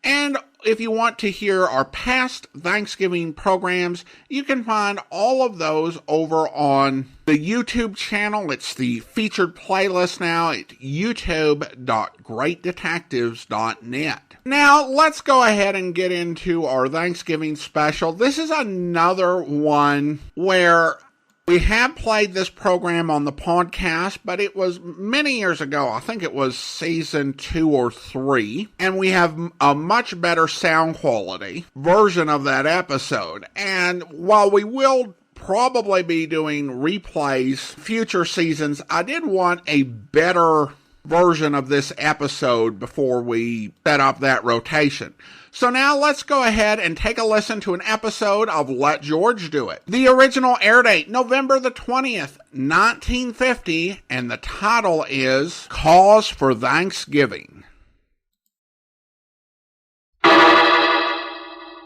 And if you want to hear our past Thanksgiving programs, you can find all of those over on the YouTube channel. It's the featured playlist now at youtube.greatdetectives.net. Now, let's go ahead and get into our Thanksgiving special. This is another one where we have played this program on the podcast, but it was many years ago. I think it was season 2 or 3. And we have a much better sound quality version of that episode. And while we will probably be doing replays future seasons, I did want a better version of this episode before we set up that rotation. So now let's go ahead and take a listen to an episode of Let George Do It. The original air date, November the 20th, 1950, and the title is Cause for Thanksgiving.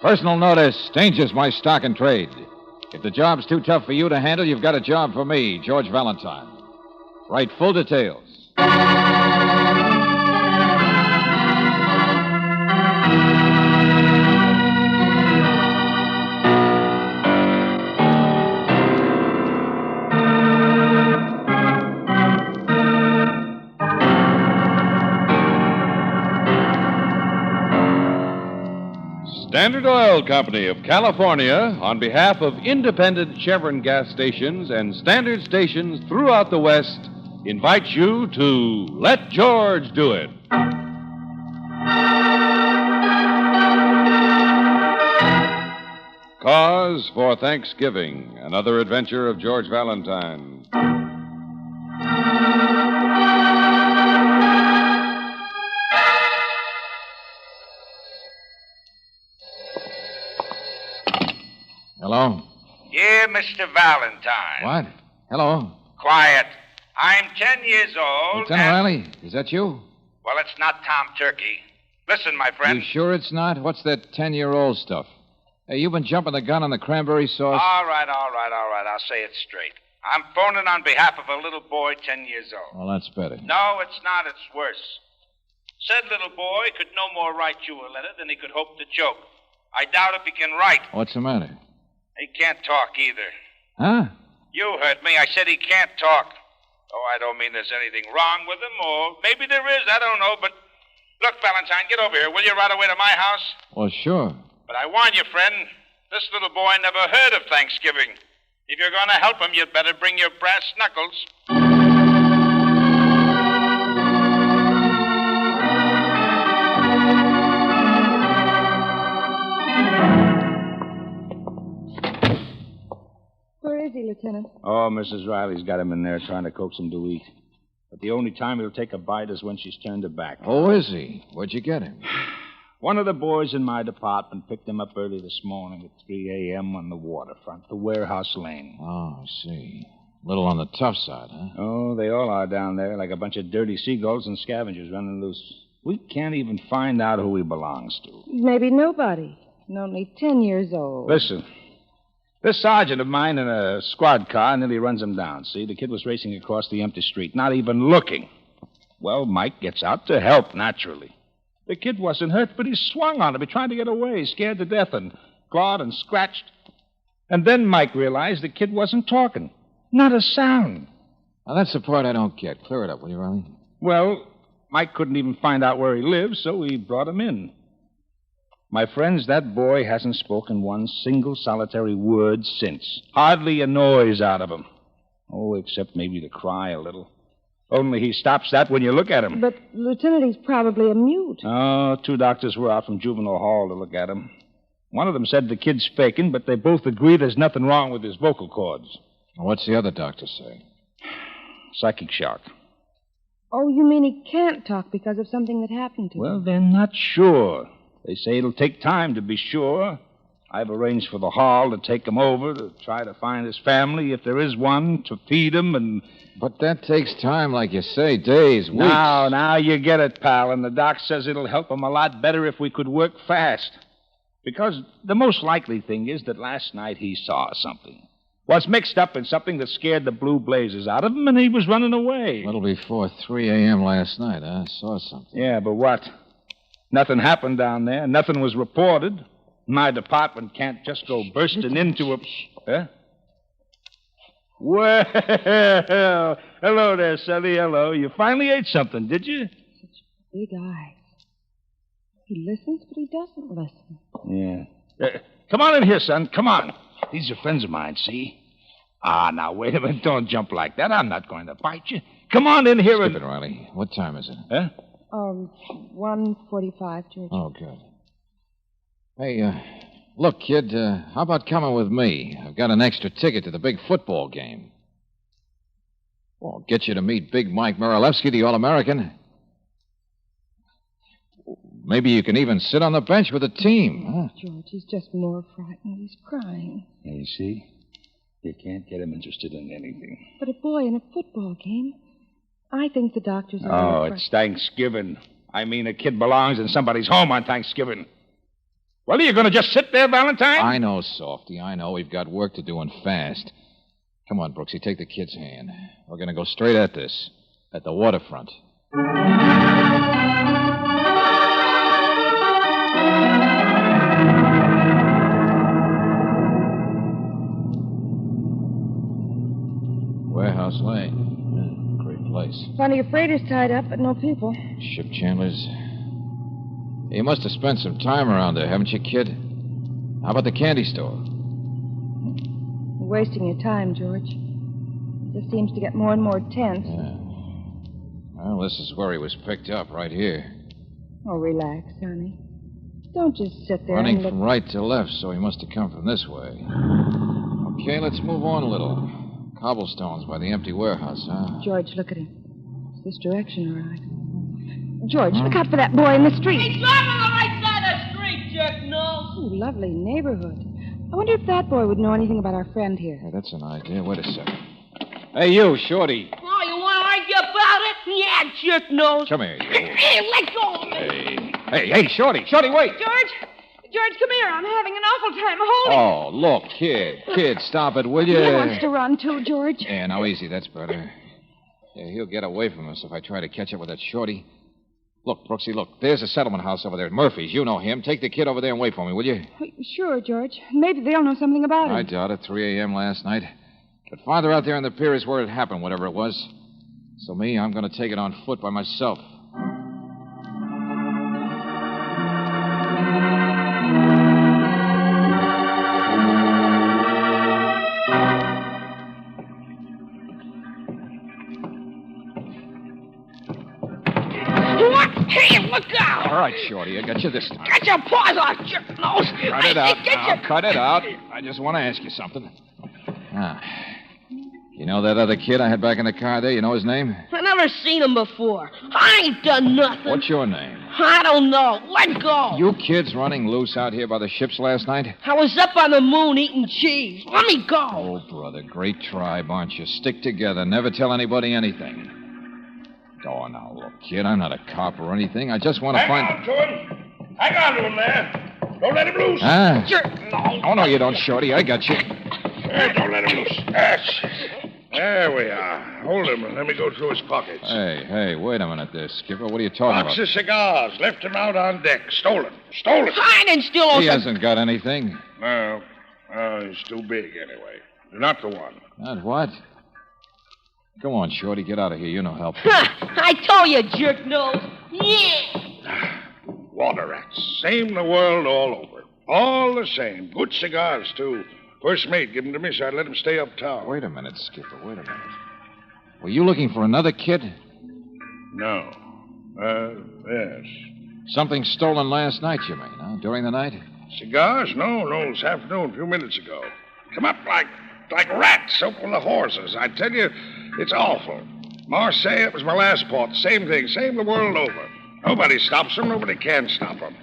Personal notice, danger's my stock and trade. If the job's too tough for you to handle, you've got a job for me, George Valentine. Write full details. Standard Oil Company of California, on behalf of independent Chevron gas stations and standard stations throughout the West, invites you to Let George Do It. Cause for Thanksgiving, another adventure of George Valentine. Hello? Yeah, Mr. Valentine. What? Hello? Quiet. I'm 10 years old. Lieutenant Riley, is that you? Well, it's not Tom Turkey. Listen, my friend. You sure it's not? What's that 10-year-old stuff? Hey, you've been jumping the gun on the cranberry sauce? All right. I'll say it straight. I'm phoning on behalf of a little boy 10 years old. Well, that's better. No, it's not. It's worse. Said little boy could no more write you a letter than he could hope to choke. I doubt if he can write. What's the matter? He can't talk either. Huh? You heard me. I said he can't talk. Oh, I don't mean there's anything wrong with him, or maybe there is. I don't know, but look, Valentine, get over here, will you, right away to my house? Well, sure. But I warn you, friend, this little boy never heard of Thanksgiving. If you're going to help him, you'd better bring your brass knuckles. Where is he, Lieutenant? Oh, Mrs. Riley's got him in there trying to coax him to eat. But the only time he'll take a bite is when she's turned her back. Oh, is he? Where'd you get him? One of the boys in my department picked him up early this morning at 3 a.m. on the waterfront, the warehouse lane. Oh, I see. A little on the tough side, huh? Oh, they all are down there, like a bunch of dirty seagulls and scavengers running loose. We can't even find out who he belongs to. Maybe nobody. And only 10 years old. Listen, this sergeant of mine in a squad car nearly runs him down. See, the kid was racing across the empty street, not even looking. Well, Mike gets out to help, naturally. The kid wasn't hurt, but he swung on him. He tried to get away, scared to death, and clawed and scratched. And then Mike realized the kid wasn't talking. Not a sound. Now, that's the part I don't get. Clear it up, will you, Riley? Well, Mike couldn't even find out where he lives, so we brought him in. My friends, that boy hasn't spoken one single solitary word since. Hardly a noise out of him. Oh, except maybe to cry a little. Only he stops that when you look at him. But, Lieutenant, he's probably a mute. Oh, 2 doctors were out from juvenile hall to look at him. One of them said the kid's faking, but they both agree there's nothing wrong with his vocal cords. What's the other doctor say? Psychic shock. Oh, you mean he can't talk because of something that happened to him? Well, they're not sure. They say it'll take time to be sure. I've arranged for the hall to take him over to try to find his family, if there is one, to feed him and... But that takes time, like you say, days, weeks. Now you get it, pal, and the doc says it'll help him a lot better if we could work fast. Because the most likely thing is that last night he saw something. Was mixed up in something that scared the blue blazes out of him, and he was running away. A little before 3 a.m. last night, I saw something. Yeah, but what? Nothing happened down there. Nothing was reported. My department can't just go bursting into a... Huh? Well, hello there, Sonny. Hello. You finally ate something, did you? Such big eyes. He listens, but he doesn't listen. Yeah. Come on in here, son. Come on. These are friends of mine, see? Now, wait a minute. Don't jump like that. I'm not going to bite you. Come on in here Skip it, Riley. What time is it? Huh? 1:45, George. Oh, good. Hey, look, kid, how about coming with me? I've got an extra ticket to the big football game. Well, I'll get you to meet Big Mike Marilewski, the All-American. Maybe you can even sit on the bench with the team. Huh? George, he's just more frightened. He's crying. Yeah, you see? You can't get him interested in anything. But a boy in a football game? I think the doctors are... Oh, it's Thanksgiving. I mean, a kid belongs in somebody's home on Thanksgiving. Well, are you going to just sit there, Valentine? I know, Softy. I know. We've got work to do and fast. Come on, Brooksy, take the kid's hand. We're going to go straight at this, at the waterfront. Warehouse Lane. Great place. Plenty of freighters tied up, but no people. Ship chandlers. You must have spent some time around there, haven't you, kid? How about the candy store? You're wasting your time, George. It just seems to get more and more tense. Yeah. Well, this is where he was picked up, right here. Oh, relax, honey. Don't just sit there Running and look... from right to left, so he must have come from this way. Okay, let's move on a little. Cobblestones by the empty warehouse, huh? George, look at him. It's this direction, all right. George, look out for that boy in the street. He's driving on the right side of the street, jerk nose. Ooh, lovely neighborhood. I wonder if that boy would know anything about our friend here. Hey, that's an idea. Wait a second. Hey, you, Shorty. Oh, you want to argue about it? Yeah, jerk nose. Come here, you. Hey, let go of me. Hey, Shorty. Shorty, wait. George, come here. I'm having an awful time holding. Oh, look, kid, stop it, will you? He wants to run, too, George. Yeah, now easy, that's better. Yeah, he'll get away from us if I try to catch up with that Shorty. Look, Brooksy, look. There's a settlement house over there at Murphy's. You know him. Take the kid over there and wait for me, will you? Sure, George. Maybe they'll know something about him. I doubt it. 3 a.m. last night. But farther out there in the pier is where it happened, whatever it was. So me, I'm going to take it on foot by myself. Hey, look out! All right, Shorty, I got you this time. Get your paws off, jerk nose! Cut it out. Now, cut it out. I just want to ask you something. You know that other kid I had back in the car there? You know his name? I never seen him before. I ain't done nothing. What's your name? I don't know. Let go. You kids running loose out here by the ships last night? I was up on the moon eating cheese. Let me go. Oh, brother, great tribe, aren't you? Stick together. Never tell anybody anything. Oh, now, look, kid, I'm not a cop or anything. I just want to find... Hang on to him. Hang on to him there. Don't let him loose. Oh, no, you don't, Shorty. I got you. Don't let him loose. There we are. Hold him and let me go through his pockets. Hey, wait a minute there, Skipper. What are you talking Box about? of cigars. Left him out on deck. Stolen. I didn't steal He hasn't got anything. No. He's too big anyway. You're not the one. Not what? Come on, Shorty, get out of here. You're no help. I told you, jerk nose. Yeah. Water rats. Same the world all over. All the same. Good cigars, too. First mate gave them to me, so I'd let him stay uptown. Wait a minute, Skipper. Wait a minute. Were you looking for another kid? No. Yes. Something stolen last night, you mean, huh? During the night? Cigars? No, this afternoon, a few minutes ago. Come up like rats up with the horses. I tell you, it's awful. Marseille, it was my last port. Same thing, same the world over. Nobody stops them, nobody can stop them.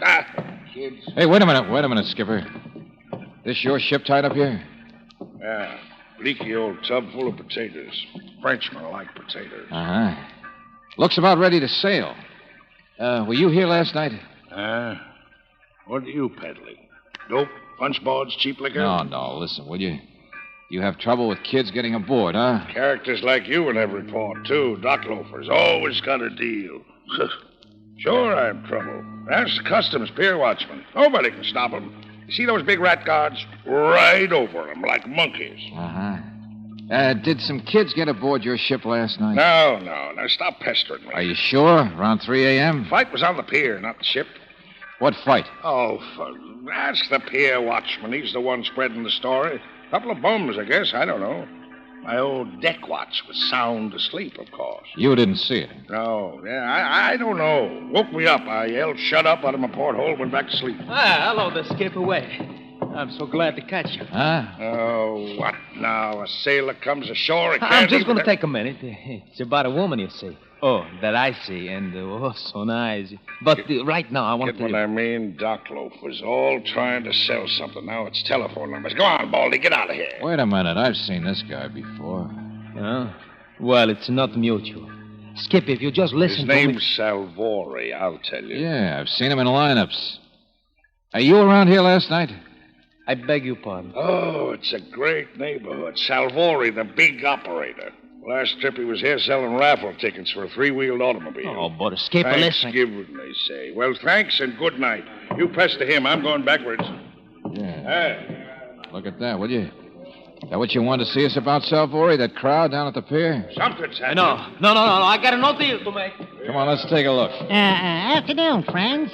Kids. Hey, wait a minute, Skipper. This your ship tied up here? Yeah, leaky old tub full of potatoes. Frenchmen like potatoes. Uh-huh. Looks about ready to sail. Were you here last night? What are you peddling? Dope, punch boards, cheap liquor? No, listen, will you? You have trouble with kids getting aboard, huh? Characters like you in every port, too. Dock loafers. Always got a deal. Sure, I have trouble. Ask the customs pier watchman. Nobody can stop them. You see those big rat guards? Right over them like monkeys. Uh-huh. Did some kids get aboard your ship last night? No. Now stop pestering me. Are you sure? Around 3 a.m.? Fight was on the pier, not the ship. What fight? Oh, ask the pier watchman. He's the one spreading the story. Couple of bums, I guess. I don't know. My old deck watch was sound asleep, of course. You didn't see it? No. Yeah, I don't know. Woke me up. I yelled, shut up, out of my porthole, went back to sleep. Hello there, Skipper. Wait. I'm so glad to catch you. Huh? Oh, what now? A sailor comes ashore and can't I'm just going to take a minute. It's about a woman, you see. Oh, that I see, and so nice. But right now, I want to tell you. What I mean? Dock loafers, all trying to sell something. Now it's telephone numbers. Go on, Baldy, get out of here. Wait a minute. I've seen this guy before. Well, it's not mutual. Skip, if you just listen to me... His name's Salvori, I'll tell you. Yeah, I've seen him in lineups. Are you around here last night? I beg your pardon. Oh, it's a great neighborhood. Salvori, the big operator. Last trip he was here selling raffle tickets for a three-wheeled automobile. Oh, but Skipper, listen. Thanksgiving, they say. Well, thanks and good night. You pester him. I'm going backwards. Yeah. Hey. Look at that, will you? Is that what you wanted to see us about, Salvori? That crowd down at the pier? Something's happening. No. I got no deal to make. Come on, let's take a look. Afternoon, friends.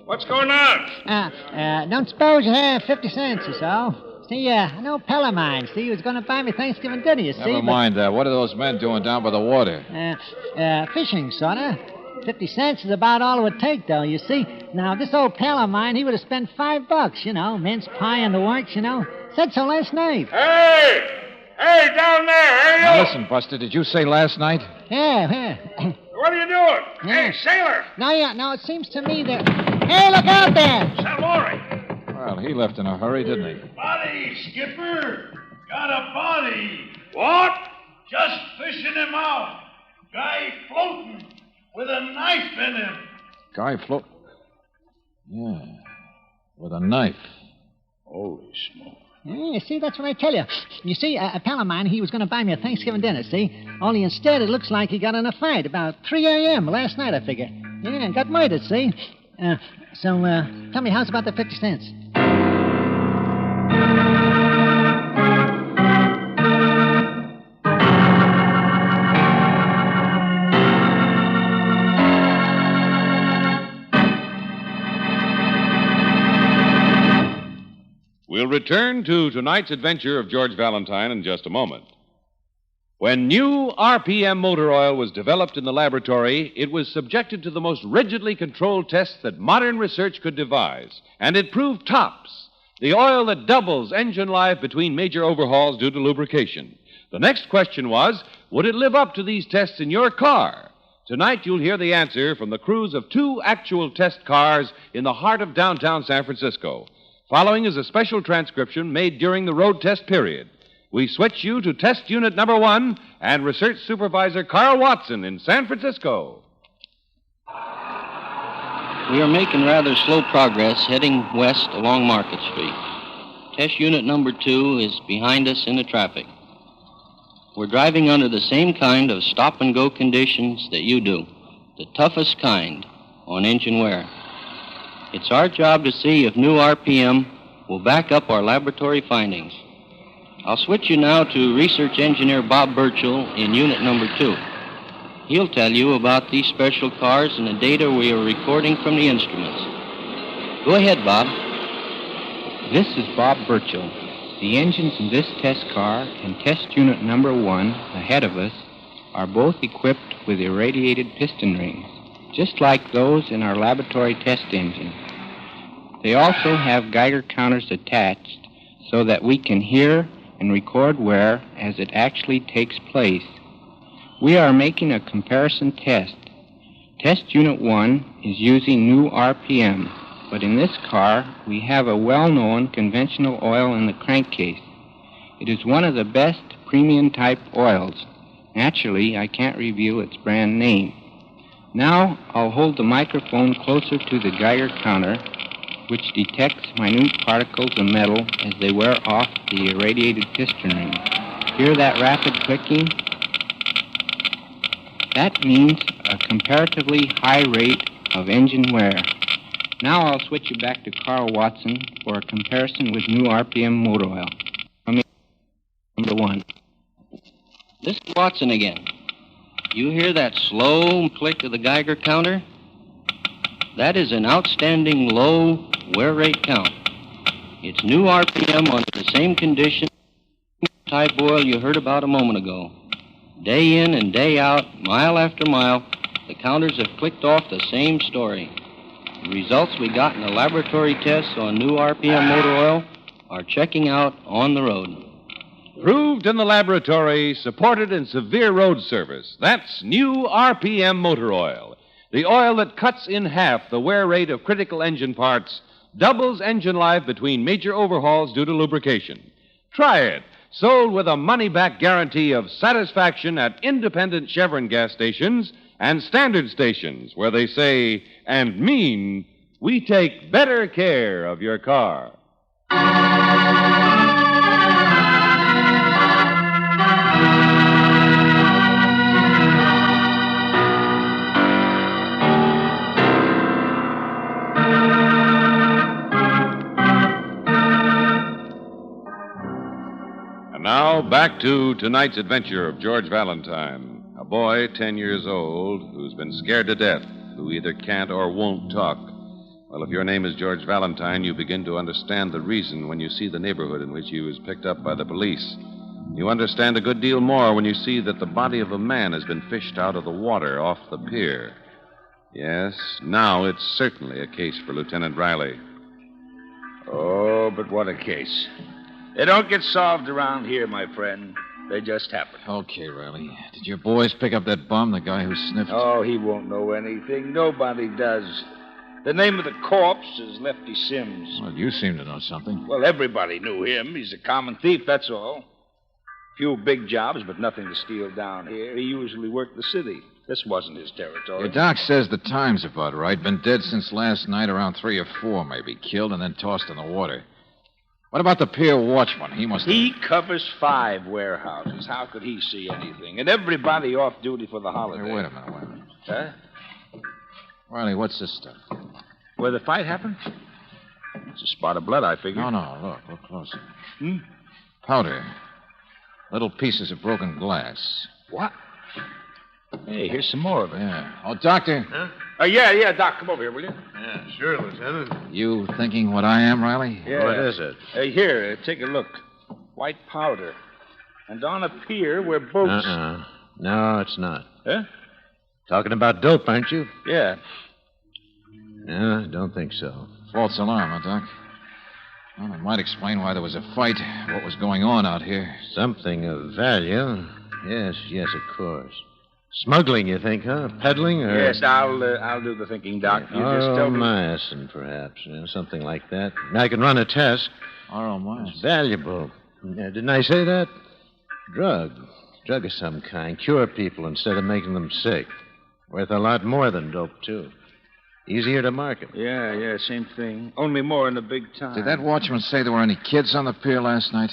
What's going on? Don't suppose you have 50 cents or so? See, I know a pal of mine, see, he was going to buy me Thanksgiving dinner, you see. Never mind that. What are those men doing down by the water? Fishing, sorta. 50 cents is about all it would take, though, you see. Now, this old pal of mine, he would have spent $5, you know, mince pie and the works, you know. Said so last night. Hey, down there, hey, you! Now, listen, Buster, did you say last night? Yeah. What are you doing? Hey, sailor! No, it seems to me that... Hey, look out there! Salvori! Well, he left in a hurry, didn't he? Body, Skipper. Got a body. What? Just fishing him out. Guy floating with a knife in him. Guy float... Yeah, with a knife. Holy smoke. Yeah, see, that's what I tell you. You see, a pal of mine, he was going to buy me a Thanksgiving dinner, see? Only instead, it looks like he got in a fight about 3 a.m. last night, I figure. Yeah, got murdered, see? So, tell me, how's about the 50 cents? We'll return to tonight's adventure of George Valentine in just a moment. When new RPM motor oil was developed in the laboratory, it was subjected to the most rigidly controlled tests that modern research could devise, and it proved tops, the oil that doubles engine life between major overhauls due to lubrication. The next question was, would it live up to these tests in your car? Tonight you'll hear the answer from the crews of 2 actual test cars in the heart of downtown San Francisco. Following is a special transcription made during the road test period. We switch you to test unit number 1 and research supervisor Carl Watson in San Francisco. We are making rather slow progress heading west along Market Street. Test unit number 2 is behind us in the traffic. We're driving under the same kind of stop-and-go conditions that you do, the toughest kind on engine wear. It's our job to see if new RPM will back up our laboratory findings. I'll switch you now to Research Engineer Bob Burchell in Unit Number 2. He'll tell you about these special cars and the data we are recording from the instruments. Go ahead, Bob. This is Bob Burchell. The engines in this test car and test unit number 1 ahead of us are both equipped with irradiated piston rings, just like those in our laboratory test engine. They also have Geiger counters attached so that we can hear and record wear as it actually takes place. We are making a comparison test. Test Unit 1 is using new RPM, but in this car we have a well-known conventional oil in the crankcase. It is one of the best premium type oils. Naturally, I can't reveal its brand name. Now I'll hold the microphone closer to the Geiger counter, which detects minute particles of metal as they wear off the irradiated piston ring. Hear that rapid clicking? That means a comparatively high rate of engine wear. Now I'll switch you back to Carl Watson for a comparison with new RPM motor oil. Number 1. This is Watson again. You hear that slow click of the Geiger counter? That is an outstanding low wear rate count. It's new RPM under the same condition type oil you heard about a moment ago. Day in and day out, mile after mile, the counters have clicked off the same story. The results we got in the laboratory tests on new RPM motor oil are checking out on the road. Proved in the laboratory, supported in severe road service. That's new RPM motor oil. The oil that cuts in half the wear rate of critical engine parts, doubles engine life between major overhauls due to lubrication. Try it. Sold with a money-back guarantee of satisfaction at independent Chevron gas stations and standard stations, where they say and mean, we take better care of your car. Now, back to tonight's adventure of George Valentine, a boy 10 years old who's been scared to death, who either can't or won't talk. Well, if your name is George Valentine, you begin to understand the reason when you see the neighborhood in which he was picked up by the police. You understand a good deal more when you see that the body of a man has been fished out of the water off the pier. Yes, now it's certainly a case for Lieutenant Riley. Oh, but what a case. They don't get solved around here, my friend. They just happen. Okay, Riley. Did your boys pick up that bum, the guy who sniffed? Oh, he won't know anything. Nobody does. The name of the corpse is Lefty Sims. Well, you seem to know something. Well, everybody knew him. He's a common thief, that's all. Few big jobs, but nothing to steal down here. He usually worked the city. This wasn't his territory. Your doc says the time's about right. Been dead since last night, around 3 or 4, maybe. Killed and then tossed in the water. What about the pier watchman? He covers 5 warehouses. How could he see anything? And everybody off duty for the holiday. Hey, wait a minute. Huh? Riley, what's this stuff? Where the fight happened? It's a spot of blood, I figure. No. Look closer. Powder. Little pieces of broken glass. What? Hey, here's some more of it. Yeah. Oh, Doctor. Huh? Yeah, Doc, come over here, will you? Yeah, sure, Lieutenant. You thinking what I am, Riley? Yeah. What is it? Hey, here, take a look. White powder. And on a pier where boats... No, it's not. Huh? Talking about dope, aren't you? Yeah. No, I don't think so. False alarm, huh, Doc? Well, it might explain why there was a fight, what was going on out here. Something of value. Yes, of course. Smuggling, you think, huh? Peddling, or... Yes, I'll do the thinking, Doc. You just tell me. Myosin, perhaps. Something like that. I can run a test. Myosin. It's valuable. Didn't I say that? Drug of some kind. Cure people instead of making them sick. Worth a lot more than dope, too. Easier to market. Yeah, same thing. Only more in the big time. Did that watchman say there were any kids on the pier last night?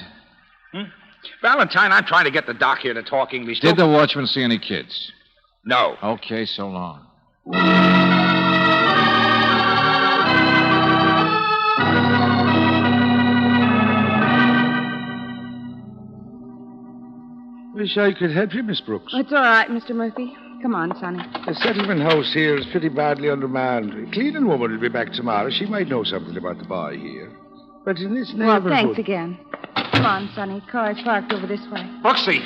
Valentine, I'm trying to get the doc here to talk English. Did the watchman see any kids? No. Okay, so long. wish I could help you, Miss Brooks. It's all right, Mr. Murphy. Come on, Sonny. The settlement house here is pretty badly undermanned. A cleaning woman will be back tomorrow. She might know something about the boy here. But in this neighborhood... Well, thanks again. Come on, Sonny. Car's parked over this way. Brooksy!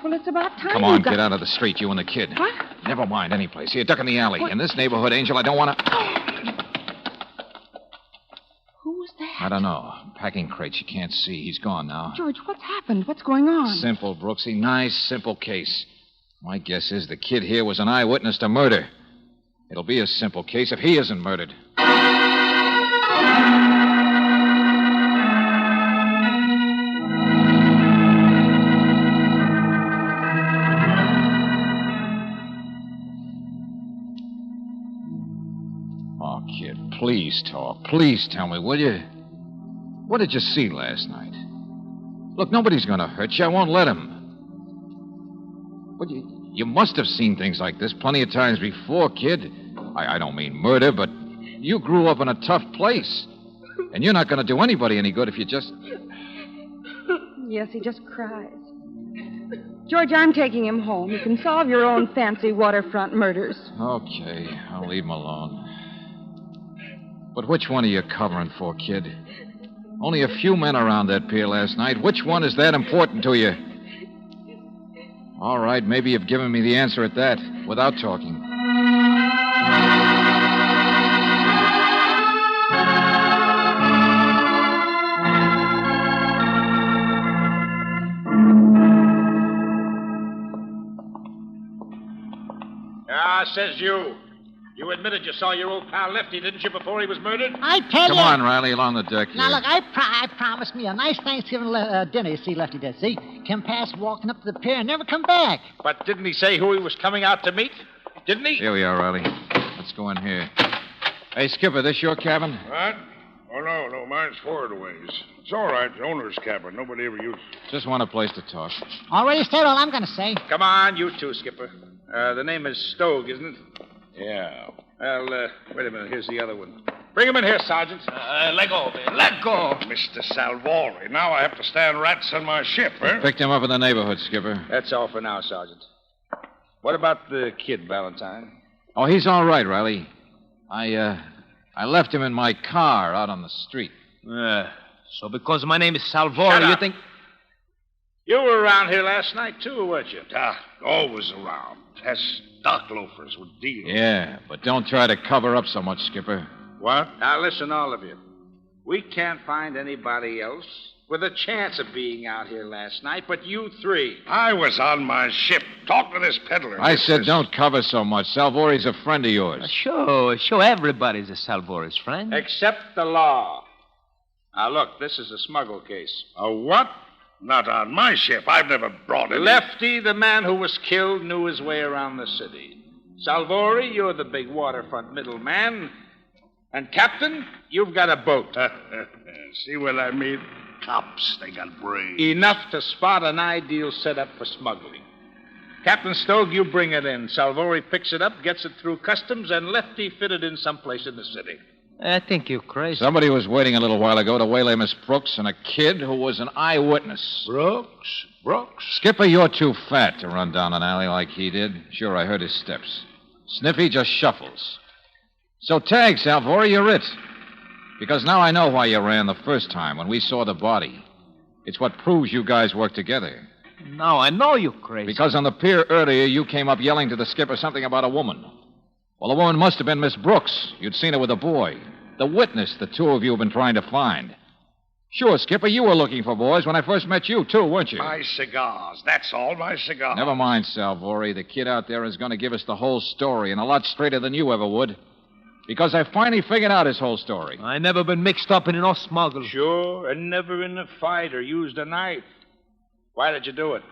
Well, it's about time Come on, you got... get out of the street, you and the kid. What? Never mind any place. Here, duck in the alley. What? In this neighborhood, Angel, I don't want to... Who was that? I don't know. Packing crates you can't see. He's gone now. George, what's happened? What's going on? Simple, Brooksy. Nice, simple case. My guess is the kid here was an eyewitness to murder. It'll be a simple case if he isn't murdered. Oh, kid, please talk. Please tell me, will you? What did you see last night? Look, nobody's going to hurt you. I won't let him. But you must have seen things like this plenty of times before, kid. I don't mean murder, but you grew up in a tough place. And you're not going to do anybody any good if you just... Yes, he just cries. George, I'm taking him home. You can solve your own fancy waterfront murders. Okay, I'll leave him alone. But which one are you covering for, kid? Only a few men around that pier last night. Which one is that important to you? All right, maybe you've given me the answer at that, without talking. Says you. You admitted you saw your old pal Lefty, didn't you, before he was murdered? I tell you... Come on, Riley, along the deck here. Now, look, I promised me a nice Thanksgiving dinner, you see, Lefty did, see? Come past walking up to the pier and never come back. But didn't he say who he was coming out to meet? Didn't he? Here we are, Riley. Let's go in here. Hey, Skipper, this your cabin? What? Oh, no, mine's forward a ways. It's all right, the owner's cabin. Nobody ever uses it. Just want a place to talk. Already said all I'm going to say. Come on, you two, Skipper. The name is Stogue, isn't it? Yeah. Well, wait a minute. Here's the other one. Bring him in here, Sergeant. Let go, man. Let go. Mr. Salvori, now I have to stand rats on my ship, eh? Picked him up in the neighborhood, Skipper. That's all for now, Sergeant. What about the kid, Valentine? Oh, he's all right, Riley. I left him in my car out on the street. So because my name is Salvori, you think... You were around here last night, too, weren't you? Always around. Test stock loafers with deals. Yeah, but don't try to cover up so much, Skipper. What? Now, listen, all of you. We can't find anybody else with a chance of being out here last night but you three. I was on my ship. Talk to this peddler. I said don't cover so much. Salvori's a friend of yours. Sure, everybody's a Salvori's friend. Except the law. Now, look, this is a smuggle case. A what? Not on my ship. I've never brought it. Lefty, the man who was killed, knew his way around the city. Salvori, you're the big waterfront middleman. And, Captain, you've got a boat. See what I mean? Cops, they got brains. Enough to spot an ideal setup for smuggling. Captain Stogue, you bring it in. Salvori picks it up, gets it through customs, and Lefty fitted in someplace in the city. I think you're crazy. Somebody was waiting a little while ago to waylay Miss Brooks and a kid who was an eyewitness. Brooks? Skipper, you're too fat to run down an alley like he did. Sure, I heard his steps. Sniffy just shuffles. So tag, Salvori, you're it. Because now I know why you ran the first time when we saw the body. It's what proves you guys work together. Now I know you're crazy. Because on the pier earlier, you came up yelling to the skipper something about a woman. Well, the woman must have been Miss Brooks. You'd seen her with a boy. The witness the two of you have been trying to find. Sure, Skipper, you were looking for boys when I first met you, too, weren't you? My cigars. That's all, my cigars. Never mind, Salvori. The kid out there is going to give us the whole story, and a lot straighter than you ever would. Because I finally figured out his whole story. I never been mixed up in no smuggle. Sure, and never in a fight or used a knife. Why did you do it?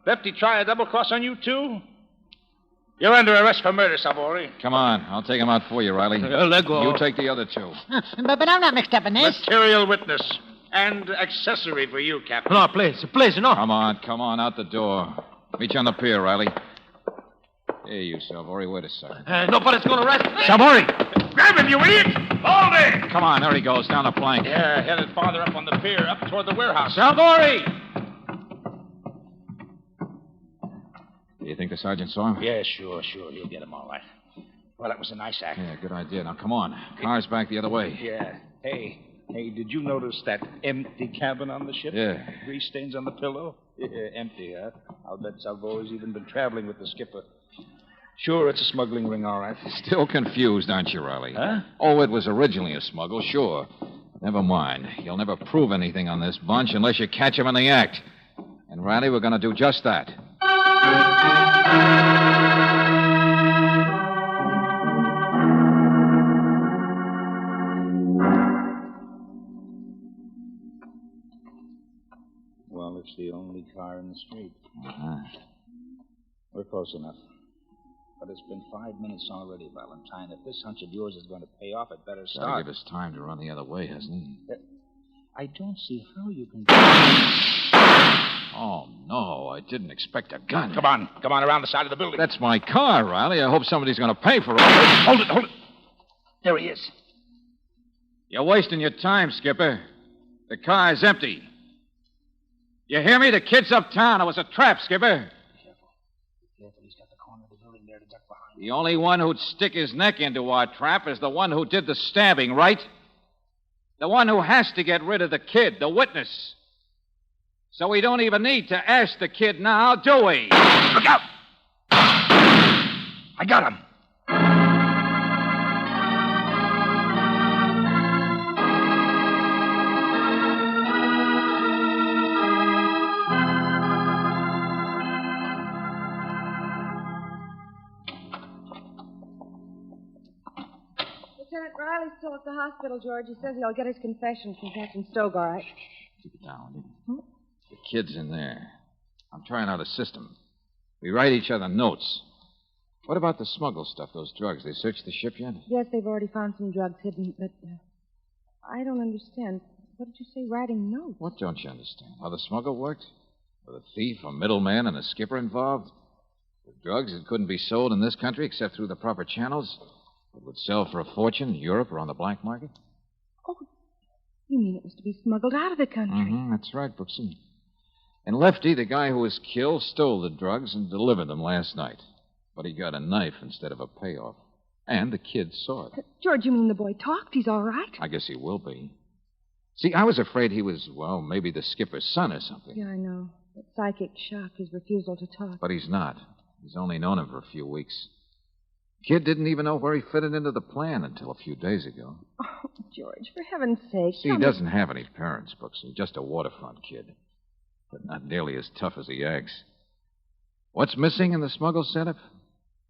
Lefty try a double cross on you, too? You're under arrest for murder, Salvori. Come on. I'll take him out for you, Riley. Let go. You take the other two. But I'm not mixed up in this. Material witness. And accessory for you, Captain. No, please, no. Come on, out the door. Meet you on the pier, Riley. Here, you, Salvori. Wait a second. Nobody's going to arrest me. Salvori! Grab him, you idiot! Hold it! Come on, there he goes, down the plank. Yeah, headed farther up on the pier, up toward the warehouse. Salvori! You think the sergeant saw him? Yeah, sure. He'll get him all right. Well, that was a nice act. Yeah, good idea. Now, come on. Car's back the other way. Yeah. Hey, did you notice that empty cabin on the ship? Yeah. Grease stains on the pillow? Yeah, empty, huh? I'll bet Salvo's even been traveling with the skipper. Sure, it's a smuggling ring, all right. Still confused, aren't you, Riley? Huh? Oh, it was originally a smuggle, sure. Never mind. You'll never prove anything on this bunch unless you catch him in the act. And, Riley, we're going to do just that. Well, it's the only car in the street. Uh-huh. We're close enough. But it's been 5 minutes already, Valentine. If this hunch of yours is going to pay off, it better start. Gotta give us time to run the other way, hasn't he? I don't see how you can... Oh, no, I didn't expect a gun. Come on, around the side of the building. That's my car, Riley. I hope somebody's going to pay for it. Hold it. There he is. You're wasting your time, Skipper. The car's empty. You hear me? The kid's uptown. It was a trap, Skipper. Careful, he's got the corner of the building there to duck behind. The only one who'd stick his neck into our trap is the one who did the stabbing, right? The one who has to get rid of the kid, the witness. So we don't even need to ask the kid now, do we? Look out! I got him. Lieutenant Riley's still at the hospital, George. He says he'll get his confession from Captain Stoke, all right. Keep it down. The kid's in there. I'm trying out a system. We write each other notes. What about the smuggle stuff, those drugs? They searched the ship yet? Yes, they've already found some drugs hidden, but I don't understand. What did you say, writing notes? What don't you understand? How the smuggle worked? With a thief, a middleman, and a skipper involved? With drugs that couldn't be sold in this country except through the proper channels? It would sell for a fortune in Europe or on the black market? Oh, you mean it was to be smuggled out of the country? Mm-hmm, that's right, Brooksy. And Lefty, the guy who was killed, stole the drugs and delivered them last night. But he got a knife instead of a payoff. And the kid saw it. George, you mean the boy talked? He's all right? I guess he will be. See, I was afraid he was, well, maybe the skipper's son or something. Yeah, I know. That psychic shock, his refusal to talk. But he's not. He's only known him for a few weeks. Kid didn't even know where he fitted into the plan until a few days ago. Oh, George, for heaven's sake. See, he doesn't have any parents, Brooksy. Just a waterfront kid. But not nearly as tough as he acts. What's missing in the smuggle setup?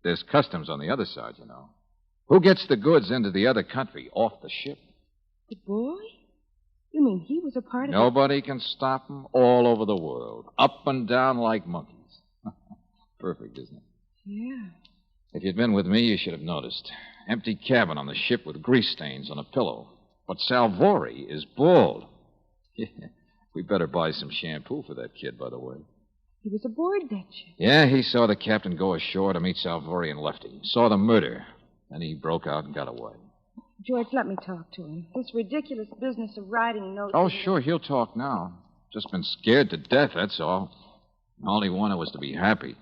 There's customs on the other side, you know. Who gets the goods into the other country, off the ship? The boy? You mean he was a part of it? Nobody can stop him all over the world. Up and down like monkeys. Perfect, isn't it? Yeah. If you'd been with me, you should have noticed. Empty cabin on the ship with grease stains on a pillow. But Salvori is bald. Yeah. We better buy some shampoo for that kid, by the way. He was aboard that ship. Yeah, he saw the captain go ashore to meet Salvori and Lefty. Saw the murder. Then he broke out and got away. George, let me talk to him. This ridiculous business of writing notes... Oh, sure, he'll talk now. Just been scared to death, that's all. All he wanted was to be happy.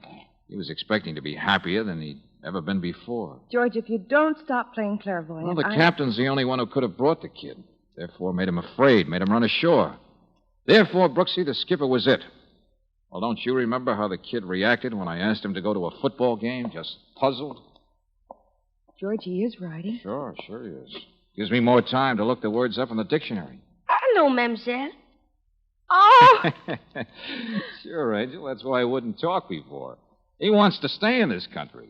He was expecting to be happier than he'd ever been before. George, if you don't stop playing clairvoyant... Well, the captain's the only one who could have brought the kid. Therefore, made him afraid, made him run ashore. Therefore, Brooksy, the skipper was it. Well, don't you remember how the kid reacted when I asked him to go to a football game? Just puzzled? George, he is writing. Sure he is. Gives me more time to look the words up in the dictionary. Hello, mademoiselle. Oh! Sure, Angel. That's why I wouldn't talk before. He wants to stay in this country.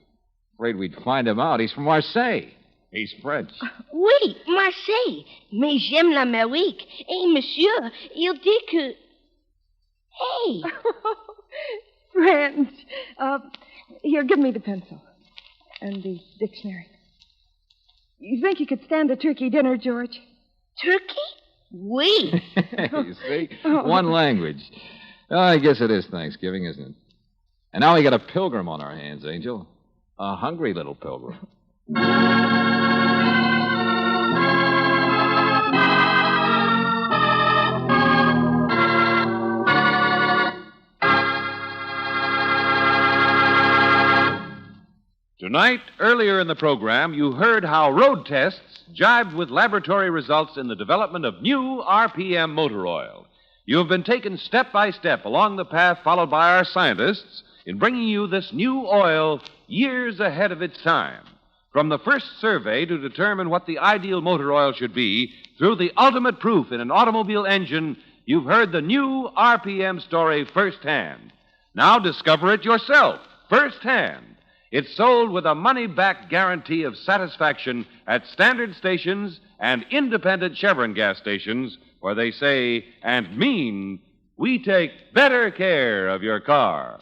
Afraid we'd find him out. He's from Marseille. He's French. Oui, Marseille. Mais j'aime l'Amérique. Et monsieur, il dit que... Hey! French. Here, give me the pencil. And the dictionary. You think you could stand a turkey dinner, George? Turkey? Oui. You see? One language. Oh, I guess it is Thanksgiving, isn't it? And now we got a pilgrim on our hands, Angel. A hungry little pilgrim. Tonight, earlier in the program, you heard how road tests jibed with laboratory results in the development of new RPM motor oil. You have been taken step by step along the path followed by our scientists in bringing you this new oil years ahead of its time. From the first survey to determine what the ideal motor oil should be, through the ultimate proof in an automobile engine, you've heard the new RPM story firsthand. Now discover it yourself, firsthand. It's sold with a money-back guarantee of satisfaction at standard stations and independent Chevron gas stations, where they say and mean, we take better care of your car.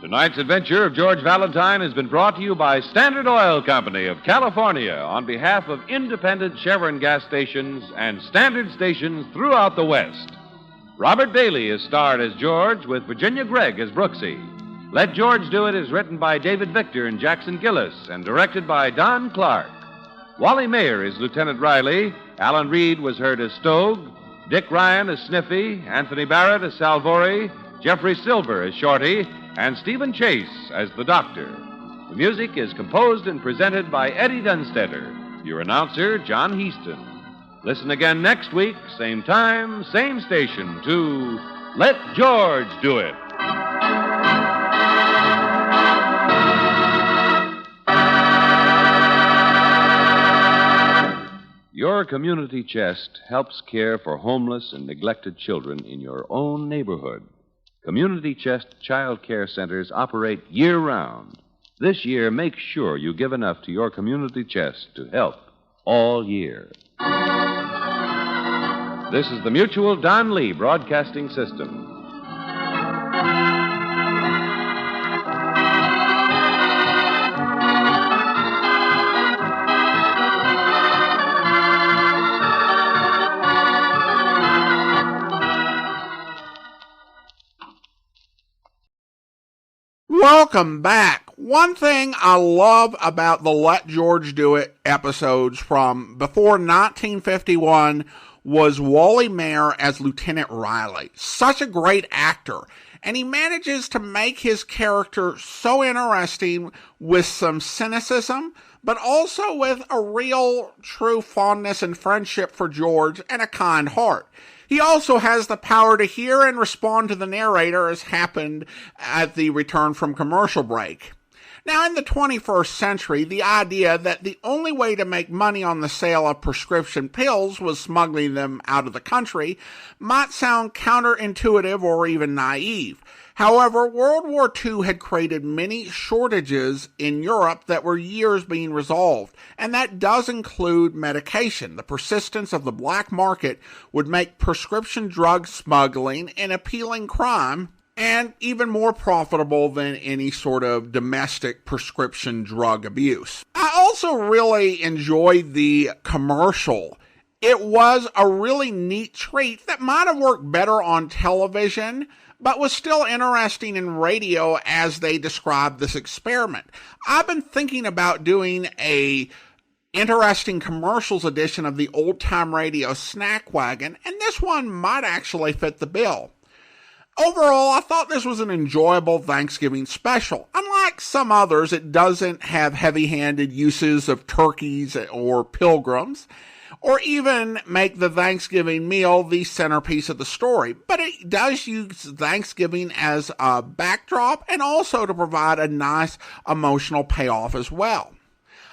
Tonight's adventure of George Valentine has been brought to you by Standard Oil Company of California on behalf of independent Chevron gas stations and standard stations throughout the West. Robert Daly is starred as George with Virginia Gregg as Brooksy. Let George Do It is written by David Victor and Jackson Gillis and directed by Don Clark. Wally Mayer is Lieutenant Riley. Alan Reed was heard as Stogue. Dick Ryan as Sniffy. Anthony Barrett as Salvori. Jeffrey Silver as Shorty. And Stephen Chase as the Doctor. The music is composed and presented by Eddie Dunstetter. Your announcer, John Heaston. Listen again next week, same time, same station, to Let George Do It. Your community chest helps care for homeless and neglected children in your own neighborhood. Community Chest Child Care Centers operate year-round. This year, make sure you give enough to your community chest to help all year. This is the Mutual Don Lee Broadcasting System. Welcome back. One thing I love about the Let George Do It episodes from before 1951 was Wally Mayer as Lieutenant Riley. Such a great actor. And he manages to make his character so interesting with some cynicism, but also with a real, true fondness and friendship for George and a kind heart. He also has the power to hear and respond to the narrator, as happened at the return from commercial break. Now, in the 21st century, the idea that the only way to make money on the sale of prescription pills was smuggling them out of the country might sound counterintuitive or even naive. However, World War II had created many shortages in Europe that were years being resolved, and that does include medication. The persistence of the black market would make prescription drug smuggling an appealing crime, and even more profitable than any sort of domestic prescription drug abuse. I also really enjoyed the commercial. It was a really neat treat that might have worked better on television, but was still interesting in radio as they described this experiment. I've been thinking about doing a interesting commercials edition of the Old Time Radio Snack Wagon, and this one might actually fit the bill. Overall, I thought this was an enjoyable Thanksgiving special. Unlike some others, it doesn't have heavy-handed uses of turkeys or pilgrims, or even make the Thanksgiving meal the centerpiece of the story. But it does use Thanksgiving as a backdrop and also to provide a nice emotional payoff as well.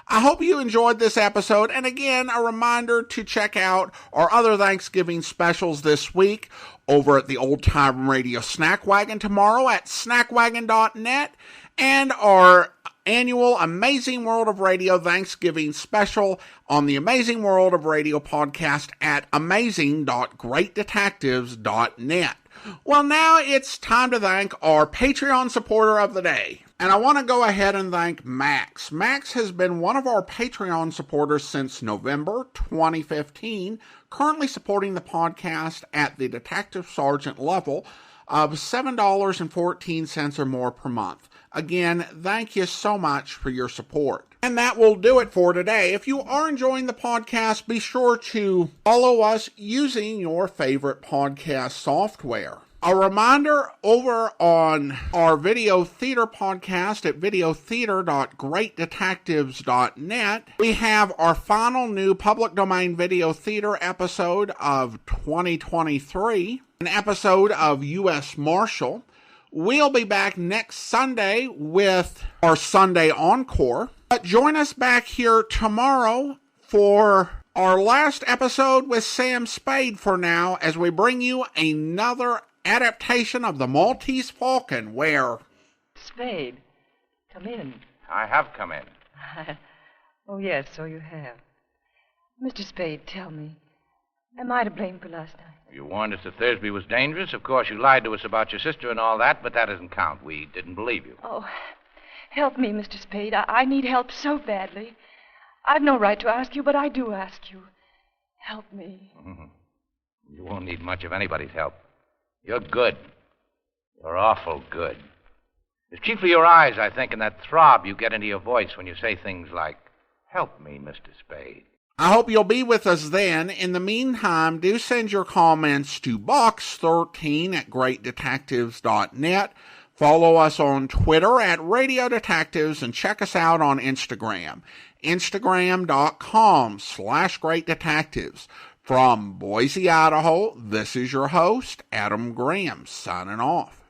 I hope you enjoyed this episode, and again, a reminder to check out our other Thanksgiving specials this week over at the Old Time Radio Snack Wagon tomorrow at snackwagon.net, and our annual Amazing World of Radio Thanksgiving special on the Amazing World of Radio podcast at amazing.greatdetectives.net. Well, now it's time to thank our Patreon supporter of the day. And I want to go ahead and thank Max. Max has been one of our Patreon supporters since November 2015, currently supporting the podcast at the Detective Sergeant level, of $7.14 or more per month. Again, thank you so much for your support. And that will do it for today. If you are enjoying the podcast, be sure to follow us using your favorite podcast software. A reminder, over on our video theater podcast at videotheater.greatdetectives.net, we have our final new public domain video theater episode of 2023, an episode of U.S. Marshal. We'll be back next Sunday with our Sunday Encore. But join us back here tomorrow for our last episode with Sam Spade for now, as we bring you another adaptation of The Maltese Falcon, where... Spade, come in. I have come in. Oh, yes, so you have. Mr. Spade, tell me, am I to blame for last night? You warned us that Thursby was dangerous. Of course, you lied to us about your sister and all that, but that doesn't count. We didn't believe you. Oh, help me, Mr. Spade. I need help so badly. I've no right to ask you, but I do ask you. Help me. Mm-hmm. You won't need much of anybody's help. You're good. You're awful good. It's chiefly your eyes, I think, and that throb you get into your voice when you say things like, "Help me, Mr. Spade." I hope you'll be with us then. In the meantime, do send your comments to box13@greatdetectives.net. Follow us on Twitter at Radio Detectives and check us out on Instagram. Instagram.com/greatdetectives. From Boise, Idaho, this is your host, Adam Graham, signing off.